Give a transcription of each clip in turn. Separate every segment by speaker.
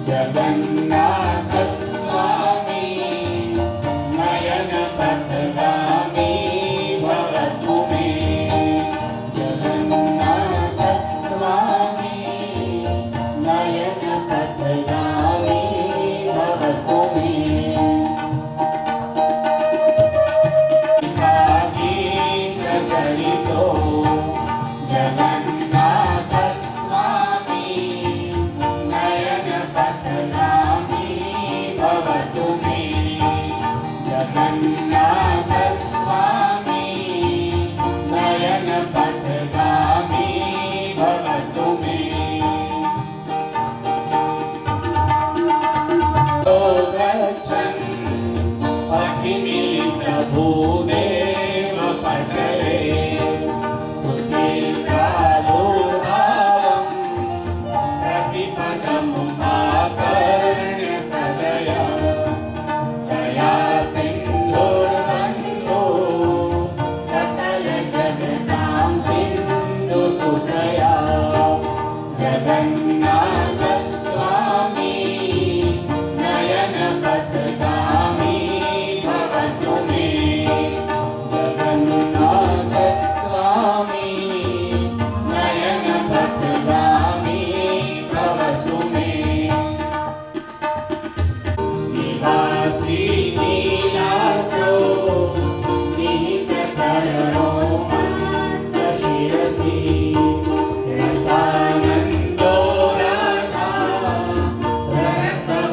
Speaker 1: जगन्नाथ स्वामी नयन पथगामी भवतु मे। जगन्नाथ स्वामी नयन पथगामी भवतु मे। गीत चरितो जगन्नाथ स्वामी नयन पथगामी भवतु मे। जगन्नाथ स्वामी नयन पथगामी भवतु मे। गच्छन् पथिमिलित भूदेव पटले स्तुतिप्रादुर्भावं प्रतिपदमुपाकर्ण्य सदया। दया सिन्धुर्बन्धो सकल जगतां सिन्धु सुदया। जगन्नाथ स्वामी नयन पथगामी भवतु मे। जगन्नाथ स्वामी नयन पथगामी भवतु मे। निवासी नीलाद्रो निहित चरणो मात शिरसि। रसानन्दो राधा सरसवपुरालिङ्गन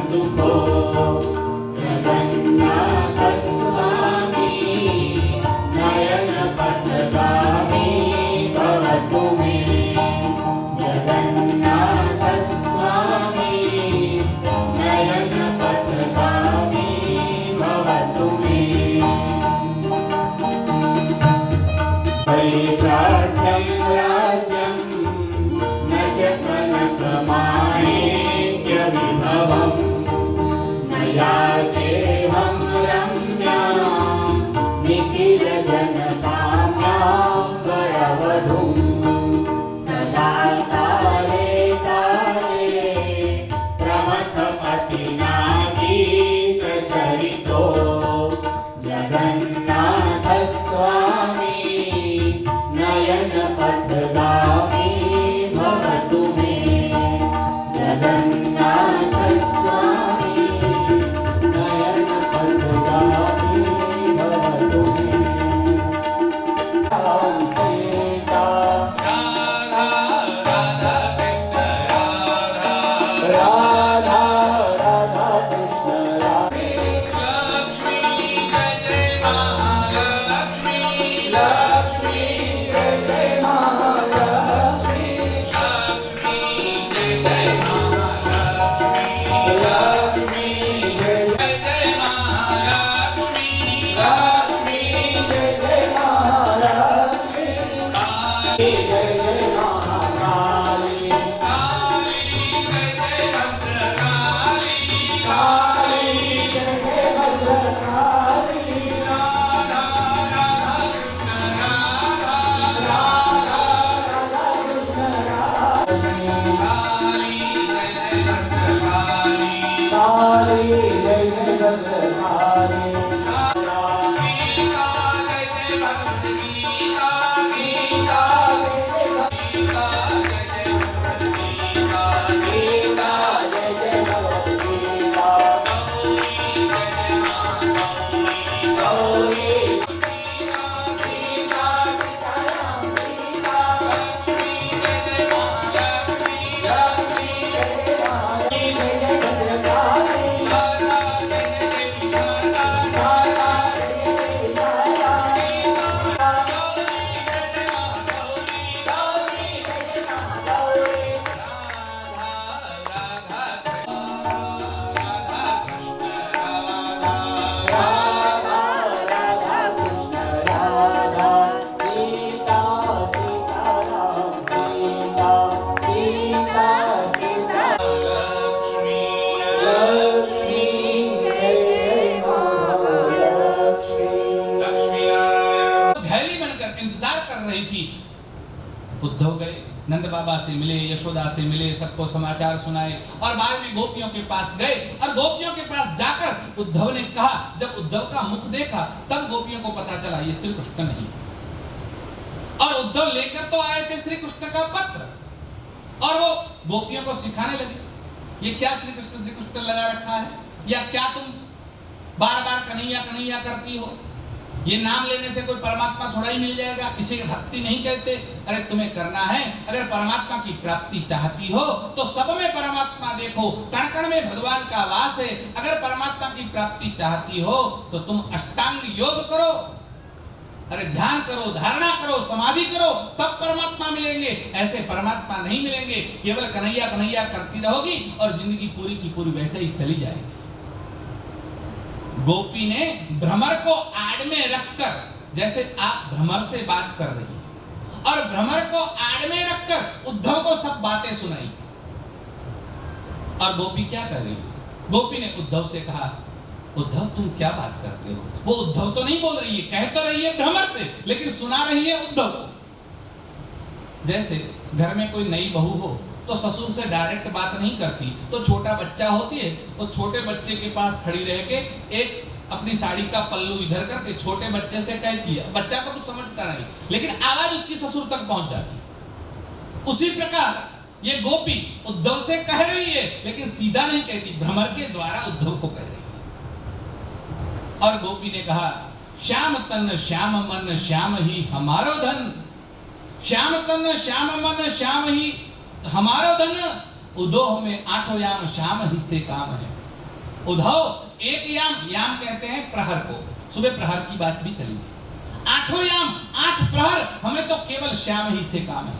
Speaker 1: सुखो। जगन्नाथ स्वामी नयन पथगामी भवतु मे। जगन्नाथ स्वामी नयन पथगामी भवतु मे। परिप्रार्थ्यं राज्यं न च कनकमाणिक्यविभवम्। न याचेऽहं रम्यां निखिलजनताम्यां वरवधूं। सदा काले काले प्रमथपतिना गीतचरितो। जगन्नाथ स्वामी नयन पथगामी भवतु मे। जगन्नाथ स्वामी नयन पथगामी भवतु मे। राम सीता
Speaker 2: राधा राधा कृष्ण राधा
Speaker 1: राधा राधा कृष्ण राधे।
Speaker 2: लक्ष्मी जय जय महालक्ष्मी
Speaker 1: लक्ष्मी जय जय महालक्ष्मी।
Speaker 2: लक्ष्मी जय जय महालक्ष्मी
Speaker 1: लक्ष्मी जय
Speaker 2: जय जय महालक्ष्मी
Speaker 1: लक्ष्मी जय जय महालक्ष्मी। जय जय महाकाली
Speaker 2: काली जय जय भद्रकाली
Speaker 1: काली जय जय भद्रकाली।
Speaker 2: राधा राधा कृष्ण राधा
Speaker 1: राधा राधा कृष्ण राधे।
Speaker 2: काली जय जय भद्रकाली
Speaker 1: काली जय जय भद्रकाली।
Speaker 2: गीता जय जय भगवद्गीता
Speaker 1: गीता जय जय
Speaker 2: गीता जय जय भगवद्गीता
Speaker 1: गीता जय जय भगवद्गीता। गौरी सीता सीताराम सीता। लक्ष्मी जय जय महालक्ष्मी जय जय भद्रकाली।
Speaker 2: राधा जय जय राधा
Speaker 1: राधा जय जय विशाला।
Speaker 2: गौरी जय जय महागौरी
Speaker 1: गौरी जय जय महागौरी।
Speaker 2: राधा राधा कृष्ण राधा
Speaker 1: राधा राधा कृष्ण राधा। सीता सीताराम सीता सीता सीता।
Speaker 2: लक्ष्मी
Speaker 1: लक्ष्मी जय जय महालक्ष्मी।
Speaker 2: लक्ष्मी नारायण धैर्य बनकर इंतजार कर रही थी। उद्धव गए,
Speaker 3: नंद बाबा से मिले, यशोदा से मिले, सबको समाचार सुनाए और बाद में गोपियों के पास गए। और गोपियों के पास जाकर उद्धव ने कहा, जब उद्धव का मुख देखा तब गोपियों को पता चला ये श्री कृष्ण नहीं। और उद्धव लेकर तो आए थे श्री कृष्ण का पत्र, और वो गोपियों को सिखाने लगे ये क्या श्री कृष्ण लगा रखा है, या क्या तुम बार बार कन्हैया कन्हैया करती हो, ये नाम लेने से कोई परमात्मा थोड़ा ही मिल जाएगा, इसे भक्ति नहीं कहते। अरे तुम्हें करना है, अगर परमात्मा की प्राप्ति चाहती हो तो सब में परमात्मा देखो, कण कण में भगवान का वास है। अगर परमात्मा की प्राप्ति चाहती हो तो तुम अष्टांग योग करो, अरे ध्यान करो, धारणा करो, समाधि करो, तब परमात्मा मिलेंगे। ऐसे परमात्मा नहीं मिलेंगे, केवल कन्हैया कन्हैया करती रहोगी और जिंदगी पूरी की पूरी वैसे ही चली जाएगी। गोपी ने भ्रमर को आड़ में रखकर, जैसे आप भ्रमर से बात कर रही हैं, और भ्रमर को आड़ में रखकर उद्धव को सब बातें सुनाई। और गोपी क्या कर रही है? गोपी ने उद्धव से कहा, उद्धव तुम क्या बात करते हो? वो उद्धव तो नहीं बोल रही है, कह तो रही है भ्रमर से, लेकिन सुना रही है उद्धव को। जैसे घर में कोई नई बहू हो तो ससुर से डायरेक्ट बात नहीं करती, तो छोटा बच्चा होती है, तो छोटे बच्चे के पास खड़ी रह के एक अपनी साड़ी का पल्लू इधर करके छोटे बच्चे से कहती है। बच्चा तो कुछ समझता नहीं, लेकिन आवाज उसकी ससुर तक पहुंच जाती है। उसी प्रकार ये गोपी उद्धव से कह रही है, लेकिन सीधा नहीं कहती, भ्रमर के द्वारा उद्धव को कह रही है। और गोपी ने कहा, श्याम तन श्याम मन श्याम ही हमारो धन, श्याम तन श्याम मन श्याम ही हमारा धन, उद्धव में आठों याम श्याम ही से काम है। उद्धव एक याम कहते हैं प्रहर को, सुबह प्रहर की बात भी चली थी। आठों याम, 8 प्रहर हमें तो केवल श्याम ही से काम है।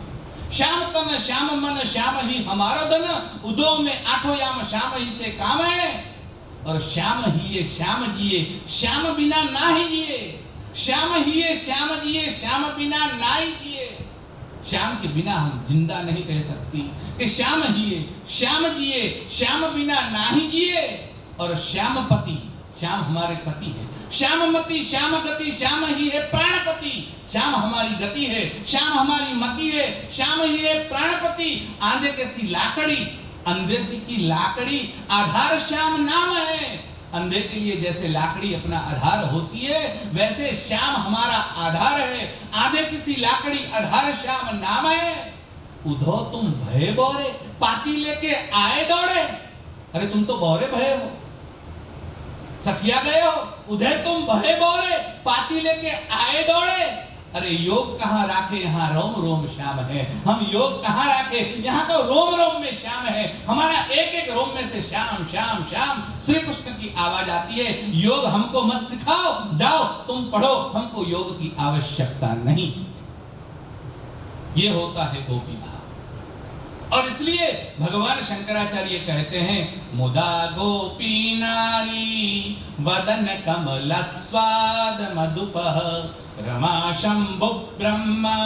Speaker 3: श्याम तन श्याम मन श्याम ही हमारा धन, उद्धव में आठों याम श्याम ही से काम है। और श्याम ही ये श्याम जिए, श्याम बिना ना ही जिए, श्याम ही ये श्याम जिए, श्याम बिना ना ही जिए। श्याम के बिना हम जिंदा नहीं रह सकती, कि श्याम ही श्याम जिए, श्याम बिना ना ही जिए। और श्यामपति, श्याम हमारे पति है, श्याममति श्याम गति, श्याम ही है प्राणपति। श्याम हमारी गति है, श्याम हमारी मति है, श्याम ही है प्राणपति। आंधे कैसी लाकड़ी, अंधे सी की लाकड़ी, आधार श्याम नाम है। अंधे के लिए जैसे लाकड़ी अपना आधार होती है, वैसे श्याम हमारा आधार है। आधे किसी लाकड़ी, आधार श्याम नाम है। उद्धव तुम भय बोरे, पाती लेके आए दौड़े। अरे तुम तो बौरे भय हो, सखिया गए हो। उधर तुम भय बोरे, पाती लेके आए दौड़े। अरे योग कहाँ राखे, यहाँ रोम रोम श्याम है। हम योग कहाँ राखे, यहाँ तो रोम रोम में श्याम है। हमारा एक एक रोम में से श्याम श्याम श्याम श्री कृष्ण की आवाज आती है। योग हमको मत सिखाओ, जाओ तुम पढ़ो, हमको योग की आवश्यकता नहीं। ये होता है गोपी भाव। और इसलिए भगवान शंकराचार्य कहते हैं, मुदा गोपी नारी वदन कमल स्वाद मधुपह, रमा शंभु ब्रह्मा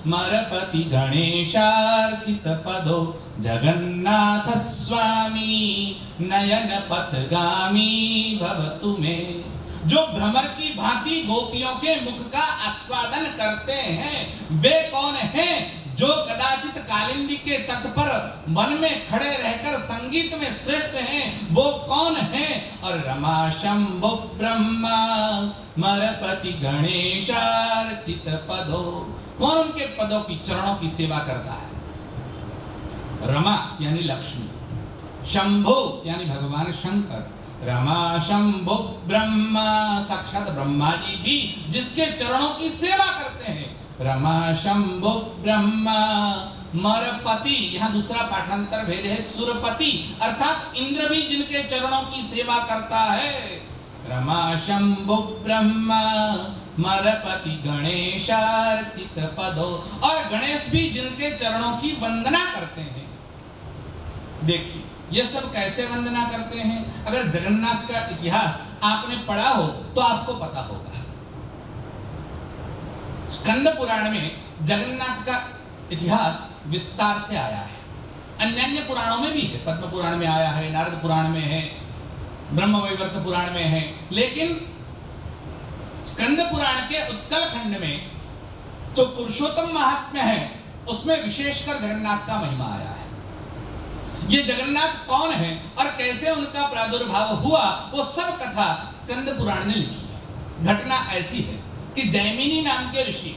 Speaker 3: मरपति गणेशार्चित पदो, जगन्नाथ स्वामी नयन पथगामी भवतु में। जो भ्रमर की भांति गोपियों के मुख का आस्वादन करते हैं, वे कौन हैं? जो कदाचित कालिंदी के तट पर वन में खड़े रहकर संगीत में श्रेष्ठ हैं, वो कौन हैं? और रमा शंभु ब्रह्मा मरपति गणेशार्चित पदो, कौन उनके पदों की, चरणों की सेवा करता है? रमा यानी लक्ष्मी, शंभु यानी भगवान शंकर, रमा शंभु ब्रह्मा, साक्षात ब्रह्मा जी भी जिसके चरणों की सेवा करते हैं। रमा शंभु ब्रह्मा मरपति, यहाँ दूसरा पाठांतर भेद है सुरपति, अर्थात इंद्र भी जिनके चरणों की सेवा करता है। रमा शंभु ब्रह्मा मरपति गणेशार्चित पदो, और गणेश भी जिनके चरणों की वंदना करते हैं। देखिए ये सब कैसे वंदना करते हैं। अगर जगन्नाथ का इतिहास आपने पढ़ा हो तो आपको पता होगा। स्कंद पुराण में जगन्नाथ का इतिहास विस्तार से आया है। अन्य पुराणों में भी है, पद्म पुराण में आया है, नारद पुराण में है, ब्रह्मवैवर्त पुराण में है, लेकिन स्कंद पुराण के उत्कल खंड में जो पुरुषोत्तम महात्म्य है उसमें विशेषकर जगन्नाथ का महिमा आया है। ये जगन्नाथ कौन है और कैसे उनका प्रादुर्भाव हुआ, वो सब कथा स्कंद पुराण ने लिखी है। घटना ऐसी है कि जैमिनी नाम के ऋषि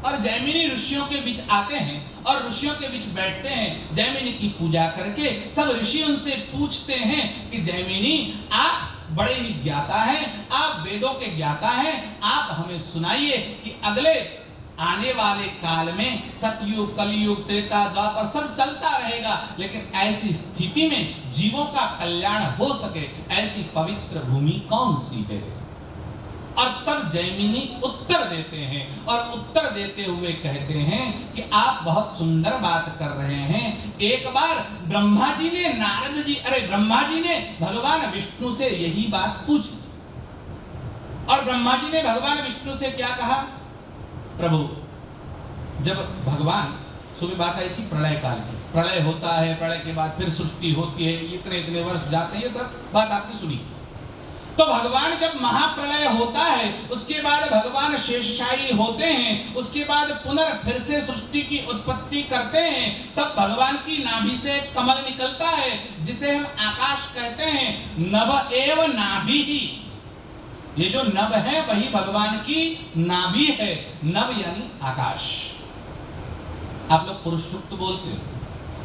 Speaker 3: और जैमिनी ऋषियों के बीच आते हैं और ऋषियों के बीच बैठते हैं। जैमिनी की पूजा करके सब ऋषि उनसे पूछते हैं कि जैमिनी, आप बड़े ही ज्ञाता हैं, आप वेदों के ज्ञाता हैं, आप हमें सुनाइए कि अगले आने वाले काल में सतयुग, कलयुग, त्रेता, द्वापर सब चलता रहेगा, लेकिन ऐसी स्थिति में जीवों का कल्याण हो सके ऐसी पवित्र भूमि कौन सी है। और तब जैमिनी उत्तर देते हैं और उत्तर देते हुए कहते हैं कि आप बहुत सुंदर बात कर रहे हैं। एक बार ब्रह्मा जी ने ब्रह्मा जी ने भगवान विष्णु से यही बात पूछी और ब्रह्मा जी ने भगवान विष्णु से क्या कहा, प्रभु, जब भगवान सुबह बात आई थी प्रलय काल की, प्रलय होता है, प्रलय के बाद फिर सृष्टि होती है, इतने इतने वर्ष जाते हैं, ये सब बात आपने सुनी। तो भगवान जब महाप्रलय होता है, उसके बाद भगवान शेषशायी होते हैं, उसके बाद फिर से सृष्टि की उत्पत्ति करते हैं, तब भगवान की नाभि से कमल निकलता है जिसे हम आकाश कहते हैं। नभ एव नाभि ही, ये जो नभ है वही भगवान की नाभि है। नभ यानी आकाश। आप लोग पुरुष सूक्त बोलते हो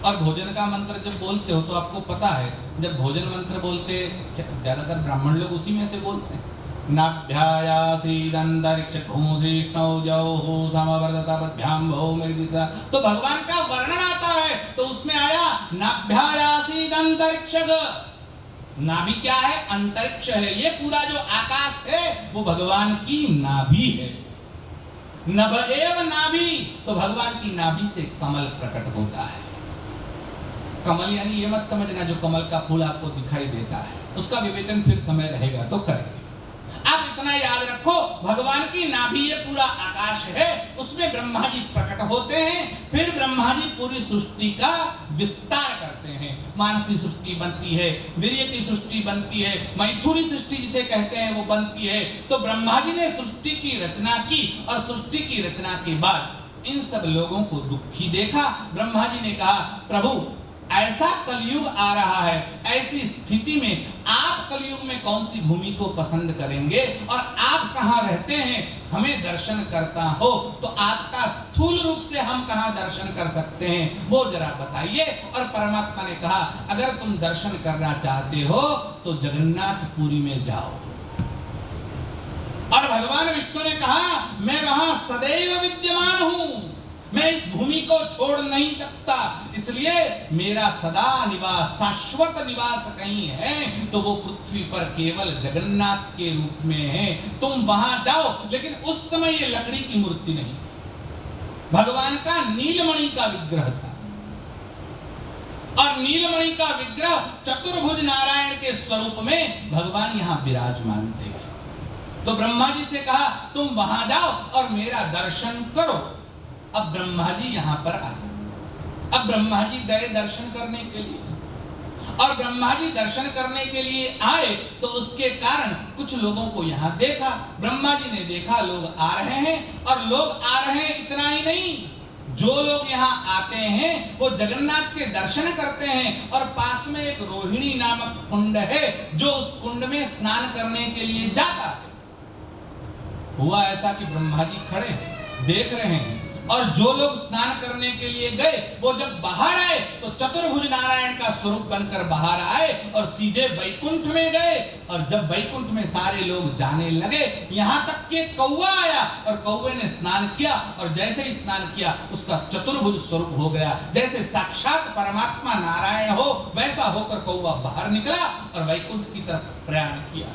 Speaker 3: और भोजन का मंत्र जब बोलते हो तो आपको पता है, जब भोजन मंत्र बोलते ज्यादातर ब्राह्मण लोग उसी में से बोलते हैं। नाभ्यायासीदंतरिक्षघोषिष्णौ तो भगवान का वर्णन आता है तो उसमें आया नाभ्यायासीदंतरिक्षग। नाभि क्या है? अंतरिक्ष है। ये पूरा जो आकाश है वो भगवान की नाभि है। नभ एव नाभि, तो भगवान की नाभि से कमल प्रकट होता है। कमल यानी ये मत समझना जो कमल का फूल आपको दिखाई देता है, उसका विवेचन फिर समय रहेगा तो करेंगे। आप इतना याद रखो, भगवान की नाभि ये पूरा आकाश है, उसमें ब्रह्मा जी प्रकट होते हैं। फिर ब्रह्मा जी पूरी सृष्टि का विस्तार करते हैं। मानसी सृष्टि बनती है, वीर्य की सृष्टि बनती है, मैथुनी सृष्टि जिसे कहते हैं वो बनती है। तो ब्रह्मा जी ने सृष्टि की रचना की और सृष्टि की रचना के बाद इन सब लोगों को दुखी देखा। ब्रह्मा जी ने कहा, प्रभु ऐसा कलयुग आ रहा है, ऐसी स्थिति में आप कलयुग में कौन सी भूमि को पसंद करेंगे और आप कहाँ रहते हैं? हमें दर्शन करता हो तो आपका स्थूल रूप से हम कहाँ दर्शन कर सकते हैं, वो जरा बताइए। और परमात्मा ने कहा, अगर तुम दर्शन करना चाहते हो तो जगन्नाथपुरी में जाओ। और भगवान विष्णु ने कहा, मैं वहां सदैव विद्यमान हूं, मैं इस भूमि को छोड़ नहीं सकता, इसलिए मेरा सदा निवास, शाश्वत निवास कहीं है तो वो पृथ्वी पर केवल जगन्नाथ के रूप में है। तुम वहां जाओ। लेकिन उस समय ये लकड़ी की मूर्ति नहीं थी, भगवान का नीलमणि का विग्रह था। और नीलमणि का विग्रह चतुर्भुज नारायण के स्वरूप में भगवान यहाँ विराजमान थे। तो ब्रह्मा जी से कहा, तुम वहां जाओ और मेरा दर्शन करो। अब ब्रह्मा जी यहाँ पर आए। अब ब्रह्मा जी गए दर्शन करने के लिए, और ब्रह्मा जी दर्शन करने के लिए आए तो उसके कारण कुछ लोगों को यहाँ देखा। ब्रह्मा जी ने देखा लोग आ रहे हैं, और लोग आ रहे हैं इतना ही नहीं, जो लोग यहाँ आते हैं वो जगन्नाथ के दर्शन करते हैं। और पास में एक रोहिणी नामक कुंड है, जो उस कुंड में स्नान करने के लिए जाता है। हुआ ऐसा कि ब्रह्मा जी खड़े देख रहे हैं, और जो लोग स्नान करने के लिए गए वो जब बाहर आए तो चतुर्भुज नारायण का स्वरूप बनकर बाहर आए और सीधे वैकुंठ में गए। और जब वैकुंठ में सारे लोग जाने लगे, यहाँ तक कि कौवा आया और कौवे ने स्नान किया, और जैसे ही स्नान किया उसका चतुर्भुज स्वरूप हो गया। जैसे साक्षात परमात्मा नारायण हो वैसा होकर कौवा बाहर निकला और वैकुंठ की तरफ प्रयाण किया।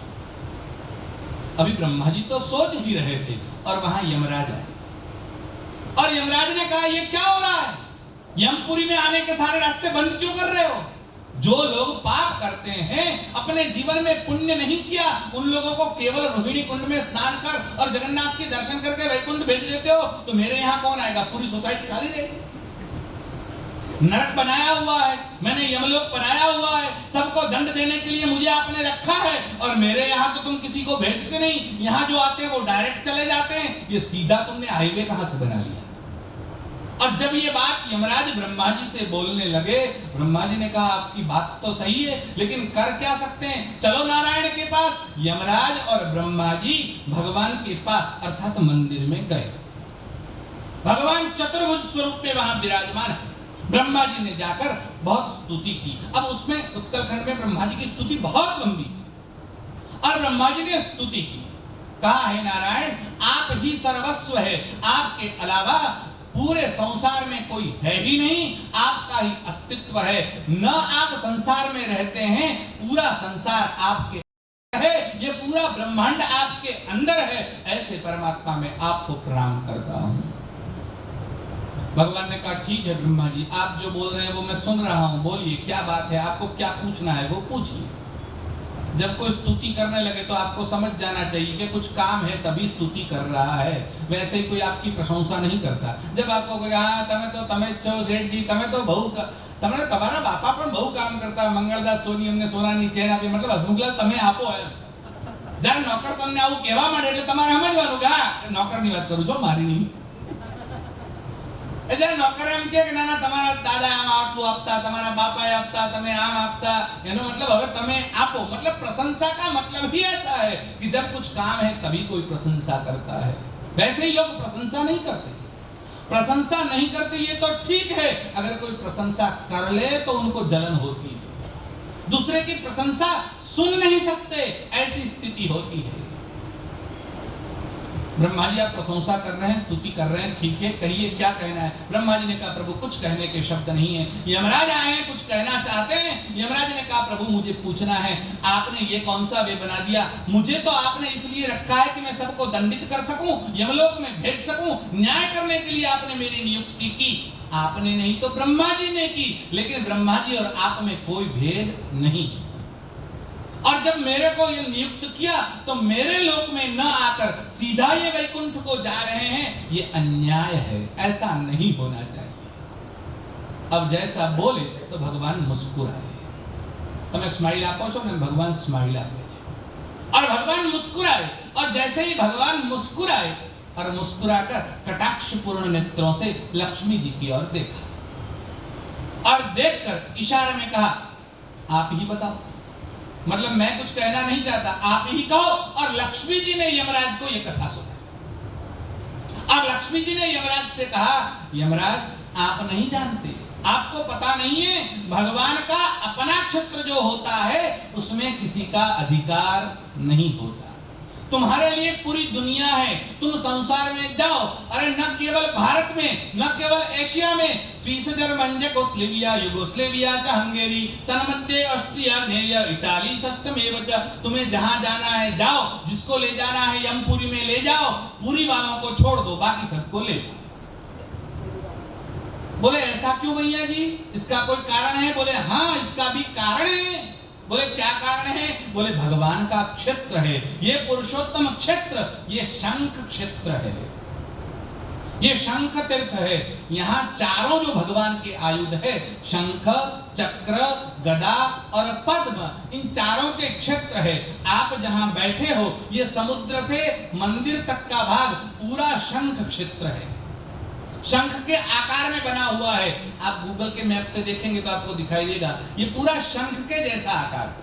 Speaker 3: अभी ब्रह्मा जी तो सोच ही रहे थे और वहां यमराज आए, और यमराज ने कहा, ये क्या हो रहा है? यमपुरी में आने के सारे रास्ते बंद क्यों कर रहे हो? जो लोग पाप करते हैं, अपने जीवन में पुण्य नहीं किया, उन लोगों को केवल रोहिणी कुंड में स्नान कर और जगन्नाथ के दर्शन करके वैकुंठ भेज देते हो, तो मेरे यहाँ कौन आएगा? पूरी सोसाइटी खाली रहेगी। नरक बनाया हुआ है, मैंने यमलोक बनाया हुआ है, सबको दंड देने के लिए मुझे आपने रखा है, और मेरे यहाँ तो तुम किसी को भेजते नहीं। यहाँ जो आते हैं वो डायरेक्ट चले जाते हैं। ये सीधा तुमने हाईवे कहाँ से बना लिया? और जब ये बात यमराज ब्रह्मा जी से बोलने लगे, ब्रह्मा जी ने कहा आपकी बात तो सही है, लेकिन कर क्या सकते हैं, चलो नारायण के पास। यमराज और ब्रह्मा जी भगवान के पास अर्थात मंदिर में गए। भगवान चतुर्भुज स्वरूप में वहां विराजमान है। ब्रह्मा जी ने जाकर बहुत स्तुति की। अब उसमें उत्तरखंड में ब्रह्मा जी की स्तुति बहुत लंबी है और ब्रह्मा जी ने स्तुति की, कहा है नारायण आप ही सर्वस्व है, आपके अलावा पूरे संसार में कोई है ही नहीं, आपका ही अस्तित्व है। न आप संसार में रहते हैं, पूरा संसार आपके है, ये पूरा ब्रह्मांड आपके अंदर है। ऐसे परमात्मा में आपको प्रणाम करता हूं। भगवान ने कहा ठीक है ब्रह्मा जी, आप जो बोल रहे हैं वो मैं सुन रहा हूं, बोलिए क्या बात है, आपको क्या पूछना है वो पूछिए। जब कोई स्तुति करने लगे तो आपको समझ जाना चाहिए कि कुछ काम है तभी स्तुति कर रहा है, वैसे ही कोई आपकी प्रशंसा नहीं करता। जब आपको कहे हाँ तमे छो सेठ जी, तमे तो बहु तमने તમારા બાપા પણ બહુ કામ કરતા, મંગળદાસ સોની અમને સોનાની ચેન આપી, मतलब હસમુખલાલ તમે આપો એમ। જ્યારે નોકર તમને આવું કહેવા માંડે એટલે તમારે સમજવાનું કે હા નોકરની વાત કરું છું, મારી નહીં। જ્યારે નોકર એમ કહે કે ના ના તમારા દાદા આમ આટલું આપતા, તમારા બાપાએ આપતા, તમે આમ આપતા, એનો मतलब હવે તમે આપો। मतलब प्रशंसा का मतलब ही ऐसा है कि जब कुछ काम है तभी कोई प्रशंसा करता है। वैसे ही लोग प्रशंसा नहीं करते, प्रशंसा नहीं करते ये तो ठीक है, अगर कोई प्रशंसा कर ले तो उनको जलन होती है, दूसरे की प्रशंसा सुन नहीं सकते, ऐसी स्थिति होती है। ब्रह्मा जी आप प्रशंसा कर रहे हैं, स्तुति कर रहे हैं, ठीक है, कहिए क्या कहना है। ब्रह्मा जी ने कहा प्रभु कुछ कहने के शब्द नहीं है। यमराज आए हैं, कुछ कहना चाहते हैं। यमराज ने कहा प्रभु मुझे पूछना है, आपने ये कौन सा वे बना दिया, मुझे तो आपने इसलिए रखा है कि मैं सबको दंडित कर सकूं, यमलोक में भेज सकूं, न्याय करने के लिए आपने मेरी नियुक्ति की। आपने नहीं तो ब्रह्मा जी ने की, लेकिन ब्रह्मा जी और आप में कोई भेद नहीं। और जब मेरे को ये नियुक्त किया तो मेरे लोक में न आकर सीधा ये वैकुंठ को जा रहे हैं, ये अन्याय है, ऐसा नहीं होना चाहिए। अब जैसा बोले तो भगवान मुस्कुराए। તમે સ્માઈલ આપો છો ને, ભગવાન સ્માઈલ આપે છે और भगवान मुस्कुराए। और जैसे ही भगवान मुस्कुराए और मुस्कुराकर कटाक्षपूर्ण नेत्रों से लक्ष्मी जी की ओर देखा और देखकर इशारे में कहा आप ही बताओ, मतलब मैं कुछ कहना नहीं चाहता, आप ही कहो। और लक्ष्मी जी ने यमराज को यह कथा सुनाई और लक्ष्मी जी ने यमराज से कहा यमराज आप नहीं जानते, आपको पता नहीं है, भगवान का अपना क्षेत्र जो होता है उसमें किसी का अधिकार नहीं होता। तुम्हारे लिए पूरी दुनिया है, तुम संसार में जाओ। अरे न केवल भारत में, न केवल एशिया में, Swiss, German, Czechoslovakia, Yugoslavia, Hungary, तन्मध्य ऑस्ट्रिया, नेय, इटाली, सप्तमेव च, तुम्हें जहां जाना है जाओ, जिसको ले जाना है यमपुरी में ले जाओ, पूरी वालों को छोड़ दो, बाकी सबको ले लो। बोले ऐसा क्यों भैया जी, इसका कोई कारण है? बोले हाँ इसका भी कारण है। बोले क्या कारण है? बोले भगवान का क्षेत्र है, ये पुरुषोत्तम क्षेत्र, ये शंख क्षेत्र है, ये शंख तीर्थ है। यहाँ चारों जो भगवान के आयुध है, शंख, चक्र, गदा और पद्म, इन चारों के क्षेत्र है। आप जहां बैठे हो ये समुद्र से मंदिर तक का भाग पूरा शंख क्षेत्र है, शंख के आकार में बना हुआ है। आप गूगल के मैप से देखेंगे तो आपको दिखाई देगा ये पूरा शंख के जैसा आकार।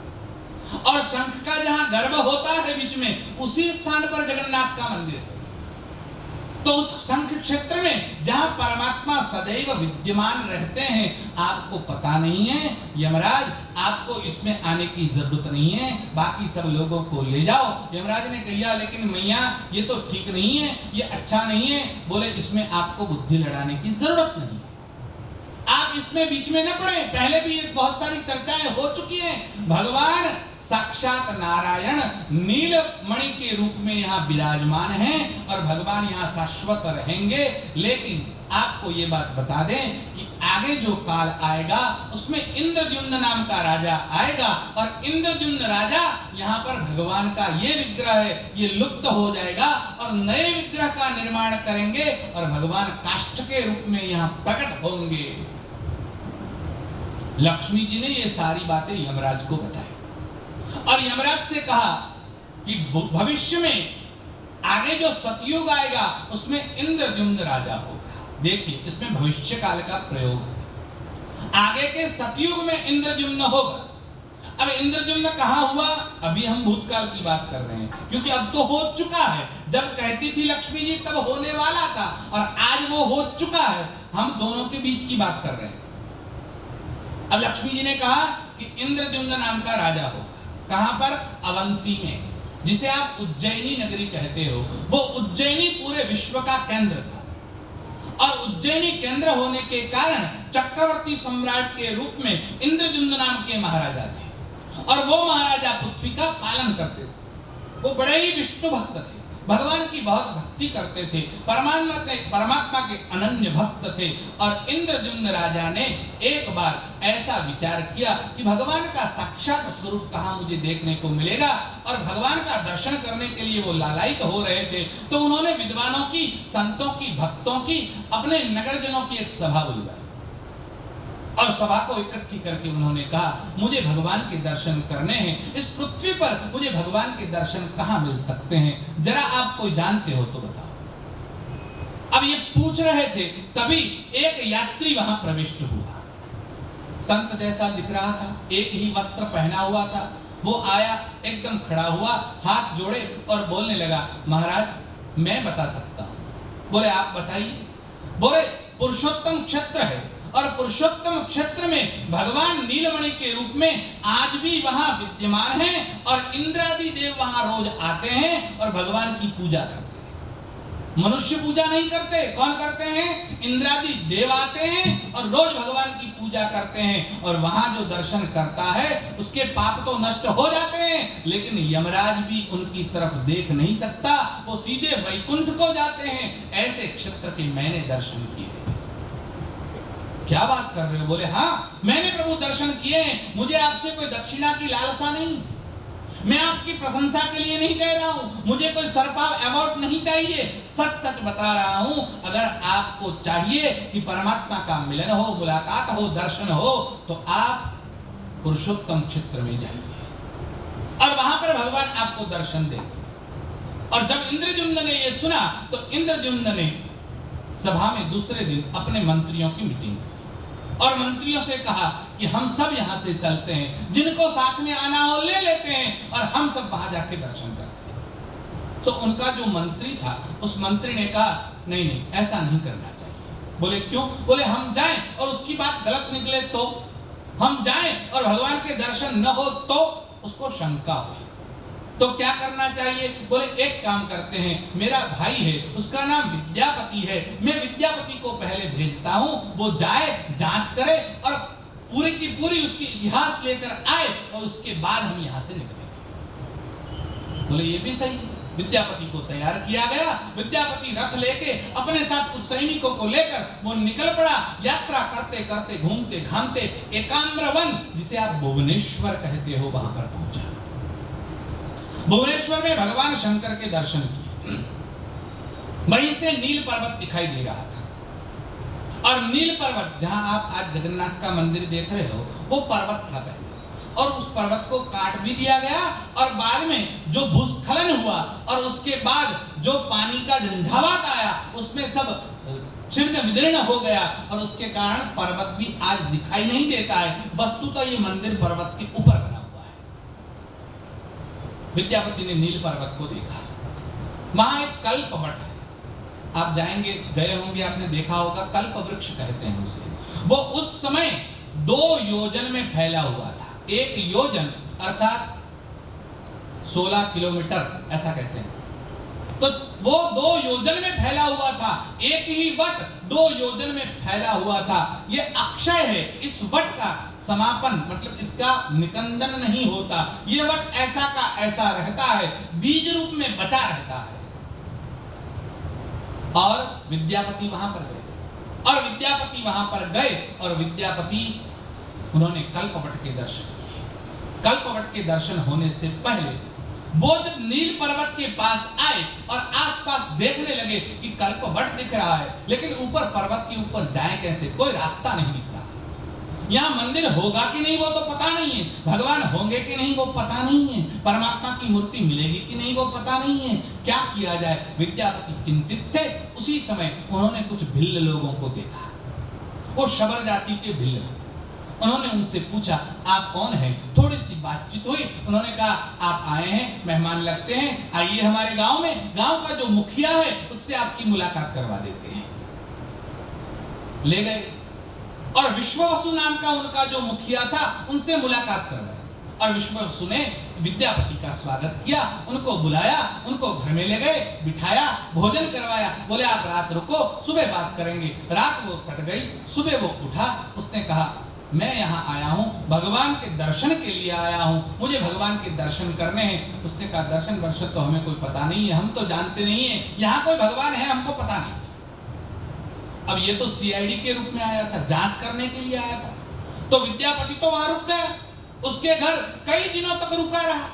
Speaker 3: और शंख का जहां गर्भ होता है बीच में, उसी स्थान पर जगन्नाथ का मंदिर है। तो उस शंख क्षेत्र में जहां परमात्मा सदैव विद्यमान रहते हैं, आपको पता नहीं है यमराज, आपको इसमें आने की जरूरत नहीं है, बाकी सब लोगों को ले जाओ। यमराज ने कहा लेकिन मैया ये तो ठीक नहीं है, ये अच्छा नहीं है। बोले इसमें आपको बुद्धि लड़ाने की जरूरत नहीं, आप इसमें बीच में न पड़े। पहले भी ये बहुत सारी चर्चाएं हो चुकी हैं। भगवान साक्षात नारायण नीलमणि के रूप में यहाँ विराजमान हैं और भगवान यहाँ शाश्वत रहेंगे। लेकिन आपको ये बात बता दें कि आगे जो काल आएगा उसमें इंद्रद्युम्न नाम का राजा आएगा और इंद्रद्युम्न राजा यहाँ पर भगवान का ये विग्रह है ये लुप्त हो जाएगा और नए विग्रह का निर्माण करेंगे और भगवान काष्ठ के रूप में यहाँ प्रकट होंगे। लक्ष्मी जी ने ये सारी बातें यमराज को बताई और यमराज से कहा कि भविष्य में आगे जो सतयुग आएगा उसमें इंद्रद्युम्न राजा होगा। देखिए इसमें भविष्य काल का प्रयोग है। आगे के सतयुग में इंद्रद्युम्न होगा। अब इंद्रद्युम्न कहाँ हुआ? अभी हम भूतकाल की बात कर रहे हैं, क्योंकि अब तो हो चुका है। जब कहती थी लक्ष्मी जी तब होने वाला था, और आज वो हो चुका है। हम दोनों के बीच की बात कर रहे हैं। अब लक्ष्मी जी ने कहा कि इंद्रद्युम्न नाम का राजा होगा। कहां पर? अवंती में, जिसे आप उज्जैनी नगरी कहते हो। वो उज्जैनी पूरे विश्व का केंद्र था, और उज्जैनी केंद्र होने के कारण चक्रवर्ती सम्राट के रूप में इंद्रद्युम्न नाम के महाराजा थे, और वो महाराजा पृथ्वी का पालन करते थे। वो बड़े ही विष्णु भक्त थे, भगवान की बहुत भक्ति करते थे, परमात्मा के अनन्य भक्त थे। और इंद्रद्युम्न राजा ने एक बार ऐसा विचार किया कि भगवान का साक्षात स्वरूप कहाँ मुझे देखने को मिलेगा, और भगवान का दर्शन करने के लिए वो लालायित हो रहे थे। तो उन्होंने विद्वानों की, संतों की, भक्तों की, अपने नगरजनों की एक सभा बुलवाई, और सभा को इकट्ठी करके उन्होंने कहा मुझे भगवान के दर्शन करने हैं। इस पृथ्वी पर मुझे भगवान के दर्शन कहाँ मिल सकते हैं? जरा आप कोई जानते हो तो बताओ। अब ये पूछ रहे थे, तभी एक यात्री वहां प्रविष्ट हुआ। संत जैसा दिख रहा था, एक ही वस्त्र पहना हुआ था। वो आया, एकदम खड़ा हुआ, हाथ जोड़े और बोलने लगा, महाराज मैं बता सकता हूं। बोले आप बताइए। बोले पुरुषोत्तम क्षेत्र है, और पुरुषोत्तम क्षेत्र में भगवान नीलमणि के रूप में आज भी वहां विद्यमान हैं, और इंद्रादि देव वहां रोज आते हैं और भगवान की पूजा करते हैं। मनुष्य पूजा नहीं करते, कौन करते हैं? इंद्रादि देव आते हैं और रोज भगवान की पूजा करते हैं, और वहां जो दर्शन करता है उसके पाप तो नष्ट हो जाते हैं, लेकिन यमराज भी उनकी तरफ देख नहीं सकता, वो सीधे वैकुंठ को जाते हैं। ऐसे क्षेत्र के मैंने दर्शन किए। क्या बात कर रहे हो? बोले हाँ मैंने प्रभु दर्शन किए हैं। मुझे आपसे कोई दक्षिणा की लालसा नहीं, मैं आपकी प्रशंसा के लिए नहीं कह रहा हूं, मुझे कोई सरपाव अवार्ड नहीं चाहिए। सच सच बता रहा हूं, अगर आपको चाहिए कि परमात्मा का मिलन हो, मुलाकात हो, दर्शन हो, तो आप पुरुषोत्तम क्षेत्र में जाइए, और वहां पर भगवान आपको दर्शन देंगे। और जब इंद्रद्युम्न ने यह सुना, तो इंद्रद्युम्न ने सभा में दूसरे दिन अपने मंत्रियों की मीटिंग की, और मंत्रियों से कहा कि हम सब यहाँ से चलते हैं, जिनको साथ में आना हो ले लेते हैं, और हम सब वहां जाके दर्शन करते हैं। तो उनका जो मंत्री था, उस मंत्री ने कहा नहीं नहीं ऐसा नहीं करना चाहिए। बोले क्यों? बोले हम जाएं और उसकी बात गलत निकले तो, हम जाएं और भगवान के दर्शन न हो तो उसको शंका हुई, तो क्या करना चाहिए? बोले एक काम करते हैं, मेरा भाई है, उसका नाम विद्यापति है, मैं विद्यापति को पहले भेजता हूं, वो जाए, जांच करे, और पूरी की पूरी उसकी इतिहास लेकर आए, और उसके बाद हम यहां से निकलेंगे। बोले ये भी सही है। विद्यापति को तैयार किया गया। विद्यापति रथ लेके अपने साथ कुछ सैनिकों को लेकर वो निकल पड़ा। यात्रा करते करते, घूमते घामते एकाम्र वन, जिसे आप भुवनेश्वर कहते हो, वहां पर पहुंचा। भुवनेश्वर में भगवान शंकर के दर्शन किए। वहीं से नील पर्वत दिखाई दे रहा था, और नील पर्वत जहां आप आज जगन्नाथ का मंदिर देख रहे हो, वो पर्वत था पहले, और उस पर्वत को काट भी दिया गया, और बाद में जो भूस्खलन हुआ और उसके बाद जो पानी का झंझावात आया, उसमें सब छिन्न विदीर्ण हो गया, और उसके कारण पर्वत भी आज दिखाई नहीं देता है। वस्तुतः ये मंदिर पर्वत के ऊपर बना हुआ है। विद्यापति ने नील पर्वत को देखा। वहां एक कल्प वट है, आप जाएंगे, गए होंगे, आपने देखा होगा, कल्प वृक्ष कहते हैं उसे। वो उस समय 2 योजन में फैला हुआ था। 1 योजन अर्थात 16 किलोमीटर ऐसा कहते हैं, तो वो 2 योजन में फैला हुआ था। एक ही वट 2 योजन में फैला हुआ था। ये अक्षय है, इस वट का समापन मतलब इसका निकंदन नहीं होता। ये वट ऐसा का ऐसा रहता है, बीज रूप में बचा रहता है। और विद्यापति वहां पर गए, और विद्यापति वहां पर गए, और विद्यापति उन्होंने कल्पवट के दर्शन किए। कल्पवट के दर्शन होने से पहले वो जब नील पर्वत के पास आए और आसपास देखने लगे कि कल्पवट दिख रहा है, लेकिन ऊपर पर्वत के ऊपर जाए कैसे, कोई रास्ता नहीं दिख रहा। यहाँ मंदिर होगा कि नहीं वो तो पता नहीं है, भगवान होंगे कि नहीं वो पता नहीं है, परमात्मा की मूर्ति मिलेगी कि नहीं वो पता नहीं है। क्या किया जाए? विद्यापति चिंतित थे। उसी समय उन्होंने कुछ भिल्ल लोगों को देखा। वो शबर जाति के भिल्ल थे। उन्होंने उनसे पूछा, आप कौन हैं? थोड़ी सी बातचीत हुई। उन्होंने कहा, आप आए हैं, मेहमान लगते हैं, आइए हमारे गांव में, गांव का जो मुखिया है उससे आपकी मुलाकात करवा देते हैं। ले गए और विश्ववसु नाम का उनका जो मुखिया था उनसे मुलाकात करवाई। और विश्ववसु ने विद्यापति का स्वागत किया, उनको बुलाया, उनको घर में ले गए, बिठाया, भोजन करवाया। बोले आप रात रुको, सुबह बात करेंगे। रात वो कट गई, सुबह वो उठा। उसने कहा, मैं यहाँ आया हूँ, भगवान के दर्शन के लिए आया हूँ, मुझे भगवान के दर्शन करने हैं। उसने कहा, दर्शन वर्शन तो हमें कोई पता नहीं है, हम तो जानते नहीं है यहाँ कोई भगवान है, हमको पता नहीं। अब ये तो सीआईडी के रूप में आया था, जांच करने के लिए आया था। तो विद्यापति तो वहां रुक गया, उसके घर कई दिनों तक रुका रहा।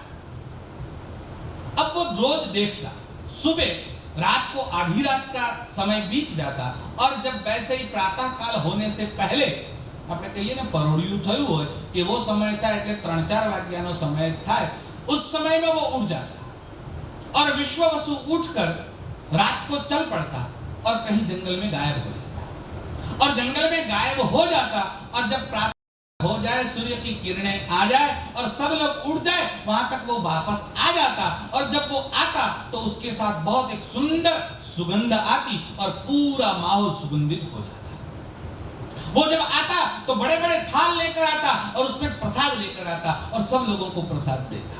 Speaker 3: अब वो रोज देखता, सुबह रात को आधी रात का समय बीत जाता और जब वैसे ही प्रातः काल होने से पहले, આપણે કહીએ ને પરોળિયું થયું હોય કે वो समय था, એટલે 3-4 વાગ્યાનો समय था, उस समय में वो उठ जाता और विश्ववसु उठकर रात को चल पड़ता और कहीं जंगल में गायब हो जाता। और जंगल में गायब हो जाता और जब प्रातः हो जाए, सूर्य की किरणें आ जाए और सब लोग उठ जाए, वहां तक वो वापस आ जाता। और जब वो आता तो उसके साथ बहुत एक सुंदर सुगंध आती और पूरा माहौल सुगंधित हो जाता। वो जब आता तो बड़े बड़े थाल लेकर आता और उसमें प्रसाद लेकर आता और सब लोगों को प्रसाद देता।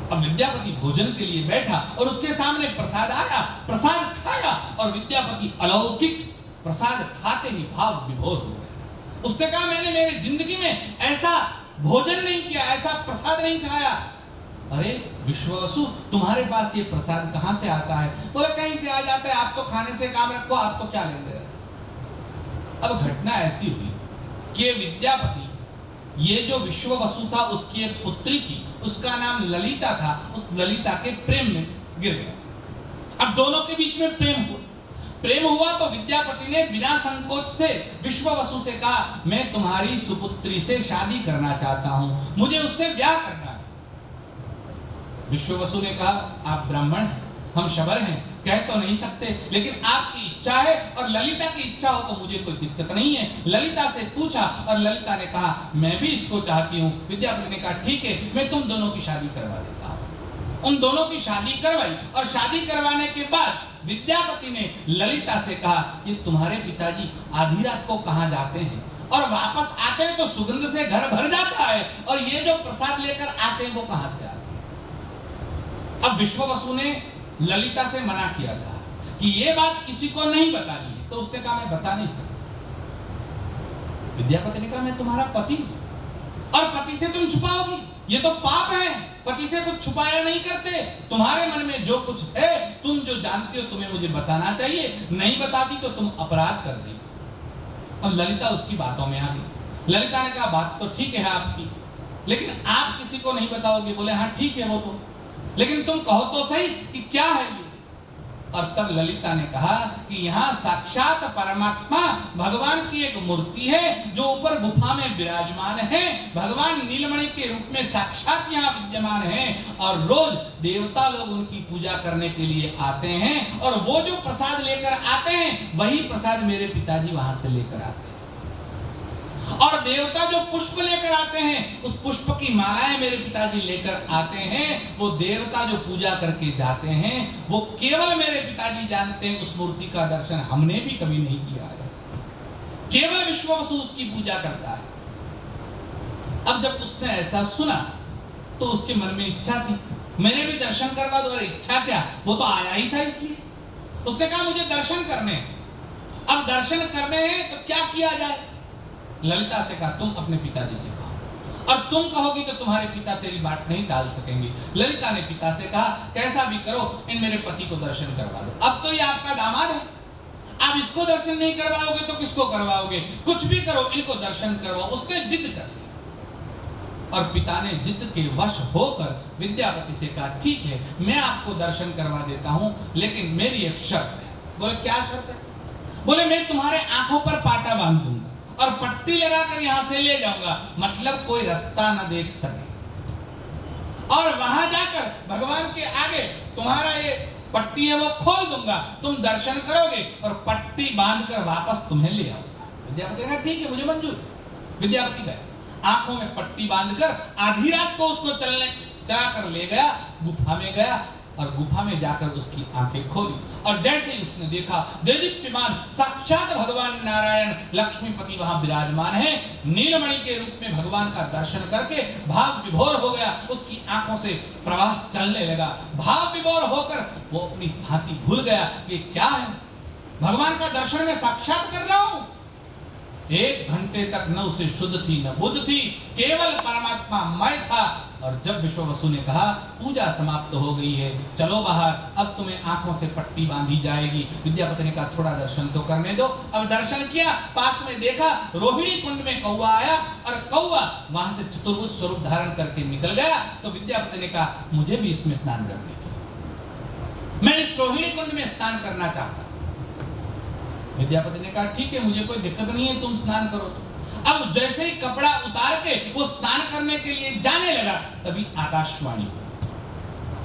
Speaker 3: अब विद्यापति भोजन के लिए बैठा और उसके सामने प्रसाद आया, प्रसाद खाया और विद्यापति अलौकिक प्रसाद खाते ही भाव विभोर हो गया। उसने कहा, मैंने मेरी जिंदगी में ऐसा भोजन नहीं किया, ऐसा प्रसाद नहीं खाया। अरे विश्ववसु, तुम्हारे पास ये प्रसाद कहां से आता है? बोले, कहीं से आ जाता है, आप तो खाने से काम रखो, आप तो क्या लेंगे। अब घटना ऐसी हुई कि विद्यापति, ये जो विश्ववसु था उसकी एक पुत्री थी, उसका नाम ललिता था। उस ललिता के प्रेम में गिर गया। अब दोनों के बीच में प्रेम हुआ तो विद्यापति ने बिना संकोच से विश्ववसु से कहा, मैं तुम्हारी सुपुत्री से शादी करना चाहता हूं, मुझे उससे ब्याह करना है। विश्ववसु ने कहा, आप ब्राह्मण, हम शबर हैं, कह तो नहीं सकते, लेकिन आपकी इच्छा है और ललिता की इच्छा हो तो मुझे कोई दिक्कत नहीं है। ललिता से पूछा और ललिता ने कहा, मैं भी इसको चाहती हूँ। विद्यापति ने कहा, ठीक है, मैं तुम दोनों की शादी करवा देता हूँ। उन दोनों की शादी करवाई और शादी करवाने के बाद विद्यापति ने ललिता से कहा, ये तुम्हारे पिताजी आधी रात को कहाँ जाते हैं और वापस आते हैं तो सुगंध से घर भर जाता है, और ये जो प्रसाद लेकर आते हैं वो कहाँ से आते हैं। अब विश्ववसु ने ललिता से मना किया था कि ये बात किसी को नहीं बतानी है, तो उसने कहा, मैं बता नहीं सकता। विद्यापति ने कहा, मैं तुम्हारा पति हूं और पति से तुम छुपाओगी, ये तो पाप है। पति से कुछ छुपाया नहीं करते। तुम्हारे मन में जो कुछ है, तुम जो जानते हो, तुम्हें मुझे बताना चाहिए, नहीं बताती तो तुम अपराध कर देगी। और ललिता उसकी बातों में आ गई। ललिता ने कहा, बात तो ठीक है आपकी, लेकिन आप किसी को नहीं बताओगे। बोले, हाँ ठीक है वो तो, लेकिन तुम कहो तो सही कि क्या है ये। और तब ललिता ने कहा कि यहाँ साक्षात परमात्मा भगवान की एक मूर्ति है जो ऊपर गुफा में विराजमान है। भगवान नीलमणि के रूप में साक्षात यहाँ विद्यमान है और रोज देवता लोग उनकी पूजा करने के लिए आते हैं, और वो जो प्रसाद लेकर आते हैं वही प्रसाद मेरे पिताजी वहां से लेकर आते हैं। और देवता जो पुष्प लेकर आते हैं, उस पुष्प की मालाएं मेरे पिताजी लेकर आते हैं। वो देवता जो पूजा करके जाते हैं, वो केवल मेरे पिताजी जानते हैं। उस मूर्ति का दर्शन हमने भी कभी नहीं किया है, केवल विश्ववसु उसकी पूजा करता है। अब जब उसने ऐसा सुना तो उसके मन में इच्छा थी, मैंने भी दर्शन करवा दो। अरे इच्छा क्या, वो तो आया ही था इसलिए। उसने कहा, मुझे दर्शन करने हैं। अब दर्शन करने हैं तो क्या किया जाए। ललिता से कहा, तुम अपने पिताजी से कहो, और तुम कहोगी तो तुम्हारे पिता तेरी बात नहीं टाल सकेंगे। ललिता ने पिता से कहा, कैसा भी करो, इन मेरे पति को दर्शन करवा दो। अब तो ये आपका दामाद है, आप इसको दर्शन नहीं करवाओगे तो किसको करवाओगे। कुछ भी करो, इनको दर्शन करवाओ। उसने जिद कर ली और पिता ने जिद के वश होकर विद्यापति से कहा, ठीक है, मैं आपको दर्शन करवा देता हूं, लेकिन मेरी एक शर्त है। बोले, क्या शर्त है। बोले, मैं तुम्हारे आंखों पर पाटा बांध दूंगा और पट्टी लगाकर यहां से ले जाऊंगा, मतलब कोई रास्ता ना देख सके। और वहां जाकर भगवान के आगे तुम्हारा ये पट्टी है वो खोल दूंगा, तुम दर्शन करोगे और पट्टी बांधकर वापस तुम्हें ले आऊंगा। विद्यापति ने कहा ठीक है, मुझे मंजूर। विद्यापति गए, आंखों में पट्टी बांधकर आधी रात को उसको चला कर ले गया, गुफा में गया और गुफा में जाकर उसकी आंखें खोली और जैसे ही उसने देखा देदीप्यमान साक्षात भगवान नारायण लक्ष्मीपति वहां विराजमान है, नीलमणि के रूप में भगवान का दर्शन करके भाव विभोर हो गया, उसकी आंखों से प्रवाह चलने लगा। भाव विभोर होकर वो अपनी भांति भूल गया कि क्या है, भगवान का दर्शन में साक्षात कर रहा हूं। 1 घंटे तक न उसे शुद्ध थी न बुद्ध थी, केवल परमात्मा मय था। और जब विश्ववसु ने कहा पूजा समाप्त हो गई है, चलो बाहर, अब तुम्हें आंखों से पट्टी बांधी जाएगी। विद्यापति ने कहा थोड़ा दर्शन तो करने दो। अब दर्शन किया, पास में देखा रोहिणी कुंड में कौवा आया और कौवा वहां से चतुर्भुज स्वरूप धारण करके निकल गया। तो विद्यापति ने कहा मुझे भी इसमें स्नान करने दो, मैं इस रोहिणी कुंड में स्नान करना चाहता। विद्यापति ने कहा ठीक है, मुझे कोई दिक्कत नहीं है, तुम स्नान करो। अब जैसे ही कपड़ा उतार के वो स्नान करने के लिए जाने लगा, तभी आकाशवाणी हुई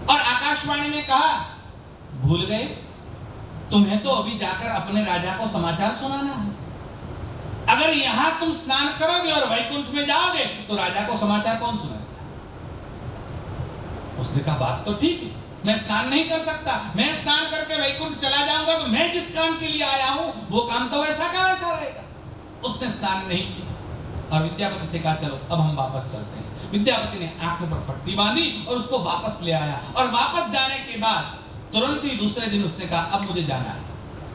Speaker 3: और आकाशवाणी ने कहा भूल गए, तुम्हें तो अभी जाकर अपने राजा को समाचार सुनाना है। अगर यहां तुम स्नान करोगे और वैकुंठ में जाओगे तो राजा को समाचार कौन सुनाएगा? उसने कहा बात तो ठीक है, मैं स्नान नहीं कर सकता, मैं स्नान करके वैकुंठ चला जाऊंगा तो मैं जिस काम के लिए आया हूं वो काम तो वैसा का वैसा रहेगा। उसने स्नान नहीं किया और विद्यापति से कहा चलो अब हम वापस चलते हैं। विद्यापति ने आंखों पर पट्टी बांधी और उसको वापस ले आया और वापस जाने के बाद तुरंत ही दूसरे दिन उसने कहा अब मुझे जाना है।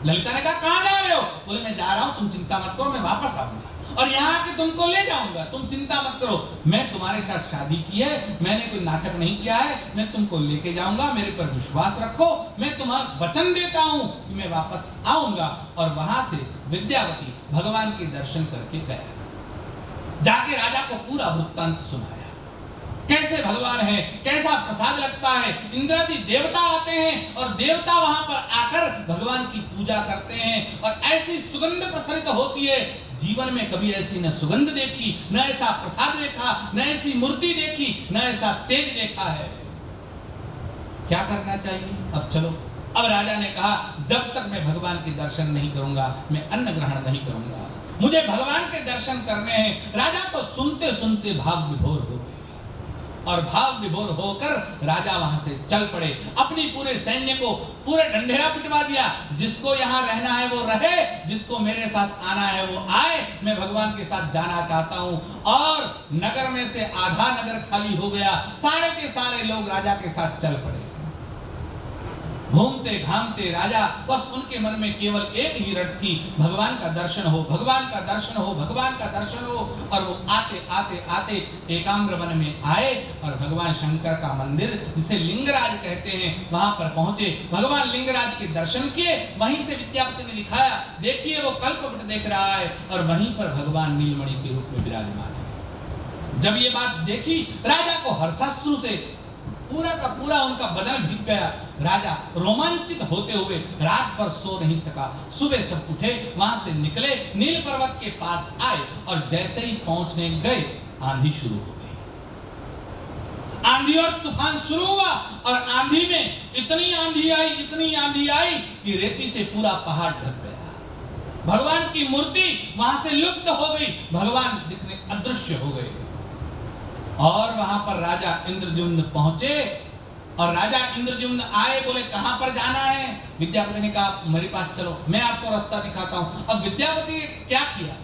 Speaker 3: ललिता ने कहा कहां जा रहे हो? बोले मैं जा रहा हूं, तुम चिंता मत करो, मैं वापस आऊंगा और यहाँ आके तुमको ले जाऊंगा, तुम चिंता मत करो, मैं तुम्हारे साथ शादी की है, मैंने कोई नाटक नहीं किया है, मैं तुमको लेके जाऊंगा, मेरे पर विश्वास रखो, मैं तुम्हें वचन देता हूं कि मैं वापस आऊंगा। और वहां से विद्यापति भगवान के दर्शन करके गया, जाके राजा को पूरा वृत्तांत सुनाया, कैसे भगवान है, कैसा प्रसाद लगता है। इंद्रादि देवता आते हैं और देवता वहां पर आकर भगवान की पूजा करते हैं और ऐसी सुगंध प्रसरित होती है, जीवन में कभी ऐसी न सुगंध देखी, न ऐसा प्रसाद देखा, न ऐसी मूर्ति देखी, न ऐसा तेज देखा है। क्या करना चाहिए? अब चलो। अब राजा ने कहा जब तक मैं भगवान के दर्शन नहीं करूंगा मैं अन्न ग्रहण नहीं करूंगा, मुझे भगवान के दर्शन करने हैं। राजा तो सुनते सुनते भाव विभोर हो गए और भाव विभोर होकर राजा वहां से चल पड़े, अपनी पूरे सैन्य को पूरे ढंढेरा पिटवा दिया, जिसको यहाँ रहना है वो रहे, जिसको मेरे साथ आना है वो आए, मैं भगवान के साथ जाना चाहता हूं। और नगर में से आधा नगर खाली हो गया, सारे के सारे लोग राजा के साथ चल पड़े। घूमते घामते राजा बस उनके मन में केवल एक ही रट थी, भगवान का दर्शन हो, भगवान का दर्शन हो, भगवान का दर्शन हो। और वो आते आते आते एकाम्र वन में आए और भगवान शंकर का मंदिर जिसे लिंगराज कहते हैं वहां पर पहुंचे, भगवान लिंगराज के दर्शन किए। वहीं से विद्यापति ने दिखाया, देखिए वो कल्पवृक्ष देख रहा है और वहीं पर भगवान नीलमणि के रूप में विराजमान है। जब ये बात देखी राजा को हर्षाश्रु से पूरा का पूरा उनका बदन भीग गया। राजा रोमांचित होते हुए रात भर सो नहीं सका। सुबह सब उठे, वहां से निकले, नील पर्वत के पास आए और जैसे ही पहुंचने गए आंधी शुरू हो गई। आंधी और तूफान शुरू हुआ और आंधी में इतनी आंधी आई कि रेती से पूरा पहाड़ ढक गया। भगवान की मूर्ति वहां से लुप्त हो गई, भगवान दिखने अदृश्य हो गए। और वहां पर राजा इंद्रद्युम्न पहुंचे और राजा इंद्रद्युम्न आए, बोले कहां पर जाना है? विद्यापति ने कहा मेरे पास चलो, मैं आपको रास्ता दिखाता हूं। अब विद्यापति ने क्या किया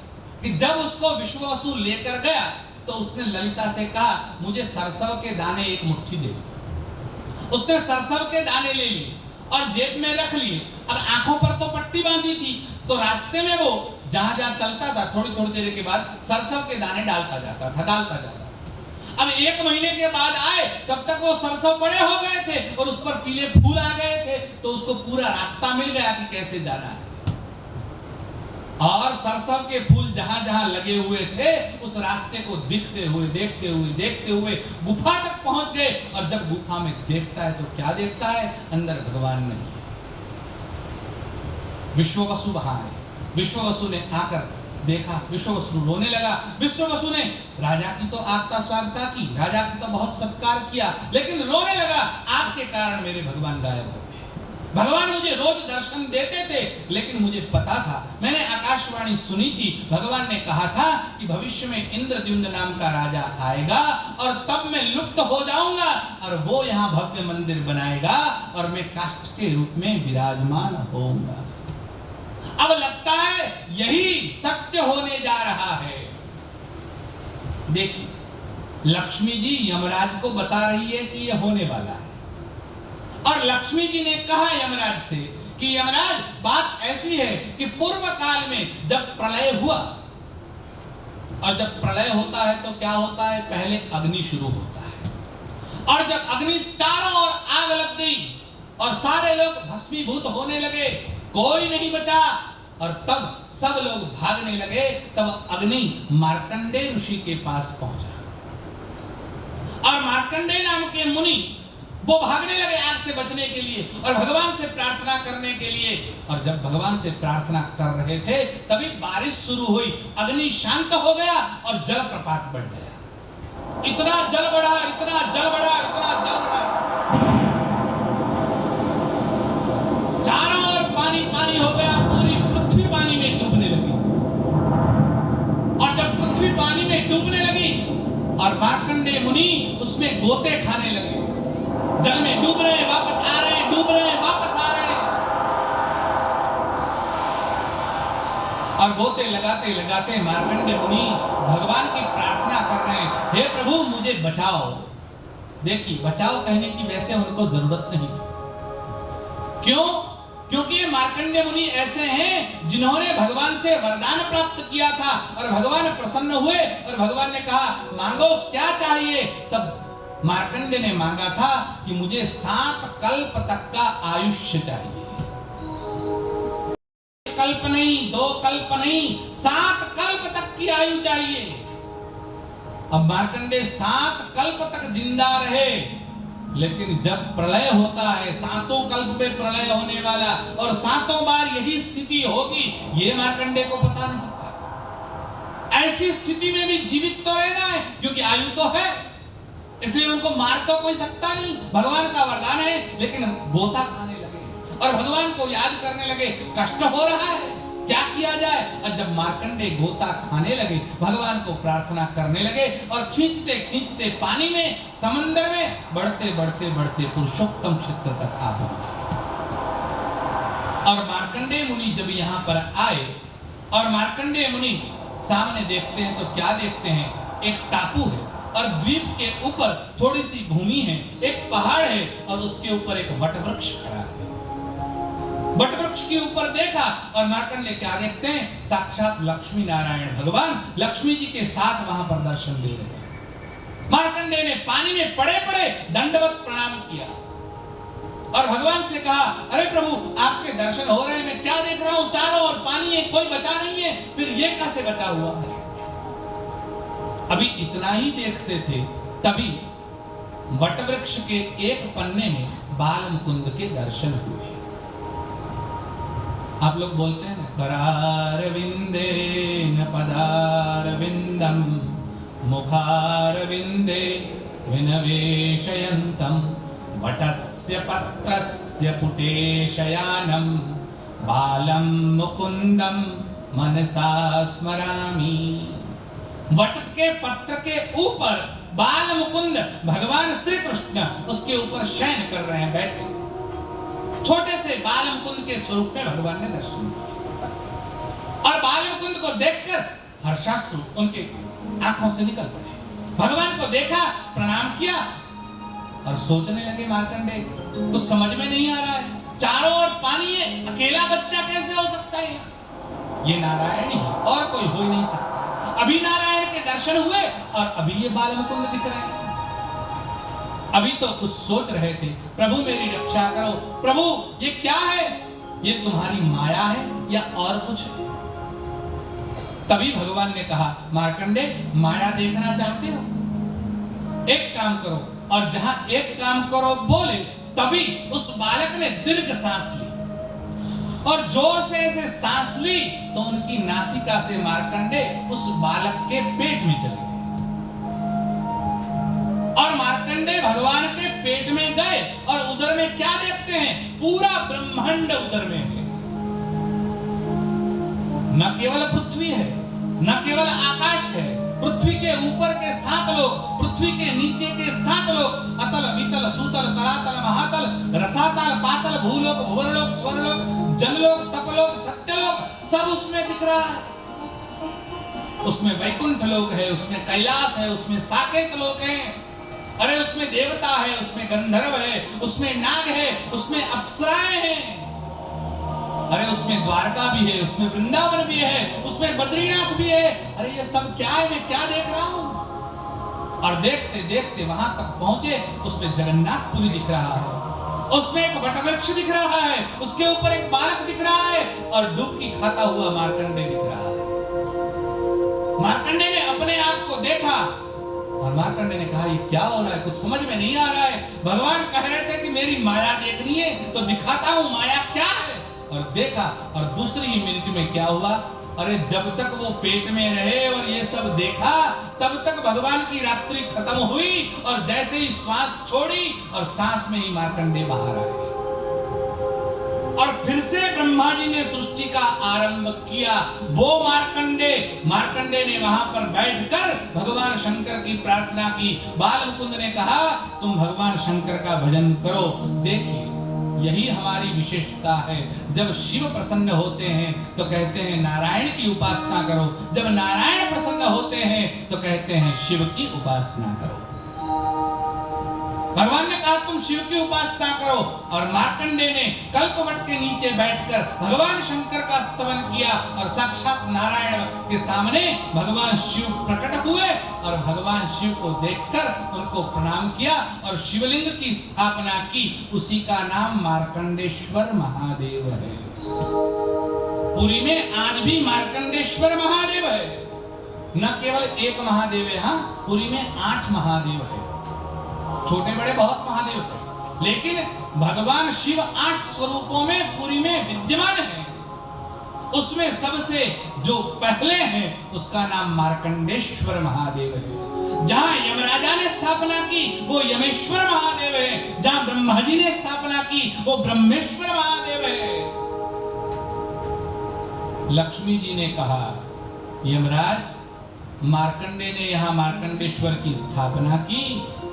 Speaker 3: कि जब उसको विश्ववसु लेकर गया तो उसने ललिता से कहा मुझे सरसव के दाने एक मुट्ठी दे दो। उसने सरसव के दाने ले लिए और जेब में रख लिए। अब आंखों पर तो पट्टी बांधी थी, तो रास्ते में वो जहां जहां चलता था थोड़ी थोड़ी देर के बाद सरसव के दाने डालता जाता। अब 1 महीने के बाद आए, तब तक वो सरसव बड़े हो गए थे और उस पर पीले फूल आ गए थे, तो उसको पूरा रास्ता मिल गया कि कैसे जाना है। और सरसव के फूल जहां जहां लगे हुए थे उस रास्ते को देखते हुए गुफा तक पहुंच गए। और जब गुफा में देखता है तो क्या देखता है? अंदर भगवान नहीं है। विश्ववसु वहां है। विश्ववसु ने आकर देखा, विश्ववसु रोने लगा। विश्ववसु ने राजा की तो आगता स्वागता की, राजा की तो बहुत सत्कार किया, लेकिन रोने लगा आपके कारण मेरे भगवान गायब हो गए, भगवान मुझे रोज दर्शन देते थे, लेकिन मुझे पता था, मैंने आकाशवाणी सुनी थी, भगवान ने कहा था कि भविष्य में इंद्रद्युम्न नाम का राजा आएगा और तब मैं लुप्त हो जाऊंगा और वो यहाँ भव्य मंदिर बनाएगा और मैं काष्ठ के रूप में विराजमान होऊंगा। अब लगता है यही सत्य होने जा रहा है। देखिए, लक्ष्मी जी यमराज को बता रही है कि यह होने वाला है, और लक्ष्मी जी ने कहा यमराज से कि यमराज, बात ऐसी है कि पूर्व काल में जब प्रलय हुआ, और जब प्रलय होता है तो क्या होता है, पहले अग्नि शुरू होता है, और जब अग्नि चारों ओर आग लग गई और सारे लोग भस्मीभूत होने लगे, कोई नहीं बचा, और तब सब लोग भागने लगे, तब अग्नि मार्कंडेय ऋषि के पास पहुंचा, और मार्कंडेय नाम के मुनि वो भागने लगे आग से बचने के लिए और भगवान से प्रार्थना करने के लिए। और जब भगवान से प्रार्थना कर रहे थे तभी बारिश शुरू हुई, अग्नि शांत हो गया और जल प्रपात बढ़ गया। इतना जल बढ़ा, इतना जल बढ़ा, इतना जल बढ़ा, चारों ओर पानी पानी हो गया, पूरी पृथ्वी पानी में डूबने लगी। और जब पृथ्वी पानी में डूबने लगी और मार्कंडेय मुनि उसमें गोते खाने लगे, जल में डूब रहे, वापस आ रहे, डूब रहे, वापस आ रहे, और गोते लगाते लगाते मार्कंडेय मुनि भगवान की प्रार्थना कर रहे हैं, हे प्रभु मुझे बचाओ। देखिए, बचाओ कहने की वैसे उनको जरूरत नहीं थी। क्यों? क्योंकि ये मार्कंडेय मुनि ऐसे हैं जिन्होंने भगवान से वरदान प्राप्त किया था और भगवान प्रसन्न हुए और भगवान ने कहा मांगो क्या चाहिए। तब मार्कंडेय ने मांगा था कि मुझे 7 कल्प तक का आयुष्य चाहिए। कल्प नहीं, 2 कल्प नहीं, 7 कल्प तक की आयु चाहिए। अब मार्कंडेय 7 कल्प तक जिंदा रहे, लेकिन जब प्रलय होता है, 7 कल्प में प्रलय होने वाला और 7 बार यही स्थिति होगी, ये मार्कंडेय को पता नहीं था। ऐसी स्थिति में भी जीवित तो रहना है क्योंकि आयु तो है, इसलिए उनको मार तो कोई सकता नहीं, भगवान का वरदान है। लेकिन गोता खाने लगे और भगवान को याद करने लगे, कष्ट हो रहा है, क्या किया जाए। और जब मार्कंडेय गोता खाने लगे, भगवान को प्रार्थना करने लगे और खींचते खींचते पानी में, समंदर में बढ़ते बढ़ते बढ़ते पुरुषोत्तम क्षेत्र तक आ पहुंचे। और मार्कंडेय मुनि जब यहाँ पर आए और मार्कंडेय मुनि सामने देखते हैं तो क्या देखते हैं, एक टापू है और द्वीप के ऊपर थोड़ी सी भूमि है, एक पहाड़ है और उसके ऊपर एक वटवृक्ष खड़ा है। वटवृक्ष के ऊपर देखा और मार्कंडेय क्या देखते हैं, साक्षात लक्ष्मी नारायण भगवान लक्ष्मी जी के साथ वहां पर दर्शन दे रहे हैं। मार्कंडेय ने पानी में पड़े पड़े दंडवत प्रणाम किया और भगवान से कहा, अरे प्रभु आपके दर्शन हो रहे हैं, मैं क्या देख रहा हूं, चारों ओर पानी है, कोई बचा नहीं है, फिर ये कैसे बचा हुआ है। अभी इतना ही देखते थे, तभी वटवृक्ष के एक पन्ने में बाल मुकुंद के दर्शन हुए। आप लोग बोलते हैं ना, करारविंदे न पदारविंदम मुखारविंदे विनवेशयन्तम वटस्य पत्रस्य पुटे शयानं बालं मुकुंदम मनसा स्मरामि। वट के पत्र के ऊपर बाल मुकुंद भगवान श्री कृष्ण उसके ऊपर शयन कर रहे हैं, बैठे। छोटे से बाल मुकुंद के स्वरूप में भगवान ने दर्शन दिया और बाल मुकुंद को देखकर हर्षाश्रु उनके आंखों से निकल पड़े। भगवान को देखा, प्रणाम किया और सोचने लगे मार्कंडेय, कुछ समझ में नहीं आ रहा है, चारों ओर पानी है, अकेला बच्चा कैसे हो सकता है, ये नारायण ही और कोई हो ही नहीं सकता। अभी नारायण के दर्शन हुए और अभी ये बाल मुकुंद दिख रहे हैं। अभी तो कुछ सोच रहे थे, प्रभु मेरी रक्षा करो, प्रभु ये क्या है, ये तुम्हारी माया है या और कुछ है। तभी भगवान ने कहा, मार्कंडेय माया देखना चाहते हो, एक काम करो। और जहां एक काम करो बोले, तभी उस बालक ने दीर्घ सांस ली और जोर से ऐसे सांस ली तो उनकी नासिका से मार्कंडेय उस बालक के पेट में चले गए और मार्कंडेय भगवान के पेट में गए और उधर में क्या देखते हैं, पूरा ब्रह्मांड उदर में है। न केवल पृथ्वी है, न केवल आकाश है, पृथ्वी के ऊपर के 7 लोक, पृथ्वी के नीचे के 7 लोक, अतल वितल सूतल तरातल महातल रसातल पातल भूलोक भुवनलोक स्वर्लोक जनलोक तपलोक सत्यलोक सब उसमें दिख रहा है। उसमें वैकुंठ लोक है, उसमें कैलाश है, उसमें साकेत लोक है, अरे उसमें देवता है, उसमें गंधर्व है, उसमें नाग है, उसमें अप्सराएं हैं, अरे उसमें द्वारका भी है, उसमें वृंदावन भी है, उसमें बद्रीनाथ भी है। अरे ये सब क्या है, मैं क्या देख रहा हूं? और देखते देखते वहां तक पहुंचे, उसमें जगन्नाथपुरी दिख रहा है, उसमें एक वटवृक्ष दिख रहा है, उसके ऊपर एक बालक दिख रहा है और डुबकी खाता हुआ मार्कंडे दिख रहा है। मार्कंडे ने अपने आप को देखा और मार्कंडे ने कहा ये क्या हो रहा है, कुछ समझ में नहीं आ रहा है। भगवान कह रहे थे कि मेरी माया देखनी है तो दिखाता हूं माया क्या है। और देखा, और दूसरी ही मिनट में क्या हुआ, अरे जब तक वो पेट में रहे और ये सब देखा तब तक भगवान की रात्रि खत्म हुई और जैसे ही श्वास छोड़ी और सांस में ही मार्कंडे बाहर आए और फिर से ब्रह्मा जी ने सृष्टि का आरंभ किया। वो मार्कंडे ने वहां पर बैठकर भगवान शंकर की प्रार्थना की। बाल मुकुंद ने कहा तुम भगवान शंकर का भजन करो। देखिए यही हमारी विशेषता है। जब शिव प्रसन्न होते हैं तो कहते हैं नारायण की उपासना करो, जब नारायण प्रसन्न होते हैं तो कहते हैं शिव की उपासना करो। भगवान ने कहा तुम शिव की उपासना करो और मार्कंडे ने कल्पवट के नीचे बैठकर भगवान शंकर का स्तवन किया और साक्षात नारायण के सामने भगवान शिव प्रकट हुए और भगवान शिव को देखकर उनको प्रणाम किया और शिवलिंग की स्थापना की। उसी का नाम मार्कंडेश्वर महादेव है। पुरी में आज भी मार्कंडेश्वर महादेव है। न केवल एक महादेव है, हाँ पुरी में 8 महादेव है, छोटे बड़े बहुत महादेव है, लेकिन भगवान शिव 8 स्वरूपों में पुरी में विद्यमान है। उसमें सबसे जो पहले है उसका नाम मार्कंडेश्वर महादेव है। जहां यमराजा ने स्थापना की वो यमेश्वर महादेव है, जहां ब्रह्मा जी ने स्थापना की वो ब्रह्मेश्वर महादेव है। लक्ष्मी जी ने कहा यमराज मार्कंडे ने यहां मार्कंडेश्वर की स्थापना की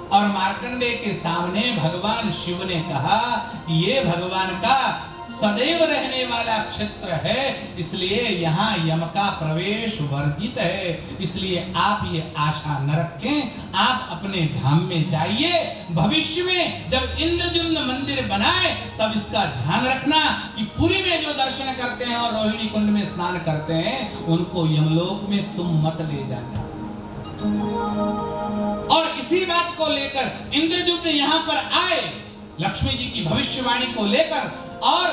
Speaker 3: और मार्कंडे के सामने भगवान शिव ने कहा कि ये भगवान का सदैव रहने वाला क्षेत्र है, इसलिए यहाँ यम का प्रवेश वर्जित है। इसलिए आप ये आशा न रखें, आप अपने धाम में जाइए। भविष्य में जब इंद्रद्युम्न मंदिर बनाए तब इसका ध्यान रखना कि पुरी में जो दर्शन करते हैं और रोहिणी कुंड में स्नान करते हैं उनको यमलोक में तुम मत ले जाना। और इसी बात को लेकर इंद्रद्युम्न यहाँ पर आए लक्ष्मी जी की भविष्यवाणी को लेकर, और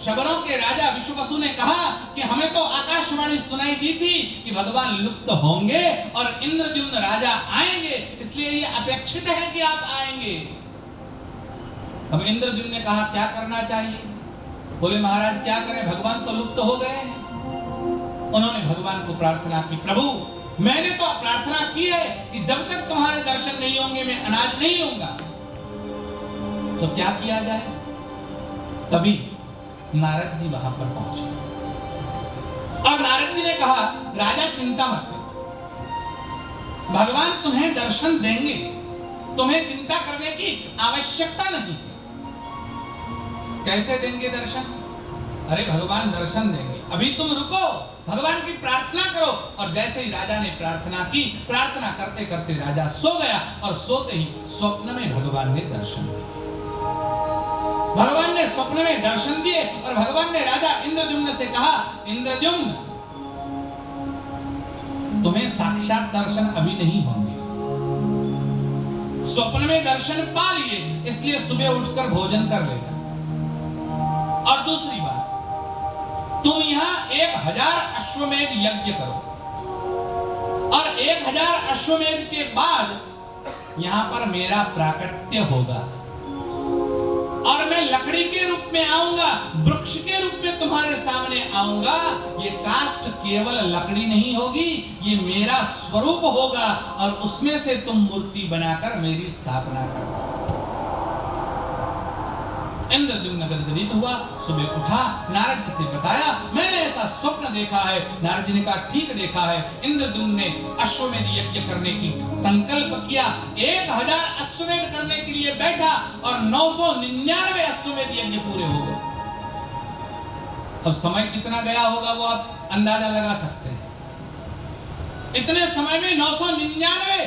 Speaker 3: शबरों के राजा विश्ववसु ने कहा कि हमें तो आकाशवाणी सुनाई दी थी कि भगवान लुप्त होंगे और इंद्रद्युम्न राजा आएंगे, इसलिए ये अपेक्षित है कि आप आएंगे। अब इंद्रद्युम्न ने कहा क्या करना चाहिए? बोले महाराज क्या करें, भगवान तो लुप्त हो गए हैं। उन्होंने भगवान को प्रार्थना की, प्रभु मैंने तो प्रार्थना की है कि जब तक तुम्हारे दर्शन नहीं होंगे मैं अनाज नहीं लूंगा, तो क्या किया जाए? तभी नारद जी वहां पर पहुंचे और नारद जी ने कहा राजा चिंता मत करो, भगवान तुम्हें दर्शन देंगे, तुम्हें चिंता करने की आवश्यकता नहीं। कैसे देंगे दर्शन? अरे भगवान दर्शन देंगे, अभी तुम रुको, भगवान की प्रार्थना करो। और जैसे ही राजा ने प्रार्थना की, प्रार्थना करते करते राजा सो गया और सोते ही स्वप्न में भगवान ने दर्शन दिए। भगवान ने स्वप्न में दर्शन दिए और भगवान ने राजा इंद्रद्युम्न से कहा इंद्रद्युम्न तुम्हें साक्षात दर्शन अभी नहीं होंगे, स्वप्न में दर्शन पा लिए, इसलिए सुबह उठकर भोजन कर लेना। और दूसरी बात, तुम यहाँ 1000 अश्वमेध यज्ञ करो और 1000 अश्वमेध के बाद यहाँ पर मेरा प्राकट्य होगा और मैं लकड़ी के रूप में आऊंगा, वृक्ष के रूप में तुम्हारे सामने आऊंगा। ये काष्ठ केवल लकड़ी नहीं होगी, ये मेरा स्वरूप होगा और उसमें से तुम मूर्ति बनाकर मेरी स्थापना करो। इंद्रद्युम्न गदगदित हुआ, सुबह उठा, नारद जी से बताया, मैंने ऐसा स्वप्न देखा है। नारद जी ने कहा ठीक देखा है। इंद्रद्युम्न ने अश्वमेध यज्ञ करने की संकल्प किया, 1000 अश्वमेध करने के लिए बैठा और 999 अश्वमेध यज्ञ पूरे हो गए। अब समय कितना गया होगा वो आप अंदाजा लगा सकते हैं। इतने समय में 999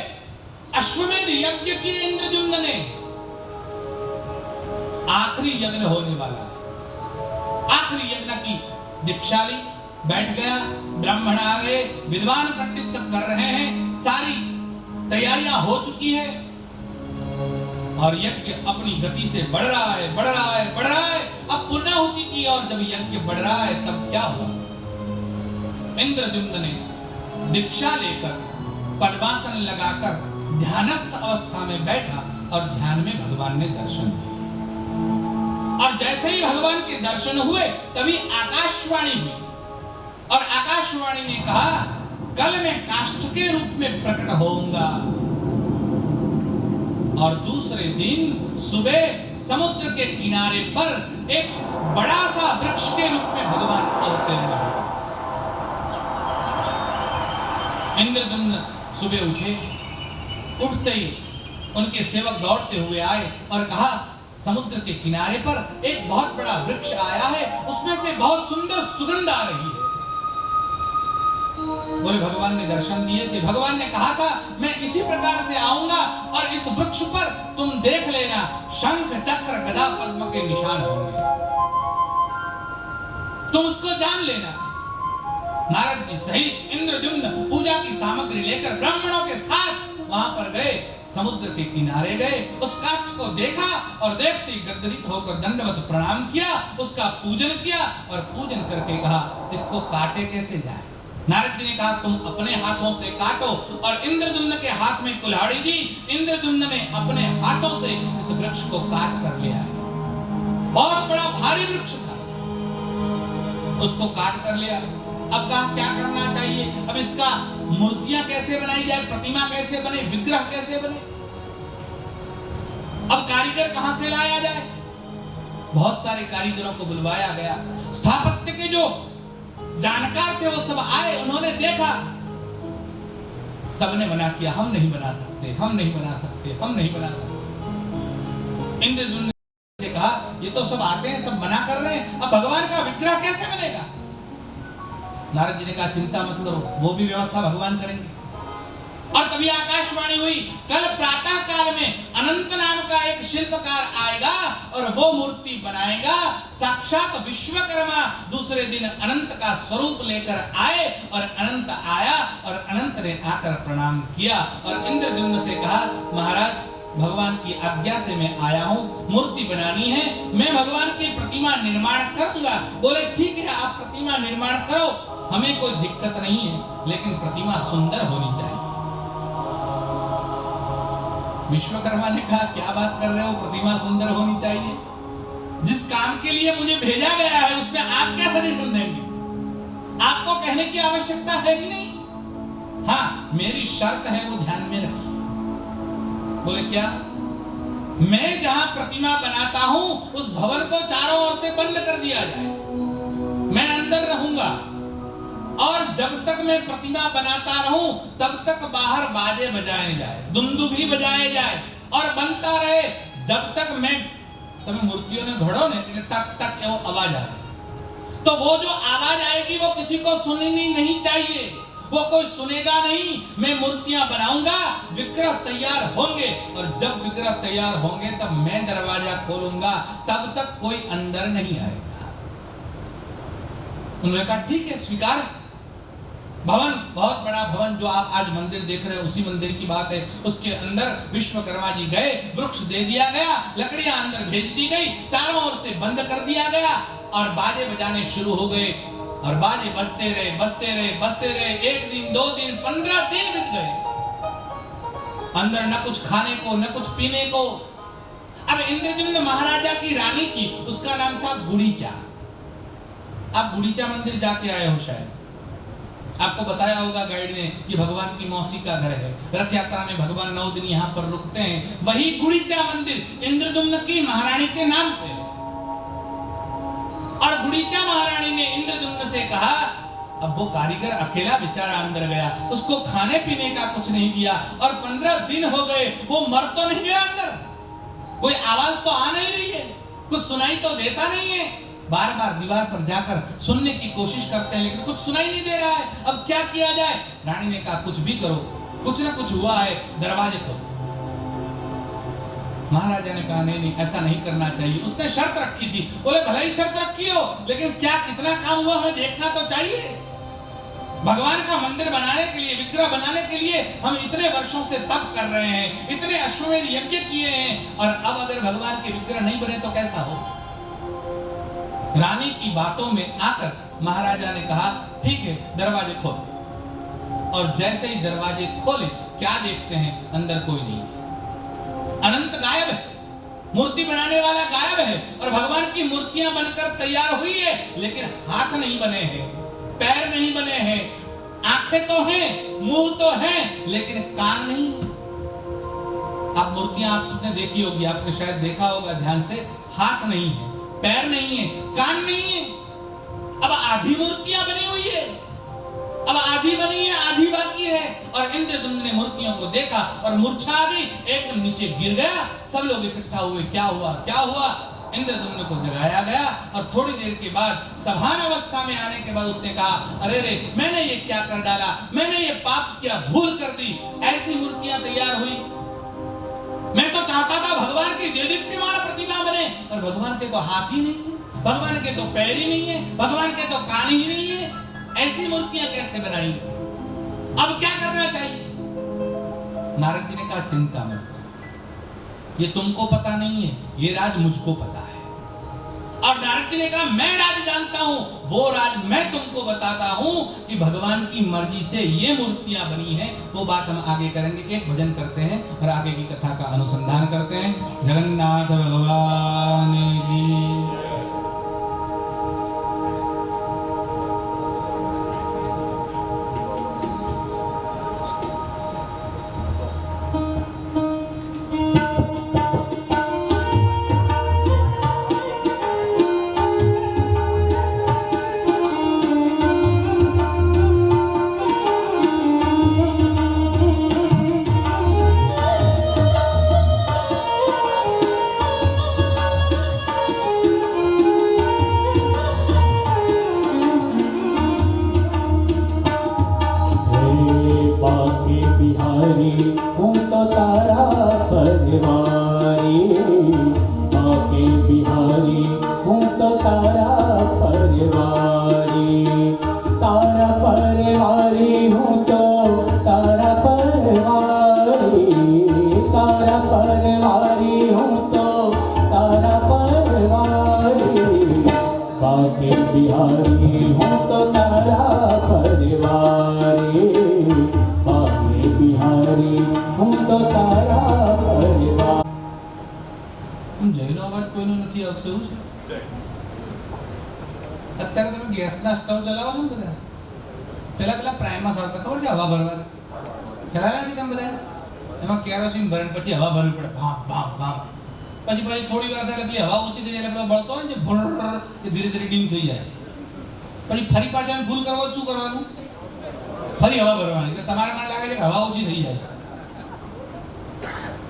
Speaker 3: अश्वमेध यज्ञ किए इंद्रद्युम्न ने। आखिरी यज्ञ होने वाला है, आखिरी यज्ञ की दीक्षा ली, बैठ गया, ब्राह्मण आ गए, विद्वान पंडित सब कर रहे हैं, सारी तैयारियां हो चुकी है और यज्ञ अपनी गति से बढ़ रहा है, बढ़ रहा है, बढ़ रहा है। अब पूर्णाहुति की और जब यज्ञ बढ़ रहा है तब क्या हुआ? इंद्रद्युम्न ने दीक्षा लेकर पद्मासन लगाकर ध्यानस्थ अवस्था में बैठा और ध्यान में भगवान ने दर्शन दिए। और जैसे ही भगवान के दर्शन हुए तभी आकाशवाणी हुई और आकाशवाणी ने कहा, कल मैं काष्ठ के रूप में प्रकट होऊंगा। और दूसरे दिन सुबह समुद्र के किनारे पर एक बड़ा सा वृक्ष के रूप में भगवान अवतीर्ण हुए। इंद्रद्युम्न सुबह उठे, उठते ही उनके सेवक दौड़ते हुए आए और कहा, समुद्र के किनारे पर एक बहुत बड़ा वृक्ष आया है, उसमें से बहुत सुंदर सुगंध आ रही है। बोले भगवान ने दर्शन दिए थे, भगवान ने कहा था मैं इसी प्रकार से आऊंगा और इस वृक्ष पर तुम देख लेना, शंख चक्र गदा पद्म के निशान होंगे, तुम उसको जान लेना। नारद जी सहित इंद्रद्युम्न पूजा की सामग्री लेकर ब्राह्मणों के साथ वहां पर गए, समुद्र के किनारे गए, उस काष्ठ को देखा और देखते ही गदगदित होकर दंडवत प्रणाम किया, उसका पूजन किया और पूजन करके कहा, इसको काटे कैसे जाए? नारद जी ने कहा, तुम अपने हाथों से काटो। और इंद्रद्युम्न के हाथ में कुल्हाड़ी दी, इंद्रद्युम्न ने अपने हाथों से इस वृक्ष को काट कर लिया है। बहुत बड़ा भारी वृक्ष था, उसको काट कर लिया। अब कहा क्या करना चाहिए? अब इसका मूर्तियां कैसे बनाई जाए, प्रतिमा कैसे बने, विग्रह कैसे बने? अब कारीगर कहां से लाया जाए? बहुत सारे कारीगरों को बुलवाया गया, स्थापत्य के जो जानकार थे वो सब आए, उन्होंने देखा, सबने मना किया, हम नहीं बना सकते, हम नहीं बना सकते, हम नहीं बना सकते। इंद्रद्युम्न से कहा, ये तो सब आते हैं, सब मना कर रहे हैं, अब भगवान का विग्रह कैसे बनेगा? नारद जी ने कहा, चिंता मत करो, वो भी व्यवस्था भगवान करेंगे। और तभी आकाशवाणी हुई, कल प्रातः काल में अनंत नाम का एक शिल्पकार आएगा और वो मूर्ति बनाएगा, साक्षात विश्वकर्मा दूसरे दिन अनंत का स्वरूप लेकर आए। और अनंत आया और अनंत ने आकर प्रणाम किया और इंद्रद्युम्न से कहा, महाराज भगवान की आज्ञा से मैं आया हूँ, मूर्ति बनानी है, मैं भगवान की प्रतिमा निर्माण करूंगा। बोले ठीक है, आप प्रतिमा निर्माण करो, हमें कोई दिक्कत नहीं है, लेकिन प्रतिमा सुंदर होनी चाहिए। विश्वकर्मा ने कहा, क्या बात कर रहे हो, प्रतिमा सुंदर होनी चाहिए? जिस काम के लिए मुझे भेजा गया है उसमें आप क्या सजेशन देंगे? आपको कहने की आवश्यकता है कि नहीं? हाँ, मेरी शर्त है, वो ध्यान में रखिए। बोले क्या? मैं जहां प्रतिमा बनाता हूं उस भवन को चारों ओर से बंद कर दिया जाए, मैं अंदर रहूंगा और जब तक मैं प्रतिमा बनाता रहूं तब तक बाहर बाजे बजाए जाए, दुंदुभी बजाए जाए और बनता रहे, जब तक मैं, तब मूर्तियों ने घोड़ों ने टक टक वो आवाज आ रही, तो वो जो आवाज आएगी वो किसी को सुननी नहीं चाहिए, वो कोई सुनेगा नहीं। मैं मूर्तियां बनाऊंगा, विग्रह तैयार होंगे और जब विग्रह तैयार होंगे तब मैं दरवाजा खोलूंगा, तब तक कोई अंदर नहीं आएगा। उन्होंने कहा ठीक है, स्वीकार। भवन, बहुत बड़ा भवन जो आप आज मंदिर देख रहे हैं उसी मंदिर की बात है, उसके अंदर विश्वकर्मा जी गए, वृक्ष दे दिया गया, लकड़ियां अंदर भेज दी गई, चारों ओर से बंद कर दिया गया और बाजे बजाने शुरू हो गए और बाजे बजते रहे, बजते रहे, बजते रहे। 1 दिन, 2 दिन, 15 दिन बीत गए, अंदर न कुछ खाने को न कुछ पीने को। अब इंद्रद्युम्न महाराजा की रानी थी, उसका नाम था गुड़ीचा। आप गुड़ीचा मंदिर जाके आए हो शायद, आपको बताया होगा गाइड ने, ये भगवान की मौसी का घर है, रथ यात्रा में भगवान 9 दिन यहाँ पर रुकते हैं। वही गुड़ीचा मंदिर इंद्रद्युम्न की महारानी के नाम से। गुड़ीचा महारानी ने इंद्रद्युम्न से कहा, अब वो कारीगर अकेला बेचारा अंदर गया, उसको खाने पीने का कुछ नहीं दिया और 15 दिन हो गए, वो मर तो नहीं गया अंदर, कोई आवाज तो आ नहीं रही है, कुछ सुनाई तो देता नहीं है। बार बार दीवार पर जाकर सुनने की कोशिश करते हैं लेकिन कुछ सुनाई नहीं दे रहा है। अब क्या किया जाए? रानी ने कहा कुछ भी करो, कुछ ना कुछ हुआ है, दरवाजे खोलो। महाराजा ने कहा नहीं नहीं, ऐसा नहीं करना चाहिए। उसने शर्त रखी थी, बोले भले ही शर्त रखी हो लेकिन क्या कितना काम हुआ हमें देखना तो चाहिए। भगवान का मंदिर बनाने के लिए, विग्रह बनाने के लिए हम इतने वर्षों से तप कर रहे हैं, इतने अश्वमेध यज्ञ किए हैं, और अब अगर भगवान के विग्रह नहीं बने तो कैसा हो? रानी की बातों में आकर महाराजा ने कहा ठीक है, दरवाजे खोलो। और जैसे ही दरवाजे खोले, क्या देखते हैं? अंदर कोई नहीं, अनंत गायब है, मूर्ति बनाने वाला गायब है, और भगवान की मूर्तियां बनकर तैयार हुई है लेकिन हाथ नहीं बने हैं, पैर नहीं बने हैं, आंखें तो हैं, मुंह तो है लेकिन कान नहीं। अब मूर्तियां आप सबने देखी होगी, आपने शायद देखा होगा ध्यान से, हाथ नहीं है, पैर नहीं है, कान नहीं है। अब आधी मूर्तियां बनी हुई है, अब आधी बनी है, आधी बाकी है। और इंद्रद्युम्न ने मूर्तियों को देखा और मूर्छा आ गई, एकदम नीचे गिर गया। सब लोग इकट्ठा हुए, क्या हुआ क्या हुआ? इंद्रद्युम्न को जगाया गया और थोड़ी देर के बाद सभान अवस्था में आने के बाद उसने कहा अरे रे, मैंने ये क्या कर डाला, मैंने ये पाप किया, भूल कर दी, ऐसी मूर्तियां तैयार हुई। मैं तो चाहता था भगवान की देदीप्यमान प्रतिमा बने, और भगवान के तो हाथ ही नहीं है, भगवान के तो पैर ही नहीं है, भगवान के तो कान ही नहीं है, ऐसी मूर्तियां कैसे बनाई? अब क्या करना चाहिए? नारद जी ने कहा चिंता मत करो, ये तुमको पता नहीं है, ये राज मुझको पता है। और नारद जी ने कहा मैं राज जानता हूं, वो राज मैं तुमको बताता हूं कि भगवान की मर्जी से ये मूर्तियां बनी हैं। वो बात हम आगे करेंगे, एक भजन करते हैं और आगे की कथा का अनुसंधान करते हैं। जगन्नाथ भगवान की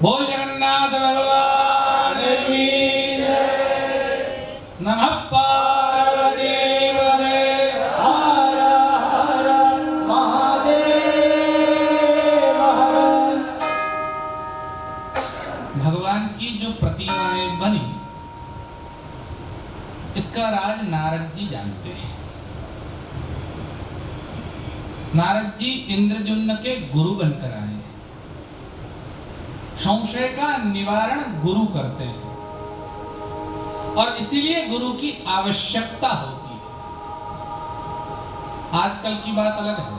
Speaker 3: बोल जगन्नाथ भगवान की नमः पार्वती पते हर हर महादेव। भगवान की जो प्रतिमाएं बनी, इसका राज नारद जी जानते हैं। नारद जी इंद्रद्युम्न के गुरु बनकर आए, संशय का निवारण गुरु करते हैं और इसीलिए गुरु की आवश्यकता होती है। आजकल की बात अलग है,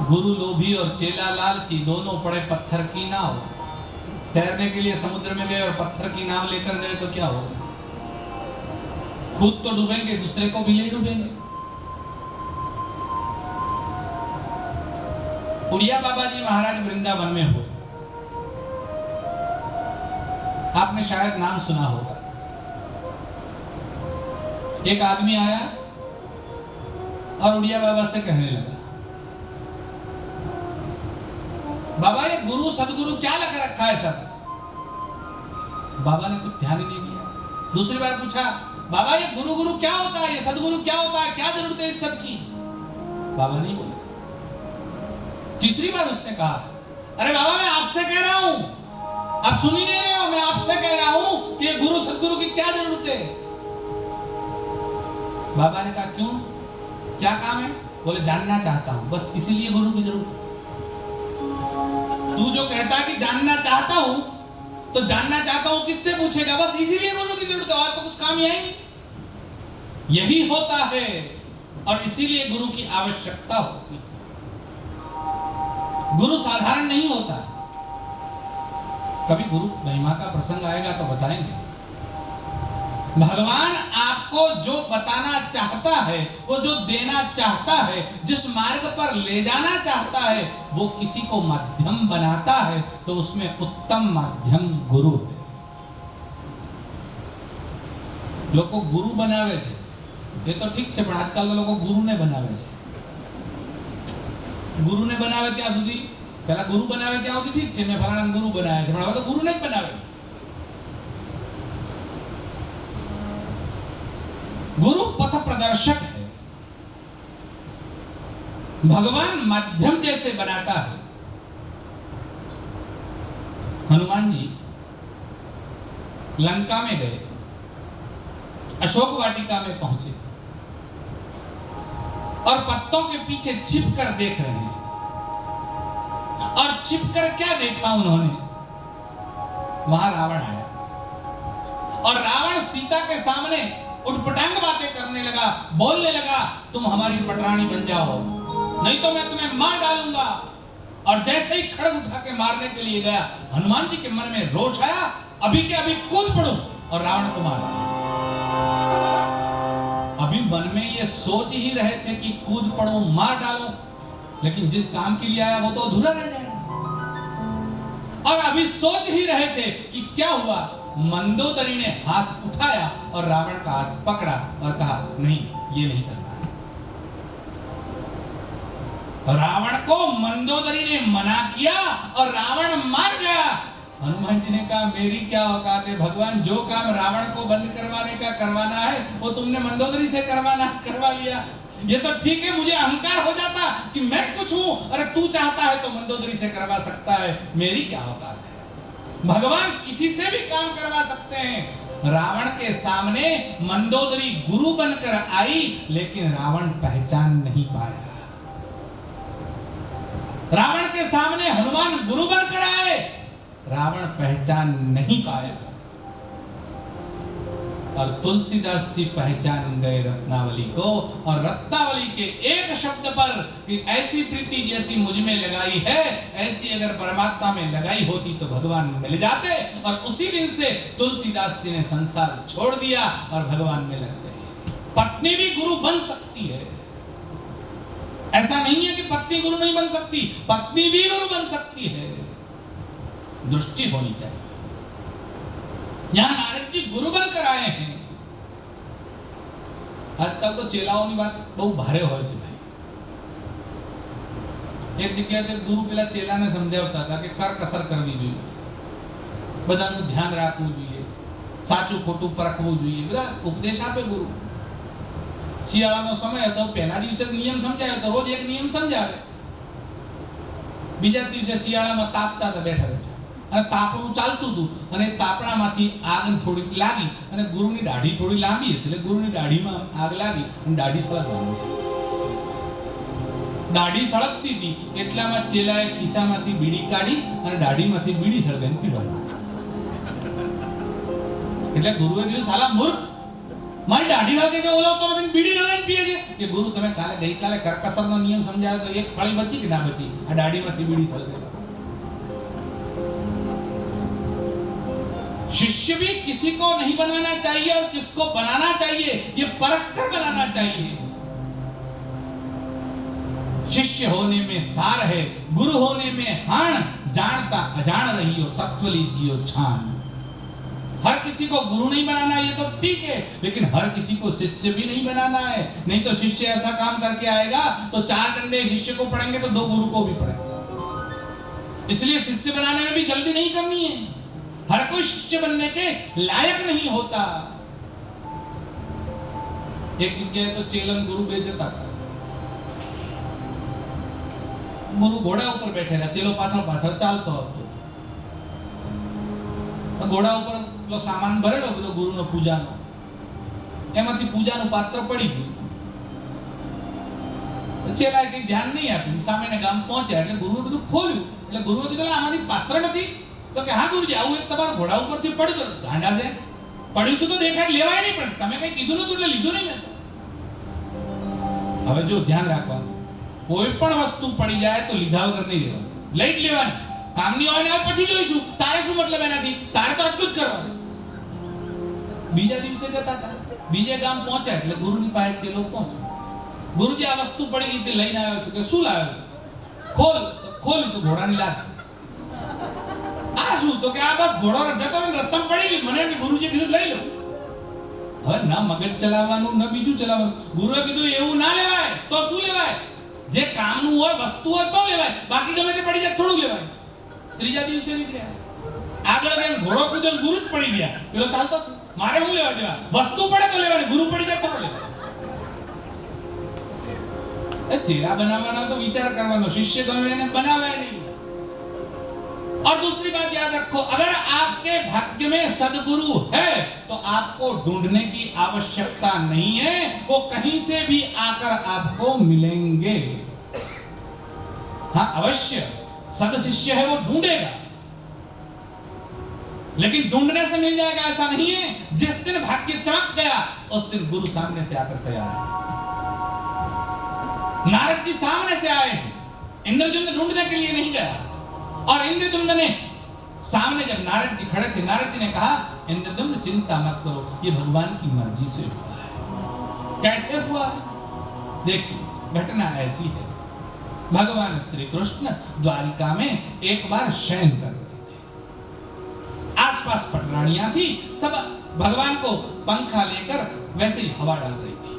Speaker 3: गुरु लोभी और चेला लालची, दोनों पड़े पत्थर की नाव। तैरने के लिए समुद्र में गए और पत्थर की नाव लेकर गए तो क्या होगा? खुद तो डूबेंगे, दूसरे को भी ले डूबेंगे। उड़िया बाबा जी महाराज वृंदावन में हुए, आपने शायद नाम सुना होगा। एक आदमी आया और उड़िया बाबा से कहने लगा, बाबा ये गुरु सदगुरु क्या लगा रखा है सब? बाबा ने कुछ ध्यान ही नहीं दिया। दूसरी बार पूछा, बाबा ये गुरु गुरु क्या होता है, ये सदगुरु क्या होता है, क्या जरूरत है इस सब की? बाबा नहीं बोले। तीसरी बार उसने कहा, अरे बाबा मैं आपसे कह रहा हूं, आप सुन ही नहीं रहे हो, मैं आपसे कह रहा हूं कि ये गुरु सदगुरु की क्या जरूरत है? बाबा ने कहा, क्यों, क्या काम है? बोले जानना चाहता हूं, बस इसीलिए गुरु की जरूरत है। तू जो कहता है कि जानना चाहता हूं, तो जानना चाहता हूं किससे पूछेगा? बस इसीलिए गुरु की जरूरत है, और तो कुछ काम ही है नहीं। यही होता है और इसीलिए गुरु की आवश्यकता होती है। गुरु साधारण नहीं होता। कभी गुरु महिमा का प्रसंग आएगा तो बताएंगे। भगवान आपको जो बताना चाहता है, वो जो देना चाहता है, जिस मार्ग पर ले जाना चाहता है, वो किसी को माध्यम बनाता है, तो उसमें उत्तम माध्यम गुरु है। लोग को गुरु बनावे छे, ये तो ठीक है, पण आजकल तो लोग गुरु ने बनावे छे। गुरु ने बनावे ત્યાં સુધી, पहला गुरु बनावे ત્યાં સુધી ठीक है, मैं फलाना गुरु बनाया छे, पण હવે तो गुरु ने ज बनावे। गुरु पथ प्रदर्शक है। भगवान माध्यम जैसे बनाता है। हनुमान जी लंका में गए, अशोक वाटिका में पहुंचे और पत्तों के पीछे छिप कर देख रहे हैं। और छिप कर क्या देखा उन्होंने? वहां रावण आया और रावण सीता के सामने उठपटांग बातें करने लगा, बोलने लगा, तुम हमारी पटरानी बन जाओ, नहीं तो मैं तुम्हें मार डालूंगा। और जैसे ही खड़ग उठा के मारने के लिए गया, हनुमान जी के मन में रोष आया, अभी के अभी कूद पड़ो और रावण को मार डालो। अभी मन में ये सोच ही रहे थे कि कूद पड़ो, मार डालो, लेकिन जिस काम के लिए आया वो तो अधूरा रह जाएगा। और अभी सोच ही रहे थे कि क्या हुआ, मंदोदरी ने हाथ उठाया और रावण का हाथ पकड़ा और कहा, नहीं ये नहीं करना है। रावण को मंदोदरी ने मना किया और रावण मार गया। हनुमान जी ने कहा, मेरी क्या औकात है भगवान, जो काम रावण को बंद करवाने का करवाना है वो तुमने मंदोदरी से करवा लिया। ये तो ठीक है, मुझे अहंकार हो जाता कि मैं कुछ हूं, अरे तू चाहता है तो मंदोदरी से करवा सकता है, मेरी क्या औकात है। भगवान किसी से भी काम करवा सकते हैं। रावण के सामने मंदोदरी गुरु बनकर आई, लेकिन रावण पहचान नहीं पाया। रावण के सामने हनुमान गुरु बनकर आए, रावण पहचान नहीं पाया। और तुलसीदास जी पहचान गए रत्नावली को, और रत्नावली के एक शब्द पर कि ऐसी प्रीति जैसी मुझ में लगाई है, ऐसी अगर परमात्मा में लगाई होती तो भगवान मिल जाते। और उसी दिन से तुलसीदास जी ने संसार छोड़ दिया और भगवान में लग गए। पत्नी भी गुरु बन सकती है, ऐसा नहीं है कि पत्नी गुरु नहीं बन सकती, पत्नी भी गुरु बन सकती है, दृष्टि होनी चाहिए। यहां नारद जी गुरु बनकर आए हैं। आजकल तो चेलाओनी बात बहुत भारे होय छे भाई। एक जगह पे गुरु पेला चेलाने समजावता था कि कर कसर करवी જોઈએ, બધાનું ધ્યાન રાખવું જોઈએ, સાચું ખોટું પરખવું જોઈએ, બધા ઉપદેશ આપે ગુરુ। શિયાળાનો સમય હતો, પહેલા દિવસે નિયમ સમજાયો તો રોજ એક નિયમ સમજાવે, બીજા દિવસે શિયાળામાં તાપતા હતા બેઠા બેઠા, અને તાપણું ચાલતું હતું, અને તાપણામાંથી આગ થોડી લાગી અને ગુરુની દાઢી થોડી લાંબી હતી, એટલે ગુરુની દાઢીમાં આગ લાગી અને દાઢી સળગવાની હતી। દાઢી સળગતી હતી એટલામાં ચેલાએ ખિસ્સામાંથી બીડી કાઢી અને દાઢીમાંથી બીડી સળગાવીને પીવા માંડી। એટલે ગુરુએ કીધું, સાલા મૂર્ખ, મારી દાઢી સળગે છે, ઓલો તો મને બીડી સળગાવીને પીએ છે। કે ગુરુ તમે ગઈકાલે કરકસરનો નિયમ સમજાવ્યો તો એક સળી બચી કે ના બચી? આ દાઢીમાંથી બીડી સળગાવી। शिष्य भी किसी को नहीं बनाना चाहिए और किसको बनाना चाहिए ये परख कर बनाना चाहिए। शिष्य होने में सार है, गुरु होने में हाण, जानता अजान रहियो तत्व लीजियो छान। हर किसी को गुरु नहीं बनाना ये तो ठीक है, लेकिन हर किसी को शिष्य भी नहीं बनाना है। नहीं तो शिष्य ऐसा काम करके आएगा तो 4 डंडे शिष्य को पड़ेंगे तो 2 गुरु को भी पड़ेंगे। इसलिए शिष्य बनाने में भी जल्दी नहीं करनी है। हर कोई शिष्य बनने के लायक नहीं होता। एक जगह तो चेलन गुरु बेइज्जत आता, गुरु घोड़ा ऊपर बैठेगा, चेलो पाछળ પાછળ ચાલતો હતો। ઘોડા ઉપર પેલો સામાન ભરેલો બધો ગુરુનો પૂજાનો, એમાંથી પૂજાનું પાત્ર પડી ગયું। ચેલાએ કઈ ધ્યાન નહીં આપ્યું, સામેના ગામ પહોંચ્યા એટલે ગુરુએ બધું ખોલ્યું, એટલે ગુરુએ કીધું આમાંથી પાત્ર નથી, તો કે હા ગુરુજી આવું એક તમારા ઘોડા ઉપરથી પડ્યું તો ગાંડા છે, પડ્યું તો દેખાય લેવાય નહીં, પણ તમે કઈ કીધું નતું એટલે લીધું નહીં મેં। હવે જો ધ્યાન રાખવાનું, કોઈ પણ વસ્તુ પડી જાય તો લીધા વગર નહીં રહેવાનું, લઈ જ લેવાની। કામની હોય ને પછી જોઈશું, તારે શું મતલબ એનાથી, તારે તો આટલું જ કરવાનું। બીજા દિવસે જતા હતા, બીજે ગામ પહોંચ્યા એટલે ગુરુની પાસે ચેલો પહોંચ્યો। ગુરુજી આ વસ્તુ પડી ગઈ તે લઈને આવ્યો છું, કે શું લાવ્યો છો? ખોલ તો ખોલ્યું તો ઘોડાની લાત। આ શું? તો કે આ બસ ઘોડો જતો ને રસ્તામાં પડી ગઈ, મને એમ ગુરુજી કીધું લઈ લો। હવે ના મગજ ચલાવવાનું ના બીજું ચલાવવાનું। ગુરુએ કીધું એવું ના લેવાય, તો શું લેવાય? જે કામનું હોય વસ્તુ હોય તો લેવાય, બાકી ગમે તે પડી જાય થોડું લેવાય। ત્રીજા દિવસે નીકળ્યા, આગળ ગઈને ઘોડો કૂદ્યો, ગુરુ જ પડી ગયા, પેલો ચાલતો મારે શું લેવા દેવા, વસ્તુ પડે તો લેવાની, ગુરુ પડી જાય થોડો લેવાય। એ ચેલા બનાવવાનો તો વિચાર કરવાનો, शिष्य ગમે એને બનાવાય નહીં। और दूसरी बात याद रखो, अगर आपके भाग्य में सदगुरु है तो आपको ढूंढने की आवश्यकता नहीं है, वो कहीं से भी आकर आपको मिलेंगे। हाँ अवश्य सद शिष्य है वो ढूंढेगा, लेकिन ढूंढने से मिल जाएगा ऐसा नहीं है। जिस दिन भाग्य चमक गया उस दिन गुरु सामने से आकर तैयार है। नारद जी सामने से आए, इंद्रद्युम्न ढूंढने के लिए नहीं गया। और इंद्रद्युम्न ने सामने जब नारद जी खड़े थे, नारद जी ने कहा इंद्रद्युम्न चिंता मत करो, ये भगवान की मर्जी से हुआ है। कैसे हुआ? देखिए घटना ऐसी है, भगवान श्री कृष्ण द्वारिका में एक बार शयन कर रहे थे। आसपास पटरानियां थी, सब भगवान को पंखा लेकर वैसे ही हवा डाल रही थी,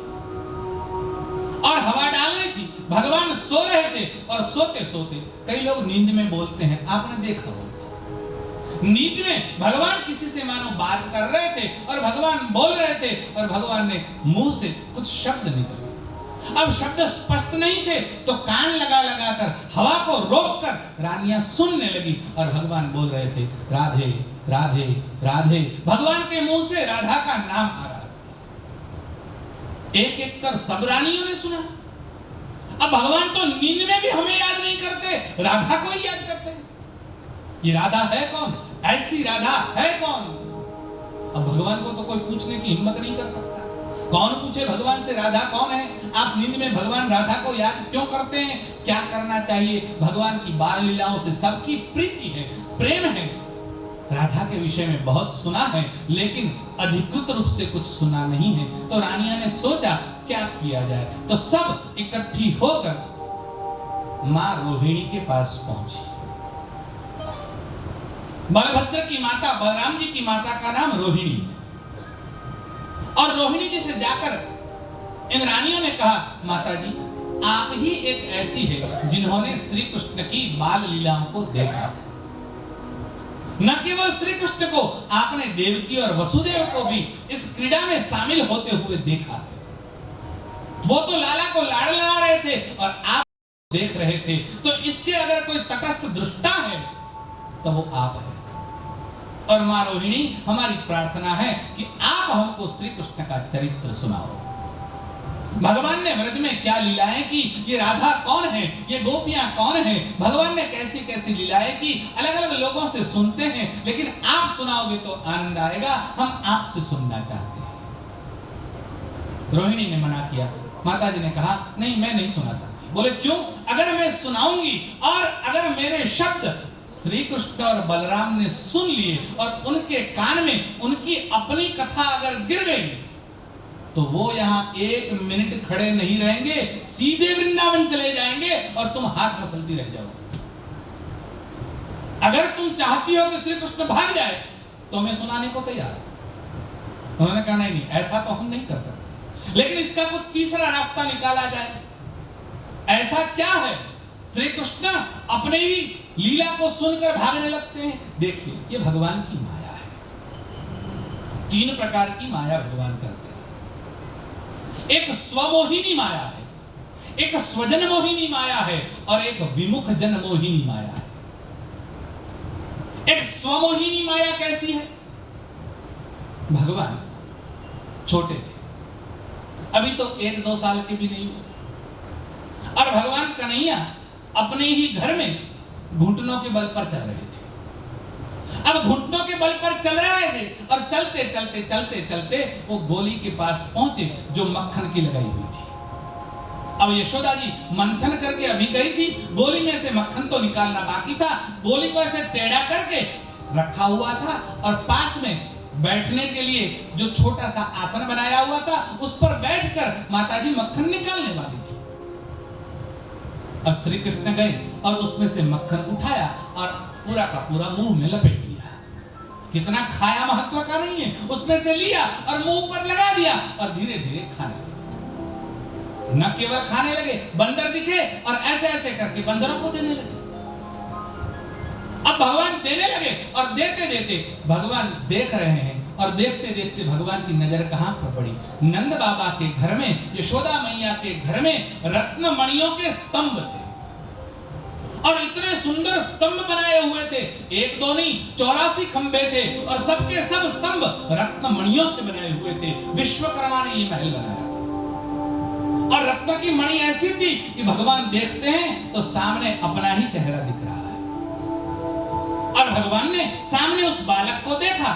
Speaker 3: और हवा डाल रही थी। भगवान सो रहे थे, और सोते सोते कई लोग नींद में बोलते हैं, आपने देखा होगा। नींद में भगवान किसी से मानो बात कर रहे थे और भगवान बोल रहे थे, और भगवान ने मुंह से कुछ शब्द निकले। अब शब्द स्पष्ट नहीं थे तो कान लगा लगा कर हवा को रोक कर रानियां सुनने लगी, और भगवान बोल रहे थे राधे राधे राधे। भगवान के मुंह से राधा का नाम आ रहा था। एक एक कर सब रानियों ने सुना। अब भगवान तो नींद में भी हमें याद नहीं करते, राधा को ही याद करते हैं। ये राधा है कौन? ऐसी राधा है कौन? अब भगवान को तो कोई पूछने की हिम्मत नहीं कर सकता। कौन पूछे भगवान से राधा कौन है? आप नींद में भगवान राधा को याद क्यों करते हैं? क्या करना चाहिए? भगवान की बाल लीलाओं से सबकी प्रीति है, प्रेम है। राधा के विषय में बहुत सुना है, लेकिन अधिकृत रूप से कुछ सुना नहीं है। तो रानिया ने सोचा क्या किया जाए, तो सब इकट्ठी होकर मां रोहिणी के पास पहुंची। बलभद्र की माता, बलराम जी की माता का नाम रोहिणी, और रोहिणी जी से जाकर इन रानियों ने कहा माता जी आप ही एक ऐसी है जिन्होंने श्री कृष्ण की बाल लीलाओं को देखा। न केवल श्री कृष्ण को, आपने देवकी और वसुदेव को भी इस क्रीड़ा में शामिल होते हुए देखा है। वो तो लाला को लाड़ लड़ा रहे थे और आप देख रहे थे, तो इसके अगर कोई तटस्थ दृष्टा है तो वो आप है। और मां रोहिणी हमारी प्रार्थना है कि आप हमको श्री कृष्ण का चरित्र सुनाओ। भगवान ने व्रज में क्या लीलाएं की, ये राधा कौन है, ये गोपियां कौन है, भगवान ने कैसी कैसी लीलाएं की, अलग अलग लोगों से सुनते हैं, लेकिन आप सुनाओगे तो आनंद आएगा। हम आपसे सुनना चाहते हैं। रोहिणी ने मना किया। माता जी ने कहा नहीं मैं नहीं सुना सकती। बोले क्यों? अगर मैं सुनाऊंगी और अगर मेरे शब्द श्री कृष्ण और बलराम ने सुन लिए और उनके कान में उनकी अपनी कथा अगर गिर गई तो वो यहाँ 1 मिनट खड़े नहीं रहेंगे, सीधे वृंदावन चले जाएंगे और तुम हाथ मसलती रह जाओगे। अगर तुम चाहती हो कि श्री कृष्ण भाग जाए तो मैं सुनाने को तैयार हूं। उन्होंने कहा नहीं नहीं, ऐसा तो हम नहीं कर सकते, लेकिन इसका कुछ तीसरा रास्ता निकाला जाए। ऐसा क्या है? श्री कृष्ण अपने ही लीला को सुनकर भागने लगते हैं। देखिए, ये भगवान की माया है। 3 प्रकार की माया भगवान करते हैं। एक स्वमोहिनी माया है, एक स्वजन मोहिनी माया है, और एक विमुख जन मोहिनी माया है। एक स्वमोहिनी माया कैसी है? भगवान छोटे थे, अभी तो 1-2 साल के भी नहीं हुए, और भगवान कन्हैया अपने ही घर में घुटनों के बल पर चल रहे थे। अब घुटनों के बल पर चल रहे थे, और चलते चलते चलते चलते वो गोली के पास पहुंचे जो मक्खन की लगाई हुई थी। अब यशोदा जी मंथन करके अभी गई थी, गोली में से मक्खन तो निकालना बाकी था। गोली को ऐसे टेढ़ा करके रखा हुआ था, और पास में बैठने के लिए जो छोटा सा आसन बनाया हुआ था, उस पर बैठकर माताजी मक्खन निकालने वाली थी। अब श्री कृष्ण गए और उसमें से मक्खन उठाया और पूरा का पूरा मुंह में लपेट लिया। कितना खाया महत्व का नहीं है, उसमें से लिया और मुंह पर लगा दिया और धीरे धीरे खाने लगे। न केवल खाने लगे, बंदर दिखे और ऐसे ऐसे करके बंदरों को देने लगे। अब भगवान देने लगे और देते देते भगवान देख रहे हैं, और देखते देखते भगवान की नजर कहां पर पड़ी? नंद बाबा के घर में, यशोदा मैया के घर में रत्न मणियों के स्तंभ थे, और इतने सुंदर स्तंभ बनाए हुए थे। 1-2 नहीं, 84 खंबे थे, और सबके सब स्तंभ रत्न मणियों से बनाए हुए थे। विश्वकर्मा ने ये महल बनाया था, और रत्न की मणि ऐसी थी कि भगवान देखते हैं तो सामने अपना ही चेहरा दिख रहा है। और भगवान ने सामने उस बालक को देखा,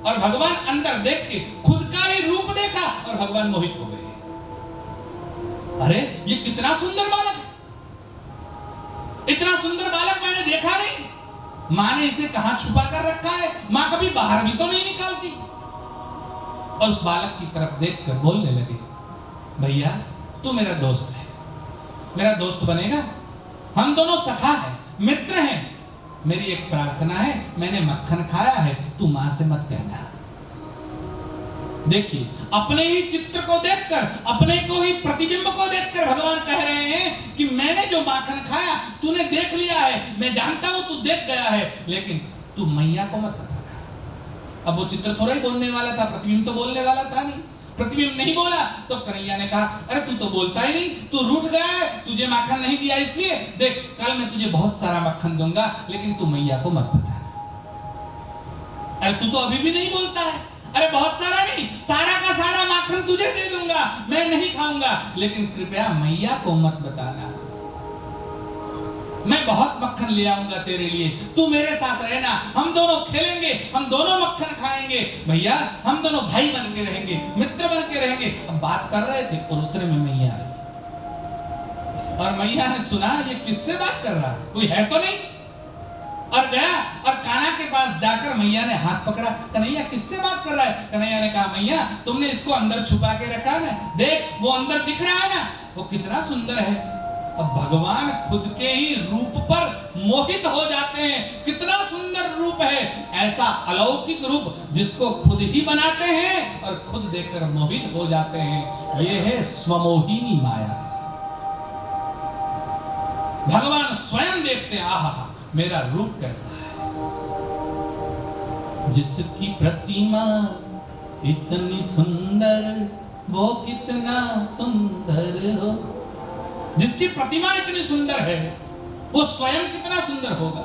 Speaker 3: और भगवान अंदर देख के खुद का ही रूप देखा, और भगवान मोहित हो गए। अरे ये कितना सुंदर बालक है, इतना सुंदर बालक मैंने देखा नहीं। मां ने इसे कहां छुपा कर रखा है? मां कभी बाहर भी तो नहीं निकालती। और उस बालक की तरफ देखकर बोलने लगे, भैया तू मेरा दोस्त है, मेरा दोस्त बनेगा? हम दोनों सखा हैं, मित्र हैं। मेरी एक प्रार्थना है, मैंने मक्खन खाया है, तू मां से मत कहना। देखिए, अपने ही चित्र को देखकर, अपने को ही प्रतिबिंब को देखकर भगवान कह रहे हैं कि मैंने जो माखन खाया तूने देख लिया है, मैं जानता हूं तू देख गया है, लेकिन तू मैया को मत बताना। अब वो चित्र थोड़ा ही बोलने वाला था, प्रतिबिंब तो बोलने वाला था नहीं। प्रतिबिंब नहीं बोला तो कन्हैया ने कहा, अरे तू तो बोलता ही नहीं, तू रूठ गया है, तुझे माखन नहीं दिया इसलिए। देख, कल मैं तुझे बहुत सारा मक्खन दूंगा, लेकिन तू मैया को मत बताना। अरे तू तो अभी भी नहीं बोलता है। अरे बहुत सारा नहीं, सारा का सारा माखन तुझे दे दूंगा, मैं नहीं खाऊंगा, लेकिन कृपया मैया को मत बताना। मैं बहुत मक्खन ले आऊंगा तेरे लिए, तू मेरे साथ रहना, हम दोनों खेलेंगे, हम दोनों मक्खन खाएंगे। भैया हम दोनों भाई बन के रहेंगे, मित्र बन के रहेंगे। अब बात कर रहे थे और उतने में मैया आई, और मैया ने सुना ये किससे बात कर रहा है, कोई है तो नहीं। और गया और कान्हा के पास जाकर मैया ने हाथ पकड़ा, कन्हैया किससे बात कर रहा है? कन्हैया ने कहा, मैया तुमने इसको अंदर छुपा के रखा है, देख वो अंदर दिख रहा है ना, वो कितना सुंदर है। अब भगवान खुद के ही रूप पर मोहित हो जाते हैं। कितना सुंदर रूप है, ऐसा अलौकिक रूप जिसको खुद ही बनाते हैं और खुद देखकर मोहित हो जाते हैं। ये है स्वमोहिनी माया। भगवान स्वयं देखते हैं, आहा मेरा रूप कैसा है। जिसकी प्रतिमा इतनी सुंदर, वो कितना सुंदर हो। जिसकी प्रतिमा इतनी सुंदर है, वो स्वयं कितना सुंदर होगा।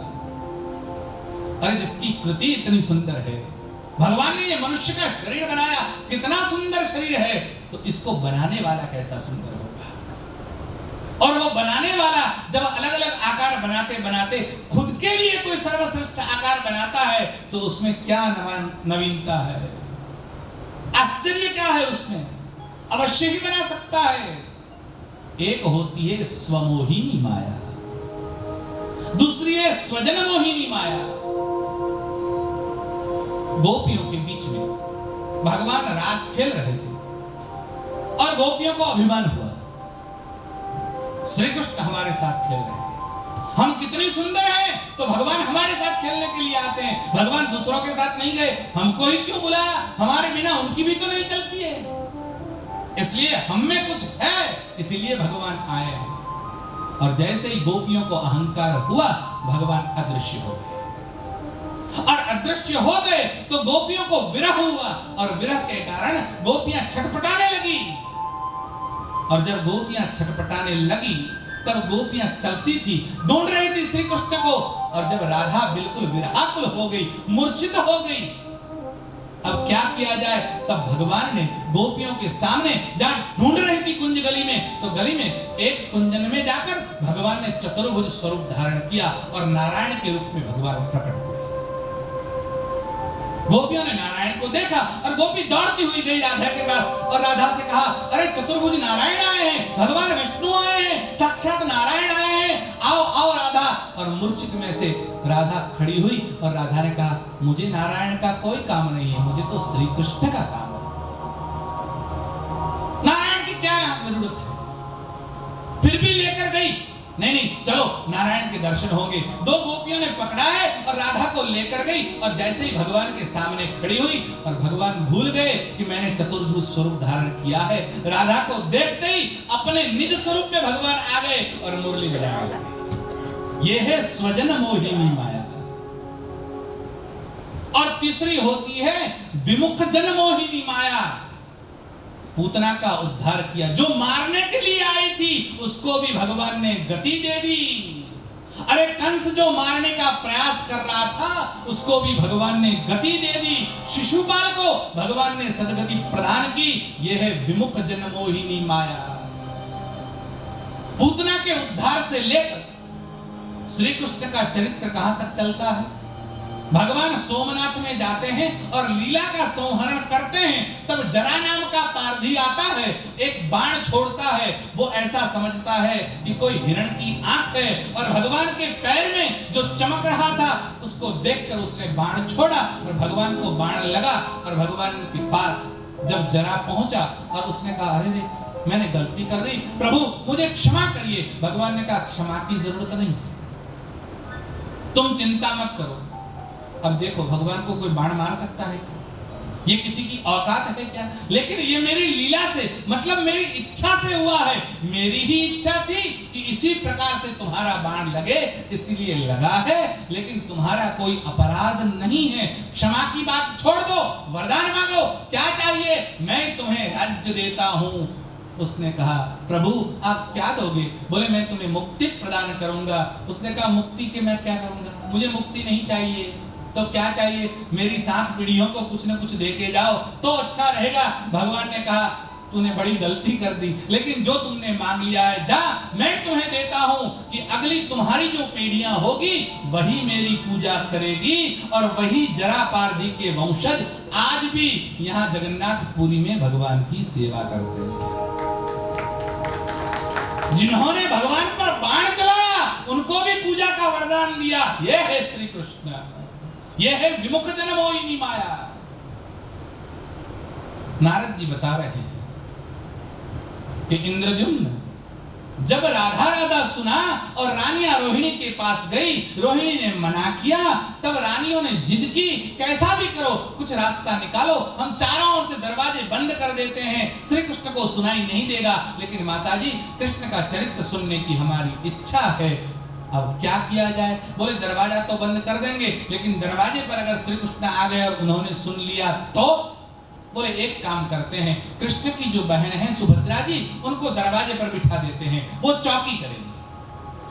Speaker 3: अरे जिसकी कृति इतनी सुंदर है, भगवान ने ये मनुष्य का शरीर बनाया, कितना सुंदर शरीर है, तो इसको बनाने वाला कैसा सुंदर होगा। और वो बनाने वाला जब अलग अलग आकार बनाते बनाते खुद के लिए कोई सर्वश्रेष्ठ आकार बनाता है, तो उसमें क्या नवीनता है, आश्चर्य क्या है उसमें। अवश्य ही बना सकता है। एक होती है स्वमोहिनी माया, दूसरी है स्वजन मोहिनी माया। गोपियों के बीच में भगवान रास खेल रहे थे, और गोपियों को अभिमान हुआ, श्री कृष्ण हमारे साथ खेल रहे हैं, हम कितनी सुंदर हैं, तो भगवान हमारे साथ खेलने के लिए आते हैं। भगवान दूसरों के साथ नहीं गए, हमको ही क्यों बुलाया? हमारे बिना उनकी भी तो नहीं चलती है, इसलिए हम में कुछ है, इसीलिए भगवान आए हैं। और जैसे ही गोपियों को अहंकार हुआ, भगवान अदृश्य हो गए। और अदृश्य हो गए तो गोपियों को विरह हुआ, और विरह के कारण गोपियां छटपटाने लगी। और जब गोपियां छटपटाने लगी, तब गोपियां चलती थी, ढूंढ रही थी श्री कृष्ण को। और जब राधा बिल्कुल विरहाकुल हो गई, मूर्छित हो गई, अब क्या किया जाए? तब भगवान ने गोपियों के सामने, जहां ढूंढ रही थी कुंज गली में, तो गली में एक कुंजन में जाकर भगवान ने चतुर्भुज स्वरूप धारण किया और नारायण के रूप में भगवान प्रकट हुए। गोपियों ने नारायण को देखा और गोपी दौड़ती हुई गई राधा के पास और राधा से कहा, अरे चतुर्भुज नारायण आए हैं, भगवान विष्णु आए हैं, साक्षात नारायण आए हैं, आओ आओ राधा। और मूर्छित में से राधा खड़ी हुई और राधा ने कहा, मुझे नारायण का कोई काम नहीं है, मुझे तो श्री कृष्ण का काम है, नारायण की क्या यहां जरूरत है? फिर भी लेकर गई, नहीं चलो नारायण के दर्शन होंगे। दो गोपियों ने पकड़ा है और राधा को लेकर गई, और जैसे ही भगवान के सामने खड़ी हुई, और भगवान भूल गए कि मैंने चतुर्भुज स्वरूप धारण किया है। राधा को देखते ही अपने निज स्वरूप में भगवान आ गए और मुरली बजाने लगे। यह है स्वजन मोहिनी माया। और तीसरी होती है विमुख जन मोहिनी माया। पूतना का उद्धार किया, जो मारने के लिए आई थी उसको भी भगवान ने गति दे दी। अरे कंस जो मारने का प्रयास कर रहा था, उसको भी भगवान ने गति दे दी। शिशुपाल को भगवान ने सद्गति प्रदान की। यह है विमुख जन मोहिनी माया। पूतना के उद्धार से लेकर श्री कृष्ण का चरित्र कहां तक चलता है? भगवान सोमनाथ में जाते हैं और लीला का संहरण करते हैं, तब जरा नाम का पारधी आता है, एक बाण छोड़ता है। वो ऐसा समझता है कि कोई हिरण की आंख है, और भगवान के पैर में जो चमक रहा था उसको देखकर उसने बाण छोड़ा और भगवान को बाण लगा। और भगवान के पास जब जरा पहुंचा और उसने कहा, अरे रे मैंने गलती कर दी, प्रभु मुझे क्षमा करिए। भगवान ने कहा, क्षमा की जरूरत नहीं, तुम चिंता मत करो। अब देखो, भगवान को कोई बाण मार सकता है क्या? ये किसी की औकात है क्या? लेकिन ये मेरी लीला से, मतलब मेरी इच्छा से हुआ है। मेरी ही इच्छा थी कि इसी प्रकार से तुम्हारा बाण लगे, इसीलिए लगा है, लेकिन तुम्हारा कोई अपराध नहीं है। क्षमा की बात छोड़ दो, वरदान मांगो, क्या चाहिए? मैं तुम्हें राज्य देता हूं। उसने कहा, प्रभु आप क्या दोगे? बोले, मैं तुम्हें मुक्ति प्रदान करूंगा। उसने कहा, मुक्ति के मैं क्या करूंगा? मुझे मुक्ति नहीं चाहिए। तो क्या चाहिए? मेरी 7 पीढ़ियों को कुछ न कुछ दे के जाओ तो अच्छा रहेगा। भगवान ने कहा, तूने बड़ी गलती कर दी, लेकिन जो तुमने मांग लिया है, जा, मैं तुम्हें देता हूं कि अगली तुम्हारी जो पीढ़ियां होगी वही मेरी पूजा करेगी, और वही जरा पारधी के वंशज आज भी यहां जगन्नाथपुरी में भगवान की सेवा करते हैं। जिन्होंने भगवान पर बाण चलाया उनको भी पूजा का वरदान दिया। यह है श्री कृष्ण, यह है विमुख जन मोहिनी माया। नारद जी बता रहे हैं कि इंद्रद्युम्न जब राधा राधा सुना और रानियां रोहिणी के पास गई, रोहिणी ने मना किया, तब रानियों ने जिद की, कैसा भी करो कुछ रास्ता निकालो, हम चारों ओर से दरवाजे बंद कर देते हैं, श्री कृष्ण को सुनाई नहीं देगा। लेकिन माताजी, कृष्ण का चरित्र सुनने की हमारी इच्छा है, अब क्या किया जाए? बोले, दरवाजा तो बंद कर देंगे, लेकिन दरवाजे पर अगर श्री कृष्ण आ गए और उन्होंने सुन लिया तो? बोले, एक काम करते हैं, कृष्ण की जो बहन है सुभद्रा जी, उनको दरवाजे पर बिठा देते हैं, वो चौकी करेंगे।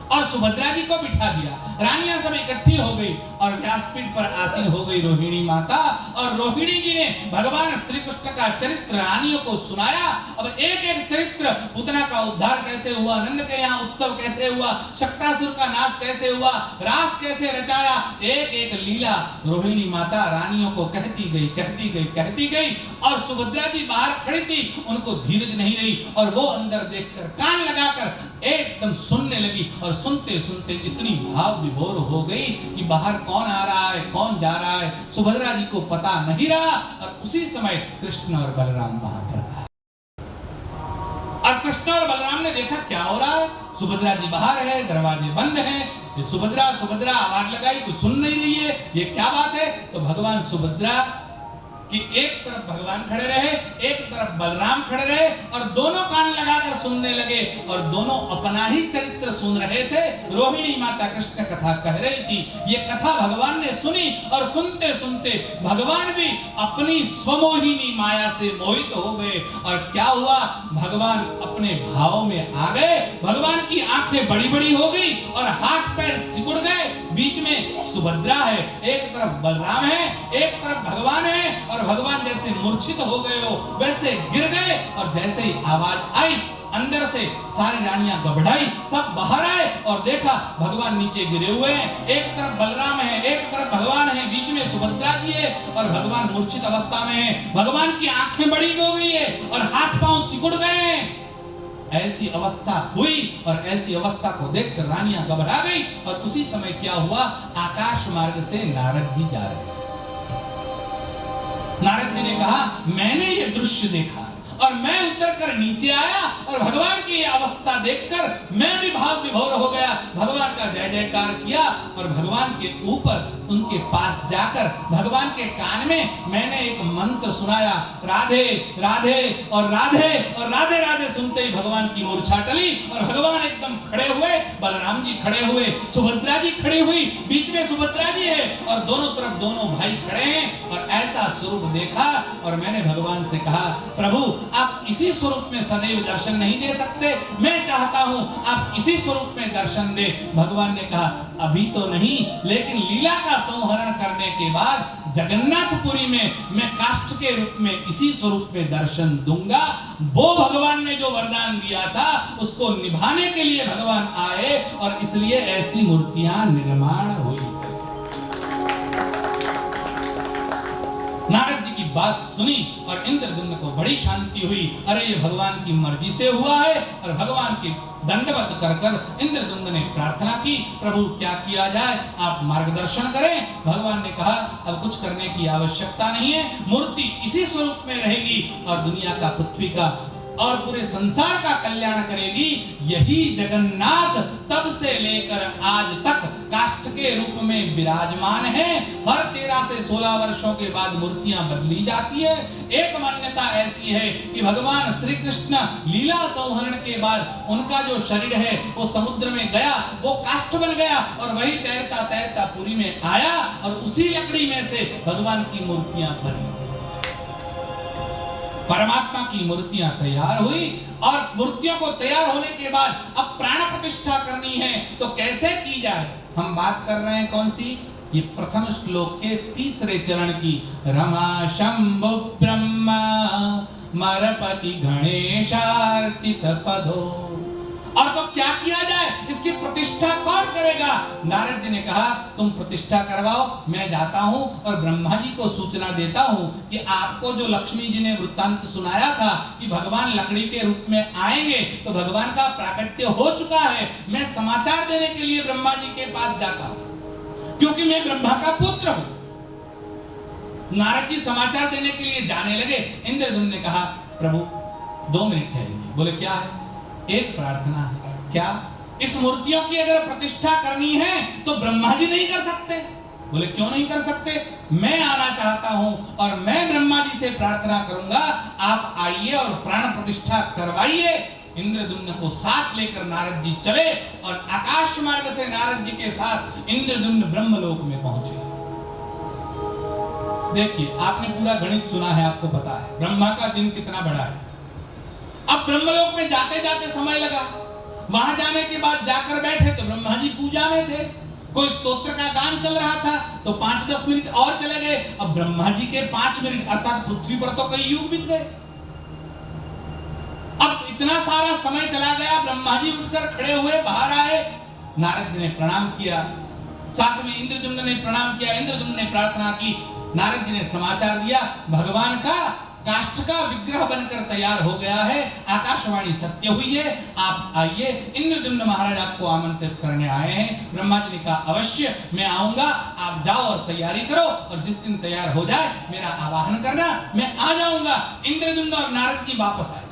Speaker 3: और सुभद्रा जी को बिठा दिया। रानियां सब इकट्ठी हो गई और व्यासपीठ पर आसीन हो गई रोहिणी माता, और रोहिणी जी ने भगवान श्री कृष्ण का चरित्र रानियों को सुनाया। अब एक एक चरित्र, पूतना का उद्धार कैसे हुआ, नंद के यहाँ उत्सव कैसे हुआ, शक्तासुर का नाश कैसे हुआ, रास कैसे रचाया, एक एक लीला रोहिणी माता रानियों को कहती गई, कहती गई, कहती गई। और सुभद्रा जी बाहर खड़ी थी, उनको धीरज नहीं रही, और वो अंदर देखकर कान लगाकर एकदम सुनने लगी, और सुनते सुनते इतनी भाव विभोर हो गई कि बाहर कौन आ रहा है, कौन जा रहा है, सुभद्रा जी को पता नहीं रहा। और उसी समय कृष्ण और बलराम वहां पर आए, और कृष्ण कृष्ण और बलराम ने देखा क्या हो रहा है, सुभद्रा जी बाहर है, दरवाजे बंद हैं, ये सुभद्रा सुभद्रा आवाज लगाई, कोई सुन नहीं रही है, ये क्या बात है। तो भगवान सुभद्रा कि एक तरफ भगवान खड़े रहे, एक तरफ बलराम खड़े रहे और दोनों कान लगाकर सुनने लगे और दोनों अपना ही चरित्र सुन रहे थे। रोहिणी माता कृष्ण कथा कह रही थी, ये कथा भगवान ने सुनी और सुनते सुनते भगवान भी अपनी स्वमोहिनी माया से मोहित हो गए। और क्या हुआ, भगवान अपने भावों में आ गए, भगवान की आंखें बड़ी बड़ी हो गई और हाथ पैर सिकुड़ गए। बीच में सुभद्रा है, एक तरफ बलराम है, एक तरफ भगवान है और भगवान जैसे मूर्छित हो गए हो वैसे गिर गए। और जैसे ही आवाज आई अंदर से सारी रानियां घबराई, सब बाहर आए और देखा भगवान नीचे गिरे हुए हैं, एक तरफ बलराम है, एक तरफ भगवान है, बीच में सुभद्रा जी है और भगवान मूर्छित अवस्था में है। भगवान की आंखें बड़ी हो गई है और हाथ पांव सिकुड़ गए हैं। ऐसी अवस्था हुई और ऐसी अवस्था को देखकर रानियां घबरा गई। और उसी समय क्या हुआ, आकाश मार्ग से नारद जी जा रहे थे। नारद जी ने कहा मैंने ये दृश्य देखा और मैं उतर कर नीचे आया और भगवान की अवस्था देखकर मैं भी भाव विभोर हो गया, भगवान का जय जयकार किया और भगवान के ऊपर उनके पास जाकर भगवान के कान में मैंने एक मंत्र सुनाया, राधे राधे और राधे और राधे राधे। सुनते ही भगवान की मूर्छा टली और भगवान एकदम खड़े हुए, बलराम जी खड़े हुए, सुभद्रा जी खड़ी हुई, बीच में सुभद्रा जी है और दोनों तरफ दोनों भाई खड़े हैं। और ऐसा स्वरूप देखा और मैंने भगवान से कहा, प्रभु आप इसी स्वरूप में सदैव दर्शन नहीं दे सकते, मैं चाहता हूं आप इसी स्वरूप में दर्शन दे। भगवान ने कहा अभी तो नहीं, लेकिन लीला का संहरण करने के बाद जगन्नाथपुरी में मैं काष्ठ के रूप में इसी स्वरूप में दर्शन दूंगा। वो भगवान ने जो वरदान दिया था उसको निभाने के लिए भगवान आए और इसलिए ऐसी मूर्तियां निर्माण हुई। नारद जी की बात सुनी और इंद्रद्युम्न को बड़ी शांति हुई। अरे ये भगवान की मर्जी से हुआ है। और भगवान के दंडवत कर कर इंद्रद्युम्न ने प्रार्थना की, प्रभु क्या किया जाए, आप मार्गदर्शन करें। भगवान ने कहा अब कुछ करने की आवश्यकता नहीं है, मूर्ति इसी स्वरूप में रहेगी और दुनिया का, पृथ्वी का और पूरे संसार का कल्याण करेगी। यही जगन्नाथ तब से लेकर आज तक काष्ठ के रूप में विराजमान है। हर 13 से 16 वर्षों के बाद मूर्तियां बदली जाती है। एक मान्यता ऐसी है कि भगवान श्री कृष्ण लीला संहरण के बाद उनका जो शरीर है वो समुद्र में गया, वो काष्ठ बन गया और वही तैरता तैरता पुरी में आया और उसी लकड़ी में से भगवान की मूर्तियां बनी। परमात्मा की मूर्तियां तैयार हुई और मूर्तियों को तैयार होने के बाद अब प्राण प्रतिष्ठा करनी है तो कैसे की जाए। हम बात कर रहे हैं कौन सी, ये प्रथम श्लोक के 3रे चरण की, रमा शंभु ब्रह्मा मरपति गणेशार्चित पदो। और तो क्या किया जाए, इसकी प्रतिष्ठा कौन करेगा। नारद जी ने कहा तुम प्रतिष्ठा करवाओ, मैं जाता हूं और ब्रह्मा जी को सूचना देता हूं कि आपको जो लक्ष्मी जी ने वृत्तांत सुनाया था कि भगवान लकड़ी के रूप में आएंगे, तो भगवान का प्राकट्य हो चुका है। मैं समाचार देने के लिए ब्रह्मा जी के पास जाता हूं क्योंकि मैं ब्रह्मा का पुत्र हूं। नारद जी समाचार देने के लिए जाने लगे। इंद्रद्युम्न ने कहा प्रभु 2 मिनट ठहरिए। बोले क्या है, एक प्रार्थना है। क्या, इस मूर्तियों की अगर प्रतिष्ठा करनी है तो ब्रह्मा जी नहीं कर सकते। बोले क्यों नहीं कर सकते, मैं आना चाहता हूं और मैं ब्रह्मा जी से प्रार्थना करूंगा, आप आइए और प्राण प्रतिष्ठा करवाइए। इंद्रद्युम्न को साथ लेकर नारद जी चले और आकाश मार्ग से नारद जी के साथ इंद्रद्युम्न ब्रह्मलोक में पहुंचे। देखिए आपने पूरा गणित सुना है, आपको पता है ब्रह्मा का दिन कितना बड़ा है। अब ब्रह्मलोक में जाते जाते समय लगा, वहां जाने के बाद जाकर बैठे तो ब्रह्मा जी पूजा में थे, कोई स्तोत्र का गान चल रहा था तो 5-10 मिनट और चले गए। अब ब्रह्मा जी के 5 मिनट अर्थात पृथ्वी पर तो कई युग बीत गए। अब इतना सारा समय चला गया, ब्रह्मा जी उठकर खड़े हुए बाहर आए, नारद जी ने प्रणाम किया, साथ में इंद्रद्युम्न ने प्रणाम किया। इंद्रद्युम्न ने प्रार्थना की, नारद जी ने समाचार दिया भगवान का काष्ठ का विग्रह बनकर तैयार हो गया है, आकाशवाणी सत्य हुई है, आप आइए। इंद्रद्युम्न महाराज आपको आमंत्रित करने आए हैं। ब्रह्मा जी ने कहा अवश्य मैं आऊंगा, आप जाओ और तैयारी करो और जिस दिन तैयार हो जाए मेरा आवाहन करना, मैं आ जाऊंगा। इंद्रद्युम्न और नारद जी वापस आए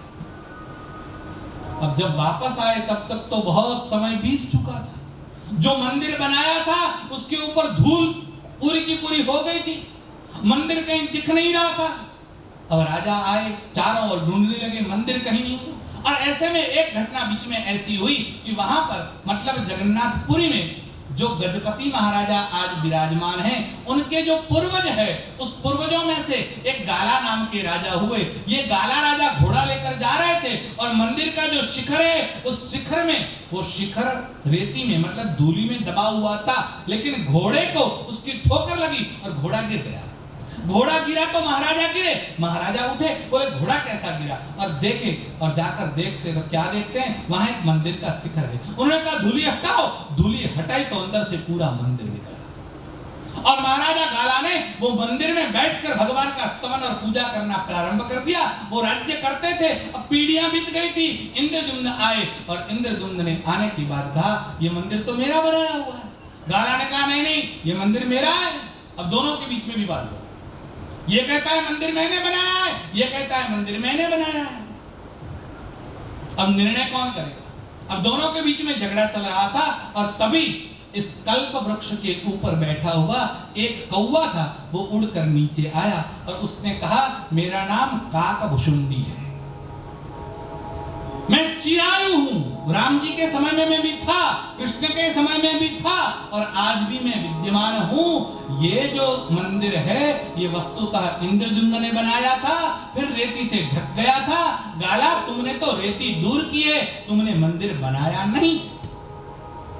Speaker 3: अब जब वापस आए तब तक तो बहुत समय बीत चुका था। जो मंदिर बनाया था उसके ऊपर धूल पूरी की पूरी हो गई थी, मंदिर कहीं दिख नहीं रहा था। अब राजा आए, चारों ओर ढूंढने लगे, मंदिर कहीं नहीं। और ऐसे में एक घटना बीच में ऐसी हुई कि वहां पर मतलब जगन्नाथपुरी में जो गजपति महाराजा आज विराजमान हैं, उनके जो पूर्वज है, उस पूर्वजों में से एक गाला नाम के राजा हुए। ये गाला राजा घोड़ा लेकर जा रहे थे और मंदिर का जो शिखर है, उस शिखर में, वो शिखर रेती में मतलब धूली में दबा हुआ था, लेकिन घोड़े को उसकी ठोकर लगी और घोड़ा गिर गया। घोड़ा गिरा तो महाराजा गिरे, महाराजा उठे, बोले घोड़ा कैसा गिरा, और देखे और जाकर देखते तो क्या देखते हैं, वहां एक मंदिर का शिखर है। उन्होंने कहा धूली हटाओ, धूली हटाई तो अंदर से पूरा मंदिर निकला। और महाराजा गाला ने वो मंदिर में बैठकर भगवान का स्तवन और पूजा करना प्रारंभ कर दिया। वो राज्य करते थे, अब पीढ़ियां बीत गई थी। इंद्रद्युम्न आए और इंद्रद्युम्न ने आने के बाद कहा ये मंदिर तो मेरा बनाया हुआ है। गाला ने कहा नहीं नहीं, ये मंदिर मेरा है। अब दोनों के बीच में विवाद हुआ। ये कहता है मंदिर मैंने बनाया है, ये कहता है मंदिर मैंने बनाया है। अब निर्णय कौन करेगा? अब दोनों के बीच में झगड़ा चल रहा था और तभी इस कल्प वृक्ष के ऊपर बैठा हुआ एक कौवा था, वो उड़कर नीचे आया और उसने कहा मेरा नाम काकभुशुंडी है, मैं चिरायु हूं। राम जी के समय में मैं भी था, कृष्ण के समय में भी था और आज भी मैं विद्यमान हूं। ये जो मंदिर है ये वस्तुतः इंद्रद्युम्न ने बनाया था, फिर रेती से ढक गया था। गाला तुमने तो रेती दूर की है, तुमने मंदिर बनाया नहीं।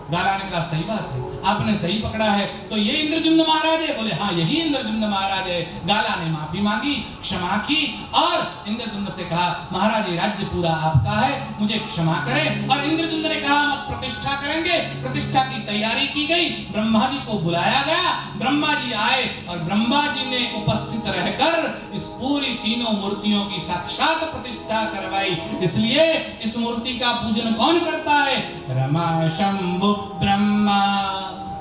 Speaker 3: गाला ने कहा सही बात है, आपने सही पकड़ा है। तो ये इंद्रद्युम्न महाराज है? बोले हाँ यही इंद्रद्युम्न महाराज है। गाला ने माफी मांगी, क्षमा की और इंद्रद्युम्न से कहा महाराज ये राज्य पूरा आपका है, मुझे क्षमा करें। और इंद्रद्युम्न ने कहा हम प्रतिष्ठा करेंगे। प्रतिष्ठा की तैयारी की गई, ब्रह्मा जी को बुलाया गया। ब्रह्मा जी आए और ब्रह्मा जी ने उपस्थित रहकर इस पूरी तीनों मूर्तियों की साक्षात प्रतिष्ठा करवाई। इसलिए इस मूर्ति का पूजन कौन करता है? रमा शंभु ब्रह्मा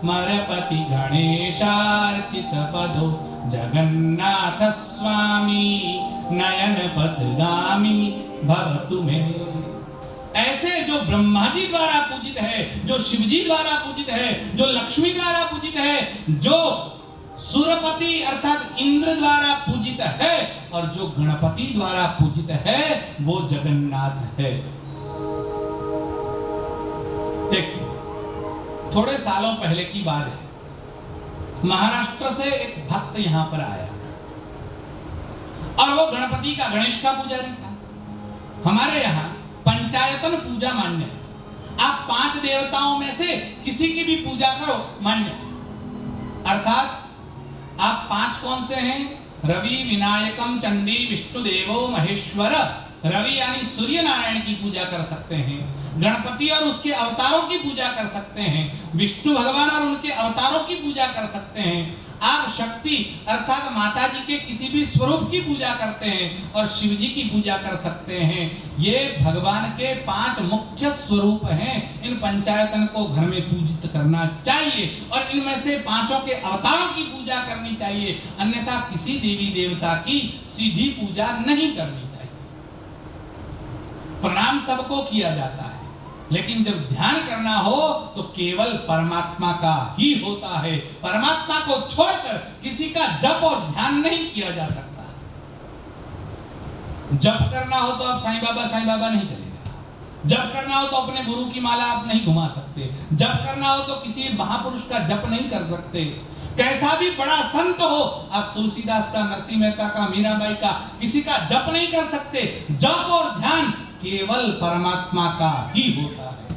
Speaker 3: मरपति गणेशार्चित पदो जगन्नाथ स्वामी नयन पथगामी भवतु मे। ऐसे जो ब्रह्मा जी द्वारा पूजित है, जो शिव जी द्वारा पूजित है, जो लक्ष्मी द्वारा पूजित है, जो सूरपति अर्थात इंद्र द्वारा पूजित है और जो गणपति द्वारा पूजित है वो जगन्नाथ है। देखिए थोड़े सालों पहले की बात है, महाराष्ट्र से एक भक्त यहां पर आया और वो गणपति का, गणेश का पुजारी था। हमारे यहां पंचायतन पूजा मान्य है। आप 5 देवताओं में से किसी की भी पूजा करो मान्य है। अर्थात आप 5 कौन से हैं? रवि, विनायकम, चंडी, विष्णु देवो महेश्वर। रवि यानी सूर्य नारायण की पूजा कर सकते हैं, गणपति और उसके अवतारों की पूजा कर सकते हैं, विष्णु भगवान और उनके अवतारों की पूजा कर सकते हैं। आप शक्ति अर्थात माता जी के किसी भी स्वरूप की पूजा करते हैं और शिव जी की पूजा कर सकते हैं। ये भगवान के 5 मुख्य स्वरूप हैं। इन पंचायतन को घर में पूजित करना चाहिए और इनमें से 5 के अवतारों की पूजा करनी चाहिए, अन्यथा किसी देवी देवता की सीधी पूजा नहीं करनी चाहिए। प्रणाम सबको किया जाता है, लेकिन जब ध्यान करना हो तो केवल परमात्मा का ही होता है। परमात्मा को छोड़कर किसी का जप और ध्यान नहीं किया जा सकता। जप करना हो तो आप साईं बाबा नहीं चलेगा। जप करना हो तो अपने गुरु की माला आप नहीं घुमा सकते। जप करना हो तो किसी महापुरुष का जप नहीं कर सकते। कैसा भी बड़ा संत हो, आप तुलसीदास का, नरसिंह मेहता का, मीराबाई का, किसी का जप नहीं कर सकते। जप और ध्यान केवल परमात्मा का ही होता है।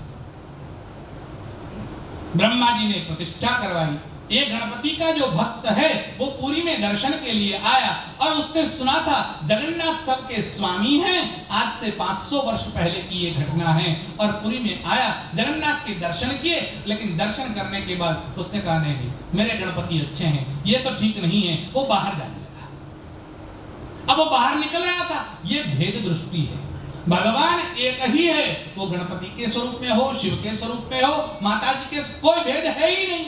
Speaker 3: ब्रह्मा जी ने प्रतिष्ठा करवाई। एक गणपति का जो भक्त है वो पुरी में दर्शन के लिए आया और उसने सुना था जगन्नाथ सबके स्वामी हैं। आज से 500 वर्ष पहले की ये घटना है। और पुरी में आया, जगन्नाथ के दर्शन किए, लेकिन दर्शन करने के बाद उसने कहा नहीं मेरे गणपति अच्छे हैं, ये तो ठीक नहीं है। वो बाहर जाने लगा। अब वो बाहर निकल रहा था। ये भेद दृष्टि है। भगवान एक ही है, वो गणपति के स्वरूप में हो, शिव के स्वरूप में हो, माता जी के, कोई भेद है ही नहीं।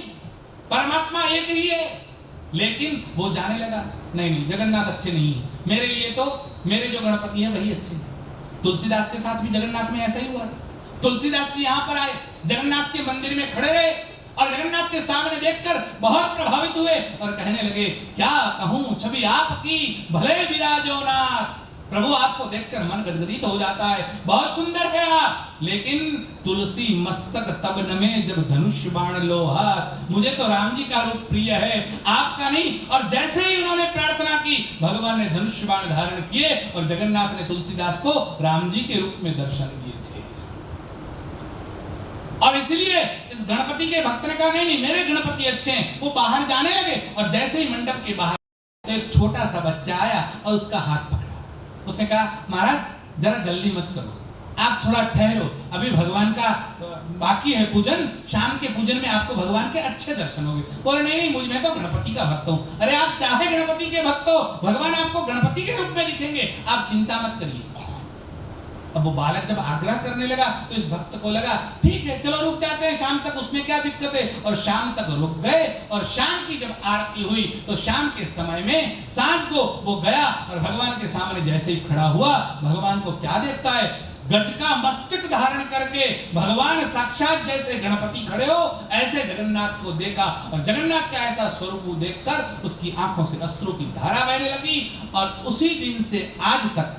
Speaker 3: परमात्मा एक ही है। लेकिन वो जाने लगा नहीं जगन्नाथ अच्छे नहीं है, मेरे लिए तो मेरे जो गणपति है वही अच्छे हैं। तुलसीदास के साथ भी जगन्नाथ में ऐसा ही हुआ था। तुलसीदास जी यहाँ पर आए, जगन्नाथ के मंदिर में खड़े रहे और जगन्नाथ के सामने देखकर बहुत प्रभावित हुए और कहने लगे, क्या कहूं छवि आपकी भले विराजो नाथ। प्रभु आपको देखकर मन गदगदित हो जाता है, बहुत सुंदर है आप। लेकिन तुलसी मस्तक तब नमे जब धनुष बाण लो हाथ। मुझे तो राम जी का रूप प्रिय है, आपका नहीं। और जैसे ही उन्होंने प्रार्थना की, भगवान ने धनुष बाण धारण किए और जगन्नाथ ने तुलसीदास को राम जी के रूप में दर्शन दिए थे। और इसलिए इस गणपति के भक्त ने कहा, नहीं मेरे गणपति अच्छे हैं। वो बाहर जाने लगे और जैसे ही मंडप के बाहर तो एक छोटा सा बच्चा आया और उसका हाथ पकड़ा। उसने कहा, महाराज जरा जल्दी मत करो, आप थोड़ा ठहरो, अभी भगवान का बाकी है पूजन, शाम के पूजन में आपको भगवान के अच्छे दर्शन होंगे। बोले नहीं मैं तो गणपति का भक्त हूँ। अरे आप चाहे गणपति के भक्त हो, भगवान आपको गणपति के रूप में दिखेंगे, आप चिंता मत करिए। अब वो बालक जब आग्रह करने लगा तो इस भक्त को लगा, ठीक है चलो रुक जाते हैं शाम तक, उसमें क्या दिक्कत है। और शाम तक रुक गए और शाम की जब आरती हुई तो शाम के समय में सांझ को वो गया और भगवान के सामने जैसे ही खड़ा हुआ, भगवान को क्या देखता है, गज का मस्तक धारण करके भगवान साक्षात जैसे गणपति खड़े हो ऐसे जगन्नाथ को देखा। और जगन्नाथ का ऐसा स्वरूप देखकर उसकी आंखों से अश्रु की धारा बहने लगी। और उसी दिन से आज तक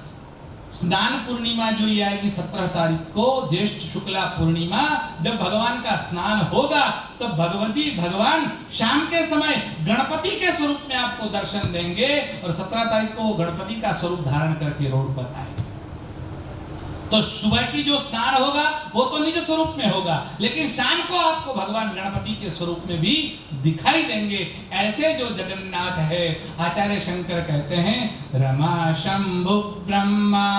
Speaker 3: स्नान पूर्णिमा जो ये आएगी 17 तारीख को, ज्येष्ठ शुक्ला पूर्णिमा, जब भगवान का स्नान होगा तो भगवान शाम के समय गणपति के स्वरूप में आपको दर्शन देंगे और 17 तारीख को वो गणपति का स्वरूप धारण करके रोड पर आएंगे। तो सुबह की जो स्नान होगा वो तो निज स्वरूप में होगा, लेकिन शाम को आपको भगवान गणपति के स्वरूप में भी दिखाई देंगे। ऐसे जो जगन्नाथ है, आचार्य शंकर कहते हैं, रमा शंभु ब्रह्मा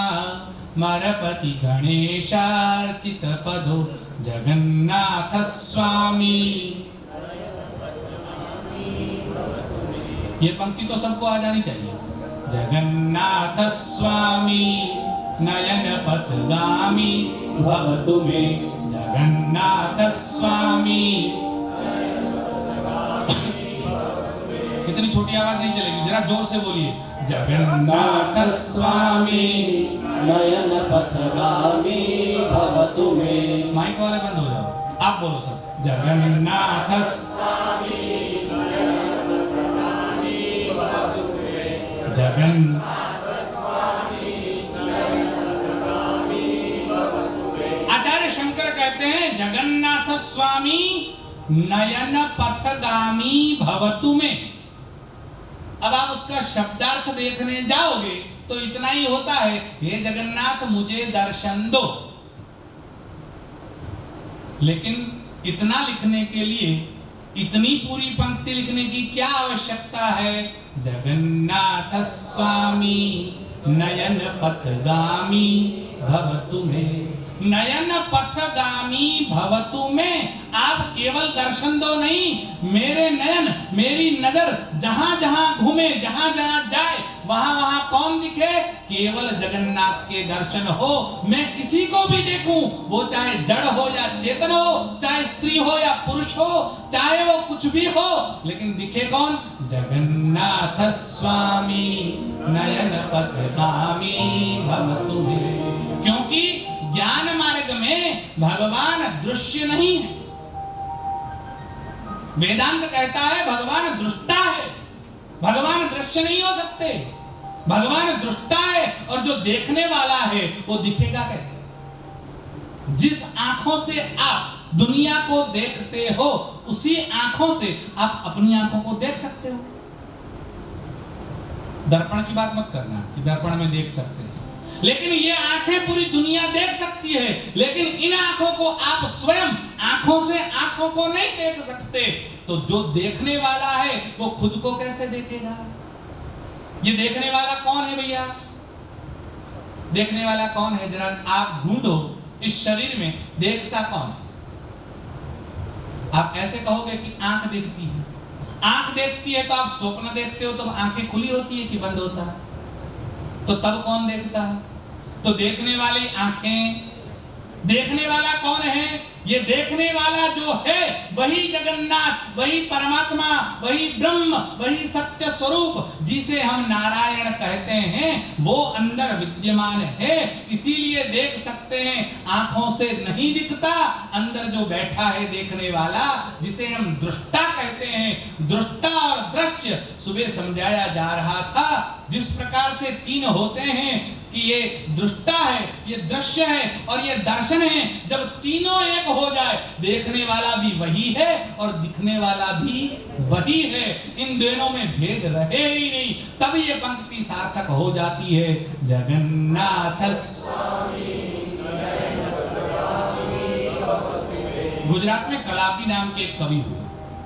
Speaker 3: मरपति गणेशार्चित पदो जगन्नाथ स्वामी। ये पंक्ति तो सबको आ जानी चाहिए। जगन्नाथ स्वामी नयन पथगामी भवतु मे जगन्नाथ स्वामी। इतनी छोटी आवाज नहीं चलेगी, जरा जोर से बोलिए, जगन्नाथ स्वामी
Speaker 4: नयन पथगामी भवतु मे।
Speaker 3: माइक वाले बंद हो जाओ, आप बोलो सब, जगन्नाथ स्वामी नयन पथगामी भवतु मे जगन्नाथ। आचार्य शंकर कहते हैं, जगन्नाथ स्वामी नयन पथगामी भवतु में। अब आप उसका शब्दार्थ देखने जाओगे तो इतना ही होता है, हे जगन्नाथ मुझे दर्शन दो। लेकिन इतना लिखने के लिए इतनी पूरी पंक्ति लिखने की क्या आवश्यकता है? जगन्नाथ स्वामी नयन पथगामी भवतु में। नयन पथगामी भवतु में आप केवल दर्शन दो नहीं, मेरे नयन, मेरी नजर जहां जहां घूमे, जहां जहां जाए, वहां वहां कौन दिखे? केवल जगन्नाथ के दर्शन हो। मैं किसी को भी देखूं, वो चाहे जड़ हो या चेतन हो, चाहे स्त्री हो या पुरुष हो, चाहे वो कुछ भी हो, लेकिन दिखे कौन? जगन्नाथ स्वामी नयन पथगामी भवतु में। क्योंकि ज्ञान मार्ग में भगवान दृश्य नहीं है। वेदांत कहता है भगवान दृष्टा है, भगवान दृश्य नहीं हो सकते। भगवान दृष्टा है और जो देखने वाला है वो दिखेगा कैसे? जिस आंखों से आप दुनिया को देखते हो, उसी आंखों से आप अपनी आंखों को देख सकते हो। दर्पण की बात मत करना कि दर्पण में देख सकते हैं, लेकिन ये आंखें पूरी दुनिया देख सकती है, लेकिन इन आंखों को आप स्वयं आंखों से आंखों को नहीं देख सकते। तो जो देखने वाला है वो खुद को कैसे देखेगा? ये देखने वाला कौन है भैया? देखने वाला कौन है? जरा आप ढूंढो इस शरीर में, देखता कौन है? आप ऐसे कहोगे कि आंख देखती है। आंख देखती है तो आप स्वप्न देखते हो, तो आंखें खुली होती है कि बंद होता है? तो तब कौन देखता है? तो देखने वाली आंखें देखने वाला कौन है? ये देखने वाला जो है वही जगन्नाथ, वही परमात्मा, वही ब्रह्म, वही सत्य स्वरूप जिसे हम नारायण कहते हैं, वो अंदर विद्यमान है। इसीलिए देख सकते हैं, आंखों से नहीं दिखता, अंदर जो बैठा है देखने वाला, जिसे हम दृष्टा कहते हैं। दृष्टा और दृश्य सुबह समझाया जा रहा था, जिस प्रकार से तीन होते हैं कि ये दृष्टा है, ये दृश्य है और ये दर्शन है। जब तीनों एक हो जाए, देखने वाला भी वही है और दिखने वाला भी वही है, इन दोनों में भेद रहे ही नहीं, तभी ये पंक्ति सार्थक हो जाती है। जगन्नाथ स्वामी। गुजरात में कलापी नाम के एक कवि हुए,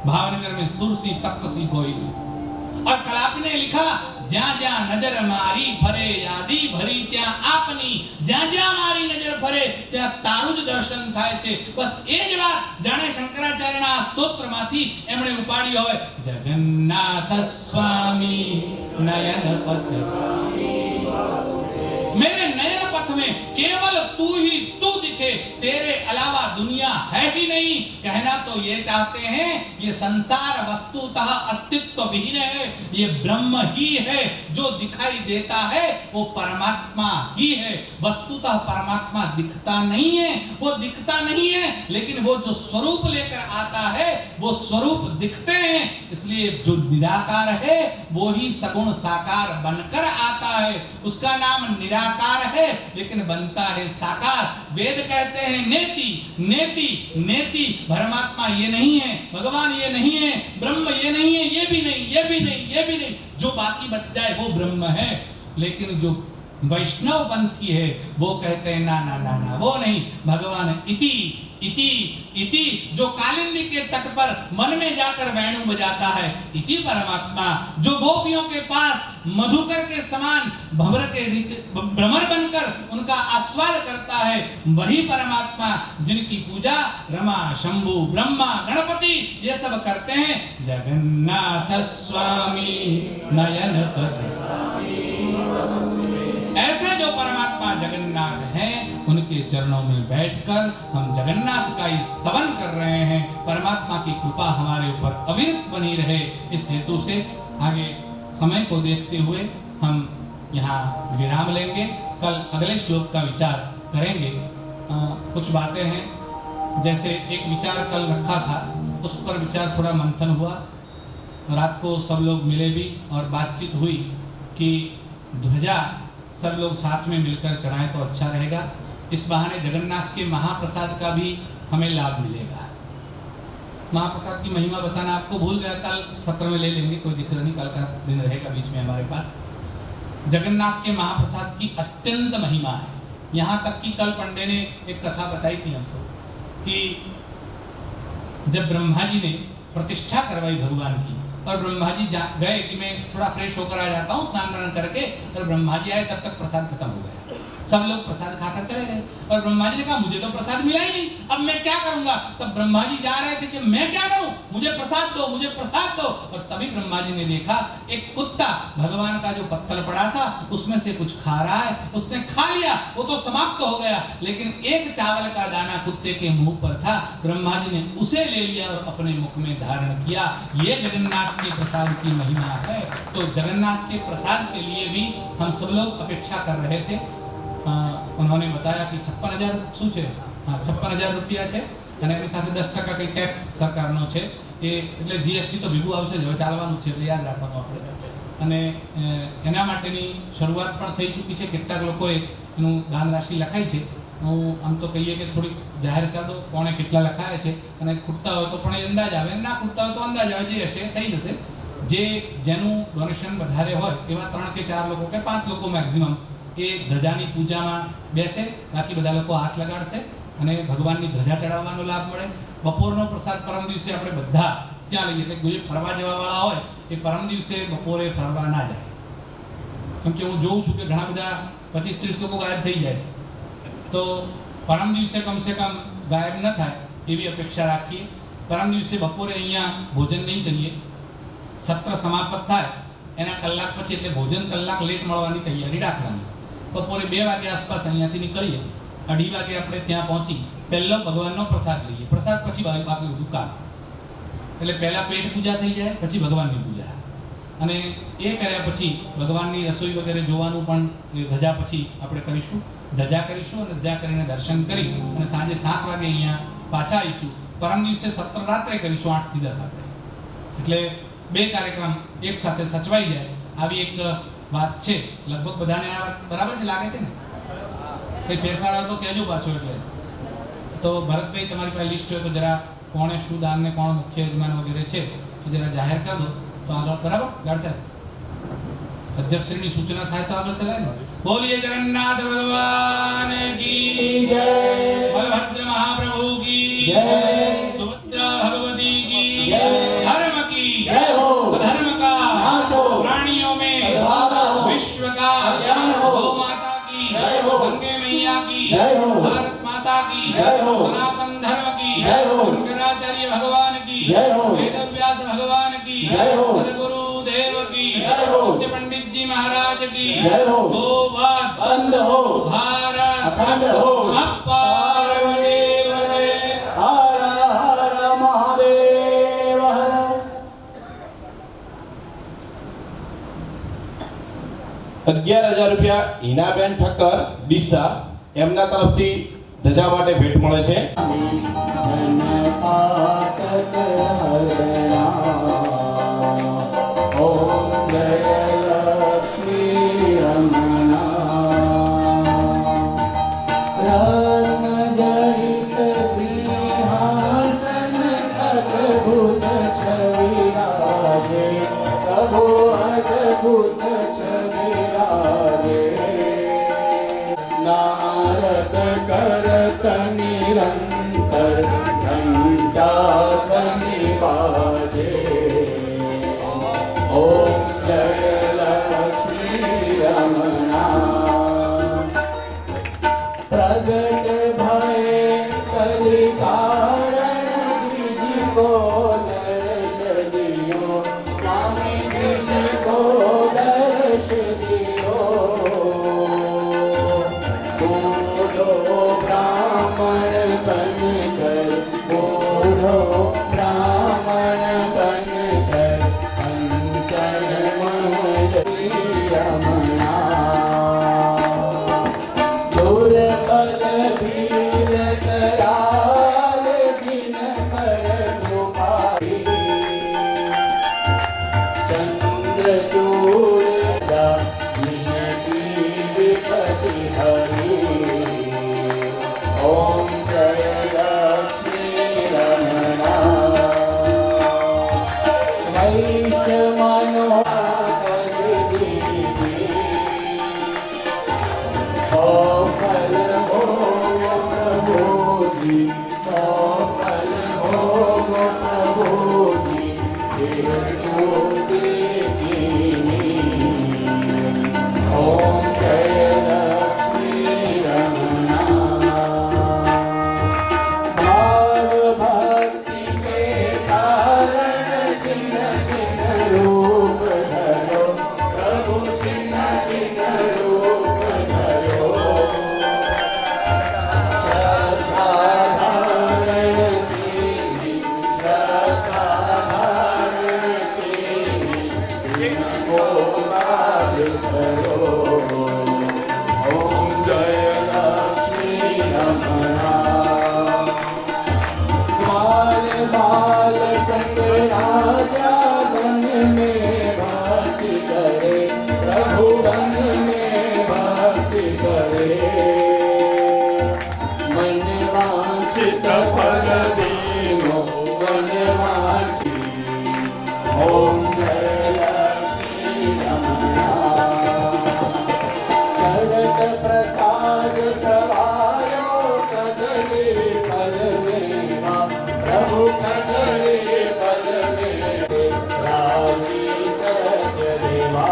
Speaker 3: भावनगर में सुरसी तख्त सी कोई नहीं, और कलापी ने लिखा, ज्યાં જ્યાં નજર મારી ફરે યાદી ભરી ત્યાં આપની, જ્યાં જ્યાં મારી નજર ફરે ત્યાં તારું જ દર્શન થાય છે। બસ એ જ વાત જાણે શંકરાચાર્યના સ્તોત્રમાંથી એમણે ઉપાડી હોય। જગન્નાથ સ્વામી નયન પથ, मेरे नयन पथ में केवल तू ही तू दिखे, तेरे अलावा दुनिया है ही नहीं। कहना तो ये चाहते हैं, ये संसार वस्तुतः अस्तित्व विहीन है, ये ब्रह्म ही है। जो दिखाई देता है वो परमात्मा ही है। वस्तुतः परमात्मा दिखता नहीं है, वो दिखता नहीं है, लेकिन वो जो स्वरूप लेकर आता है वो स्वरूप दिखते हैं। इसलिए जो निराकार है वो ही सगुण साकार बनकर आता है। उसका नाम निराकार है, लेकिन बनता है साकार। वेद कहते हैं नेति नेति नेति। परमात्मा ये नहीं है, भगवान ये नहीं है, ब्रह्म ये नहीं है, ये भी नहीं, ये भी नहीं, ये भी नहीं। जो बाकी बच जाए वो ब्रह्म है। लेकिन जो वैष्णव पंथी है वो कहते हैं ना ना ना ना, वो नहीं, भगवान इति इति इति। जो कालिंदी के तट पर मन में जाकर वेणु बजाता है, इति परमात्मा। जो गोपियों के पास मधुकर के समान भंवर के भ्रमर बनकर उनका आस्वाद करता है, वही परमात्मा। जिनकी पूजा रमा शंभु ब्रह्मा गणपति ये सब करते हैं। जगन्नाथ स्वामी नयन पथ, ऐसे जो परमात्मा जगन्नाथ हैं, उनके चरणों में बैठकर हम जगन्नाथ का स्तवन कर रहे हैं। परमात्मा की कृपा हमारे ऊपर अविरत बनी रहे, इस हेतु से आगे समय को देखते हुए हम यहाँ विराम लेंगे। कल अगले श्लोक का विचार करेंगे। कुछ बातें हैं, जैसे एक विचार कल रखा था, उस पर विचार थोड़ा मंथन हुआ। रात को सब लोग मिले भी और बातचीत हुई कि ध्वजा सब लोग साथ में मिलकर चढ़ाएं तो अच्छा रहेगा। इस बहाने जगन्नाथ के महाप्रसाद का भी हमें लाभ मिलेगा। महाप्रसाद की महिमा बताना आपको भूल गया, कल सत्र में ले लेंगे, कोई दिक्कत नहीं, कल का दिन रहेगा बीच में हमारे पास। जगन्नाथ के महाप्रसाद की अत्यंत महिमा है। यहाँ तक कि कल पंडे ने एक कथा बताई थी हमको कि जब ब्रह्मा जी ने प्रतिष्ठा करवाई भगवान की, और ब्रह्मा जी गए कि मैं थोड़ा फ्रेश होकर आ जाता हूँ स्नान वान करके, और ब्रह्मा जी आए तब तक प्रसाद खत्म हो गया। सब लोग प्रसाद खाकर चले गए और ब्रह्मा जी ने कहा मुझे तो प्रसाद मिला ही नहीं, अब मैं क्या करूंगा। तब ब्रह्मा जी जा रहे थे कि मैं क्या करूं, मुझे प्रसाद दो, मुझे प्रसाद दो। और तभी ब्रह्मा जी ने देखा एक कुत्ता भगवान का जो पत्तल पड़ा था उसमें से कुछ खा रहा है। उसने खा लिया, वो तो समाप्त हो गया, लेकिन एक चावल का दाना कुत्ते के मुंह पर था। ब्रह्मा जी ने उसे ले लिया और अपने मुख में धारण किया। ये जगन्नाथ के प्रसाद की महिमा है। तो जगन्नाथ के प्रसाद के लिए भी हम सब लोग अपेक्षा कर रहे थे। उन्होंने बताया कि 56,000 શું છે? હા, 56,000 રૂપિયા છે અને એની સાથે 10% કંઈ ટેક્સ સરકારનો છે, એ એટલે જીએસટી તો ભેગું આવશે જ, હવે ચાલવાનું છે, એટલે યાદ રાખવાનું આપણે। અને એના માટેની શરૂઆત પણ થઈ ચૂકી છે। કેટલાક લોકોએ એનું દાન રાશિ લખાઈ છે। હું આમ તો કહીએ કે થોડીક જાહેર કરી દો કોણે કેટલા લખાયા છે, અને ખૂટતા હોય તો પણ એ અંદાજ આવે, ના ખૂટતા હોય તો અંદાજ આવે, જે હશે થઈ જશે। જે જેનું ડોનેશન વધારે હોય એવા 3 કે 4 લોકો કે 5 લોકો મેક્સિમમ એ ધજાની પૂજામાં બેસે, બાકી બધા લોકો હાથ લગાડશે અને ભગવાનની ધજા ચડાવવાનો લાભ મળે। બપોરનો પ્રસાદ પરમ દિવસે આપણે બધા ત્યાં લઈએ, એટલે કોઈ ફરવા જવાવાળા હોય એ પરમ દિવસે બપોરે ફરવા ના જાય, કેમ કે હું જોઉં છું કે ઘણા બધા 25-30 લોકો ગાયબ થઈ જાય છે। તો પરમ દિવસે કમસે કમ ગાયબ ન થાય એવી અપેક્ષા રાખીએ। પરમ દિવસે બપોરે અહીંયા ભોજન નહીં કરીએ, સત્ર સમાપ્ત થાય એના કલાક પછી, એટલે ભોજન કલાક લેટ મળવાની તૈયારી રાખવાની। બપોરે 2 વાગે આસપાસ અહીંયાથી નીકળીએ 2:30 વાગે આપણે ત્યાં પહોંચી પહેલો ભગવાનનો પ્રસાદ લઈએ, પ્રસાદ પછી બાકી બધું કામ. એટલે પહેલા પેટ પૂજા થઈ જાય, પછી ભગવાનની પૂજા, અને એ કર્યા પછી ભગવાનની રસોઈ વગેરે જોવાનું પણ એ ધજા પછી આપણે કરીશું. ધજા કરીશું અને ધજા કરીને દર્શન કરી અને સાંજે 7 વાગે અહીંયા પાછા આવીશું. પરમ દિવસે સત્ર રાત્રે કરીશું 8 થી 10 આપણે. એટલે 2 કાર્યક્રમ એક સાથે સચવાઈ જાય આવી એક વાત છે. લગભગ બધાને આ વાત બરાબર છે લાગે છે ને? કંઈ ફેરફાર આવે તો કહેજો પાછો. એટલે તો ભરતભાઈ તમારી પાસે લિસ્ટ હોય તો જરા કોણે શું દાન ને કોણ મુખ્ય યજમાન વગેરે છે એ જરા જાહેર કરી દો તો આગળ. બરાબર ગાડ સાહેબ? અધ્યક્ષશ્રીની સૂચના થાય તો આગળ ચલાય ને. બોલીએ જગન્નાથ ભગવાન કી
Speaker 4: જય,
Speaker 3: બલભદ્ર મહાપ્રભુ કી
Speaker 4: જય,
Speaker 3: સુભદ્રા ભગવતી કી
Speaker 4: જય,
Speaker 3: धर्म की
Speaker 4: जय हो,
Speaker 3: धर्म का
Speaker 4: नाश हो,
Speaker 3: प्राणियों में
Speaker 4: सद्भावना हो,
Speaker 3: विश्व का
Speaker 4: कल्याण हो,
Speaker 3: गौ माता की
Speaker 4: जय हो,
Speaker 3: गंगे मैया की
Speaker 4: जय हो,
Speaker 3: भारत माता की
Speaker 4: जय हो,
Speaker 3: सनातन धर्म की
Speaker 4: जय हो,
Speaker 3: शंकराचार्य भगवान की
Speaker 4: जय हो,
Speaker 3: वेदव्यास भगवान की
Speaker 4: जय हो,
Speaker 3: सदगुरु देव की
Speaker 4: जय हो,
Speaker 3: पूज्य पंडित जी महाराज की
Speaker 4: जय हो,
Speaker 3: गोवाद
Speaker 4: बंद हो,
Speaker 3: भारत
Speaker 4: अखंड हो,
Speaker 3: नमः पार्वती पते।
Speaker 4: हर हर महादेव हर.
Speaker 5: 11,000 રૂપિયા હિનાબેન ઠક્કર ડીસા એમના તરફથી ધજા માટે ભેટ મળે છે.
Speaker 4: जनपातक हरणा ओम जय लक्ष्मी रमणा रत्न जडित सिंहासन अद्भुत छवि राजे प्रभु अद्भुत छवि राजे नारद करत निरंतर घंटा ध्वनि बाजे ओम जय लक्ष्मी रमणा प्रगट भय कलिकारण द्विज को दर्श दियो स्वामी द्विज को दर्श दियो बूढ़ो ब्राह्मण बन कर बूढ़ो ब्राह्मण बन कर कंचन महली रमणा दुर्बल धीर कराल जिन पर कृपाई चंद्रचूड़ जा जिनकी विपत्ति हरी ओम जय लक्ष्मी रमणा वैश्य मनोज दीदी सफल हो प्रभु जी सफल हो प्रभु जी देव स्तुति कीनी ओम जय लक्ष्मी रमणा भाव भक्ति के कारण छिन्न छिन्न रूप धरो प्रभु छिन्न छिन्न रूप धरो श्रद्धा धारण कीनी श्रद्धा धारण कीनी जिनको काज सरो ओम जय लक्ष्मी रमणा बाल बाल संग राजा वन में भक्ति करे प्रभु वन में भक्ति करे मन वांछित फल देनो मन वांछित ओम जय लक्ष्मी रमणा चरत प्रसाद सवायो कदली फल मेवा प्रभु कदली फल में राजी सत्य देवा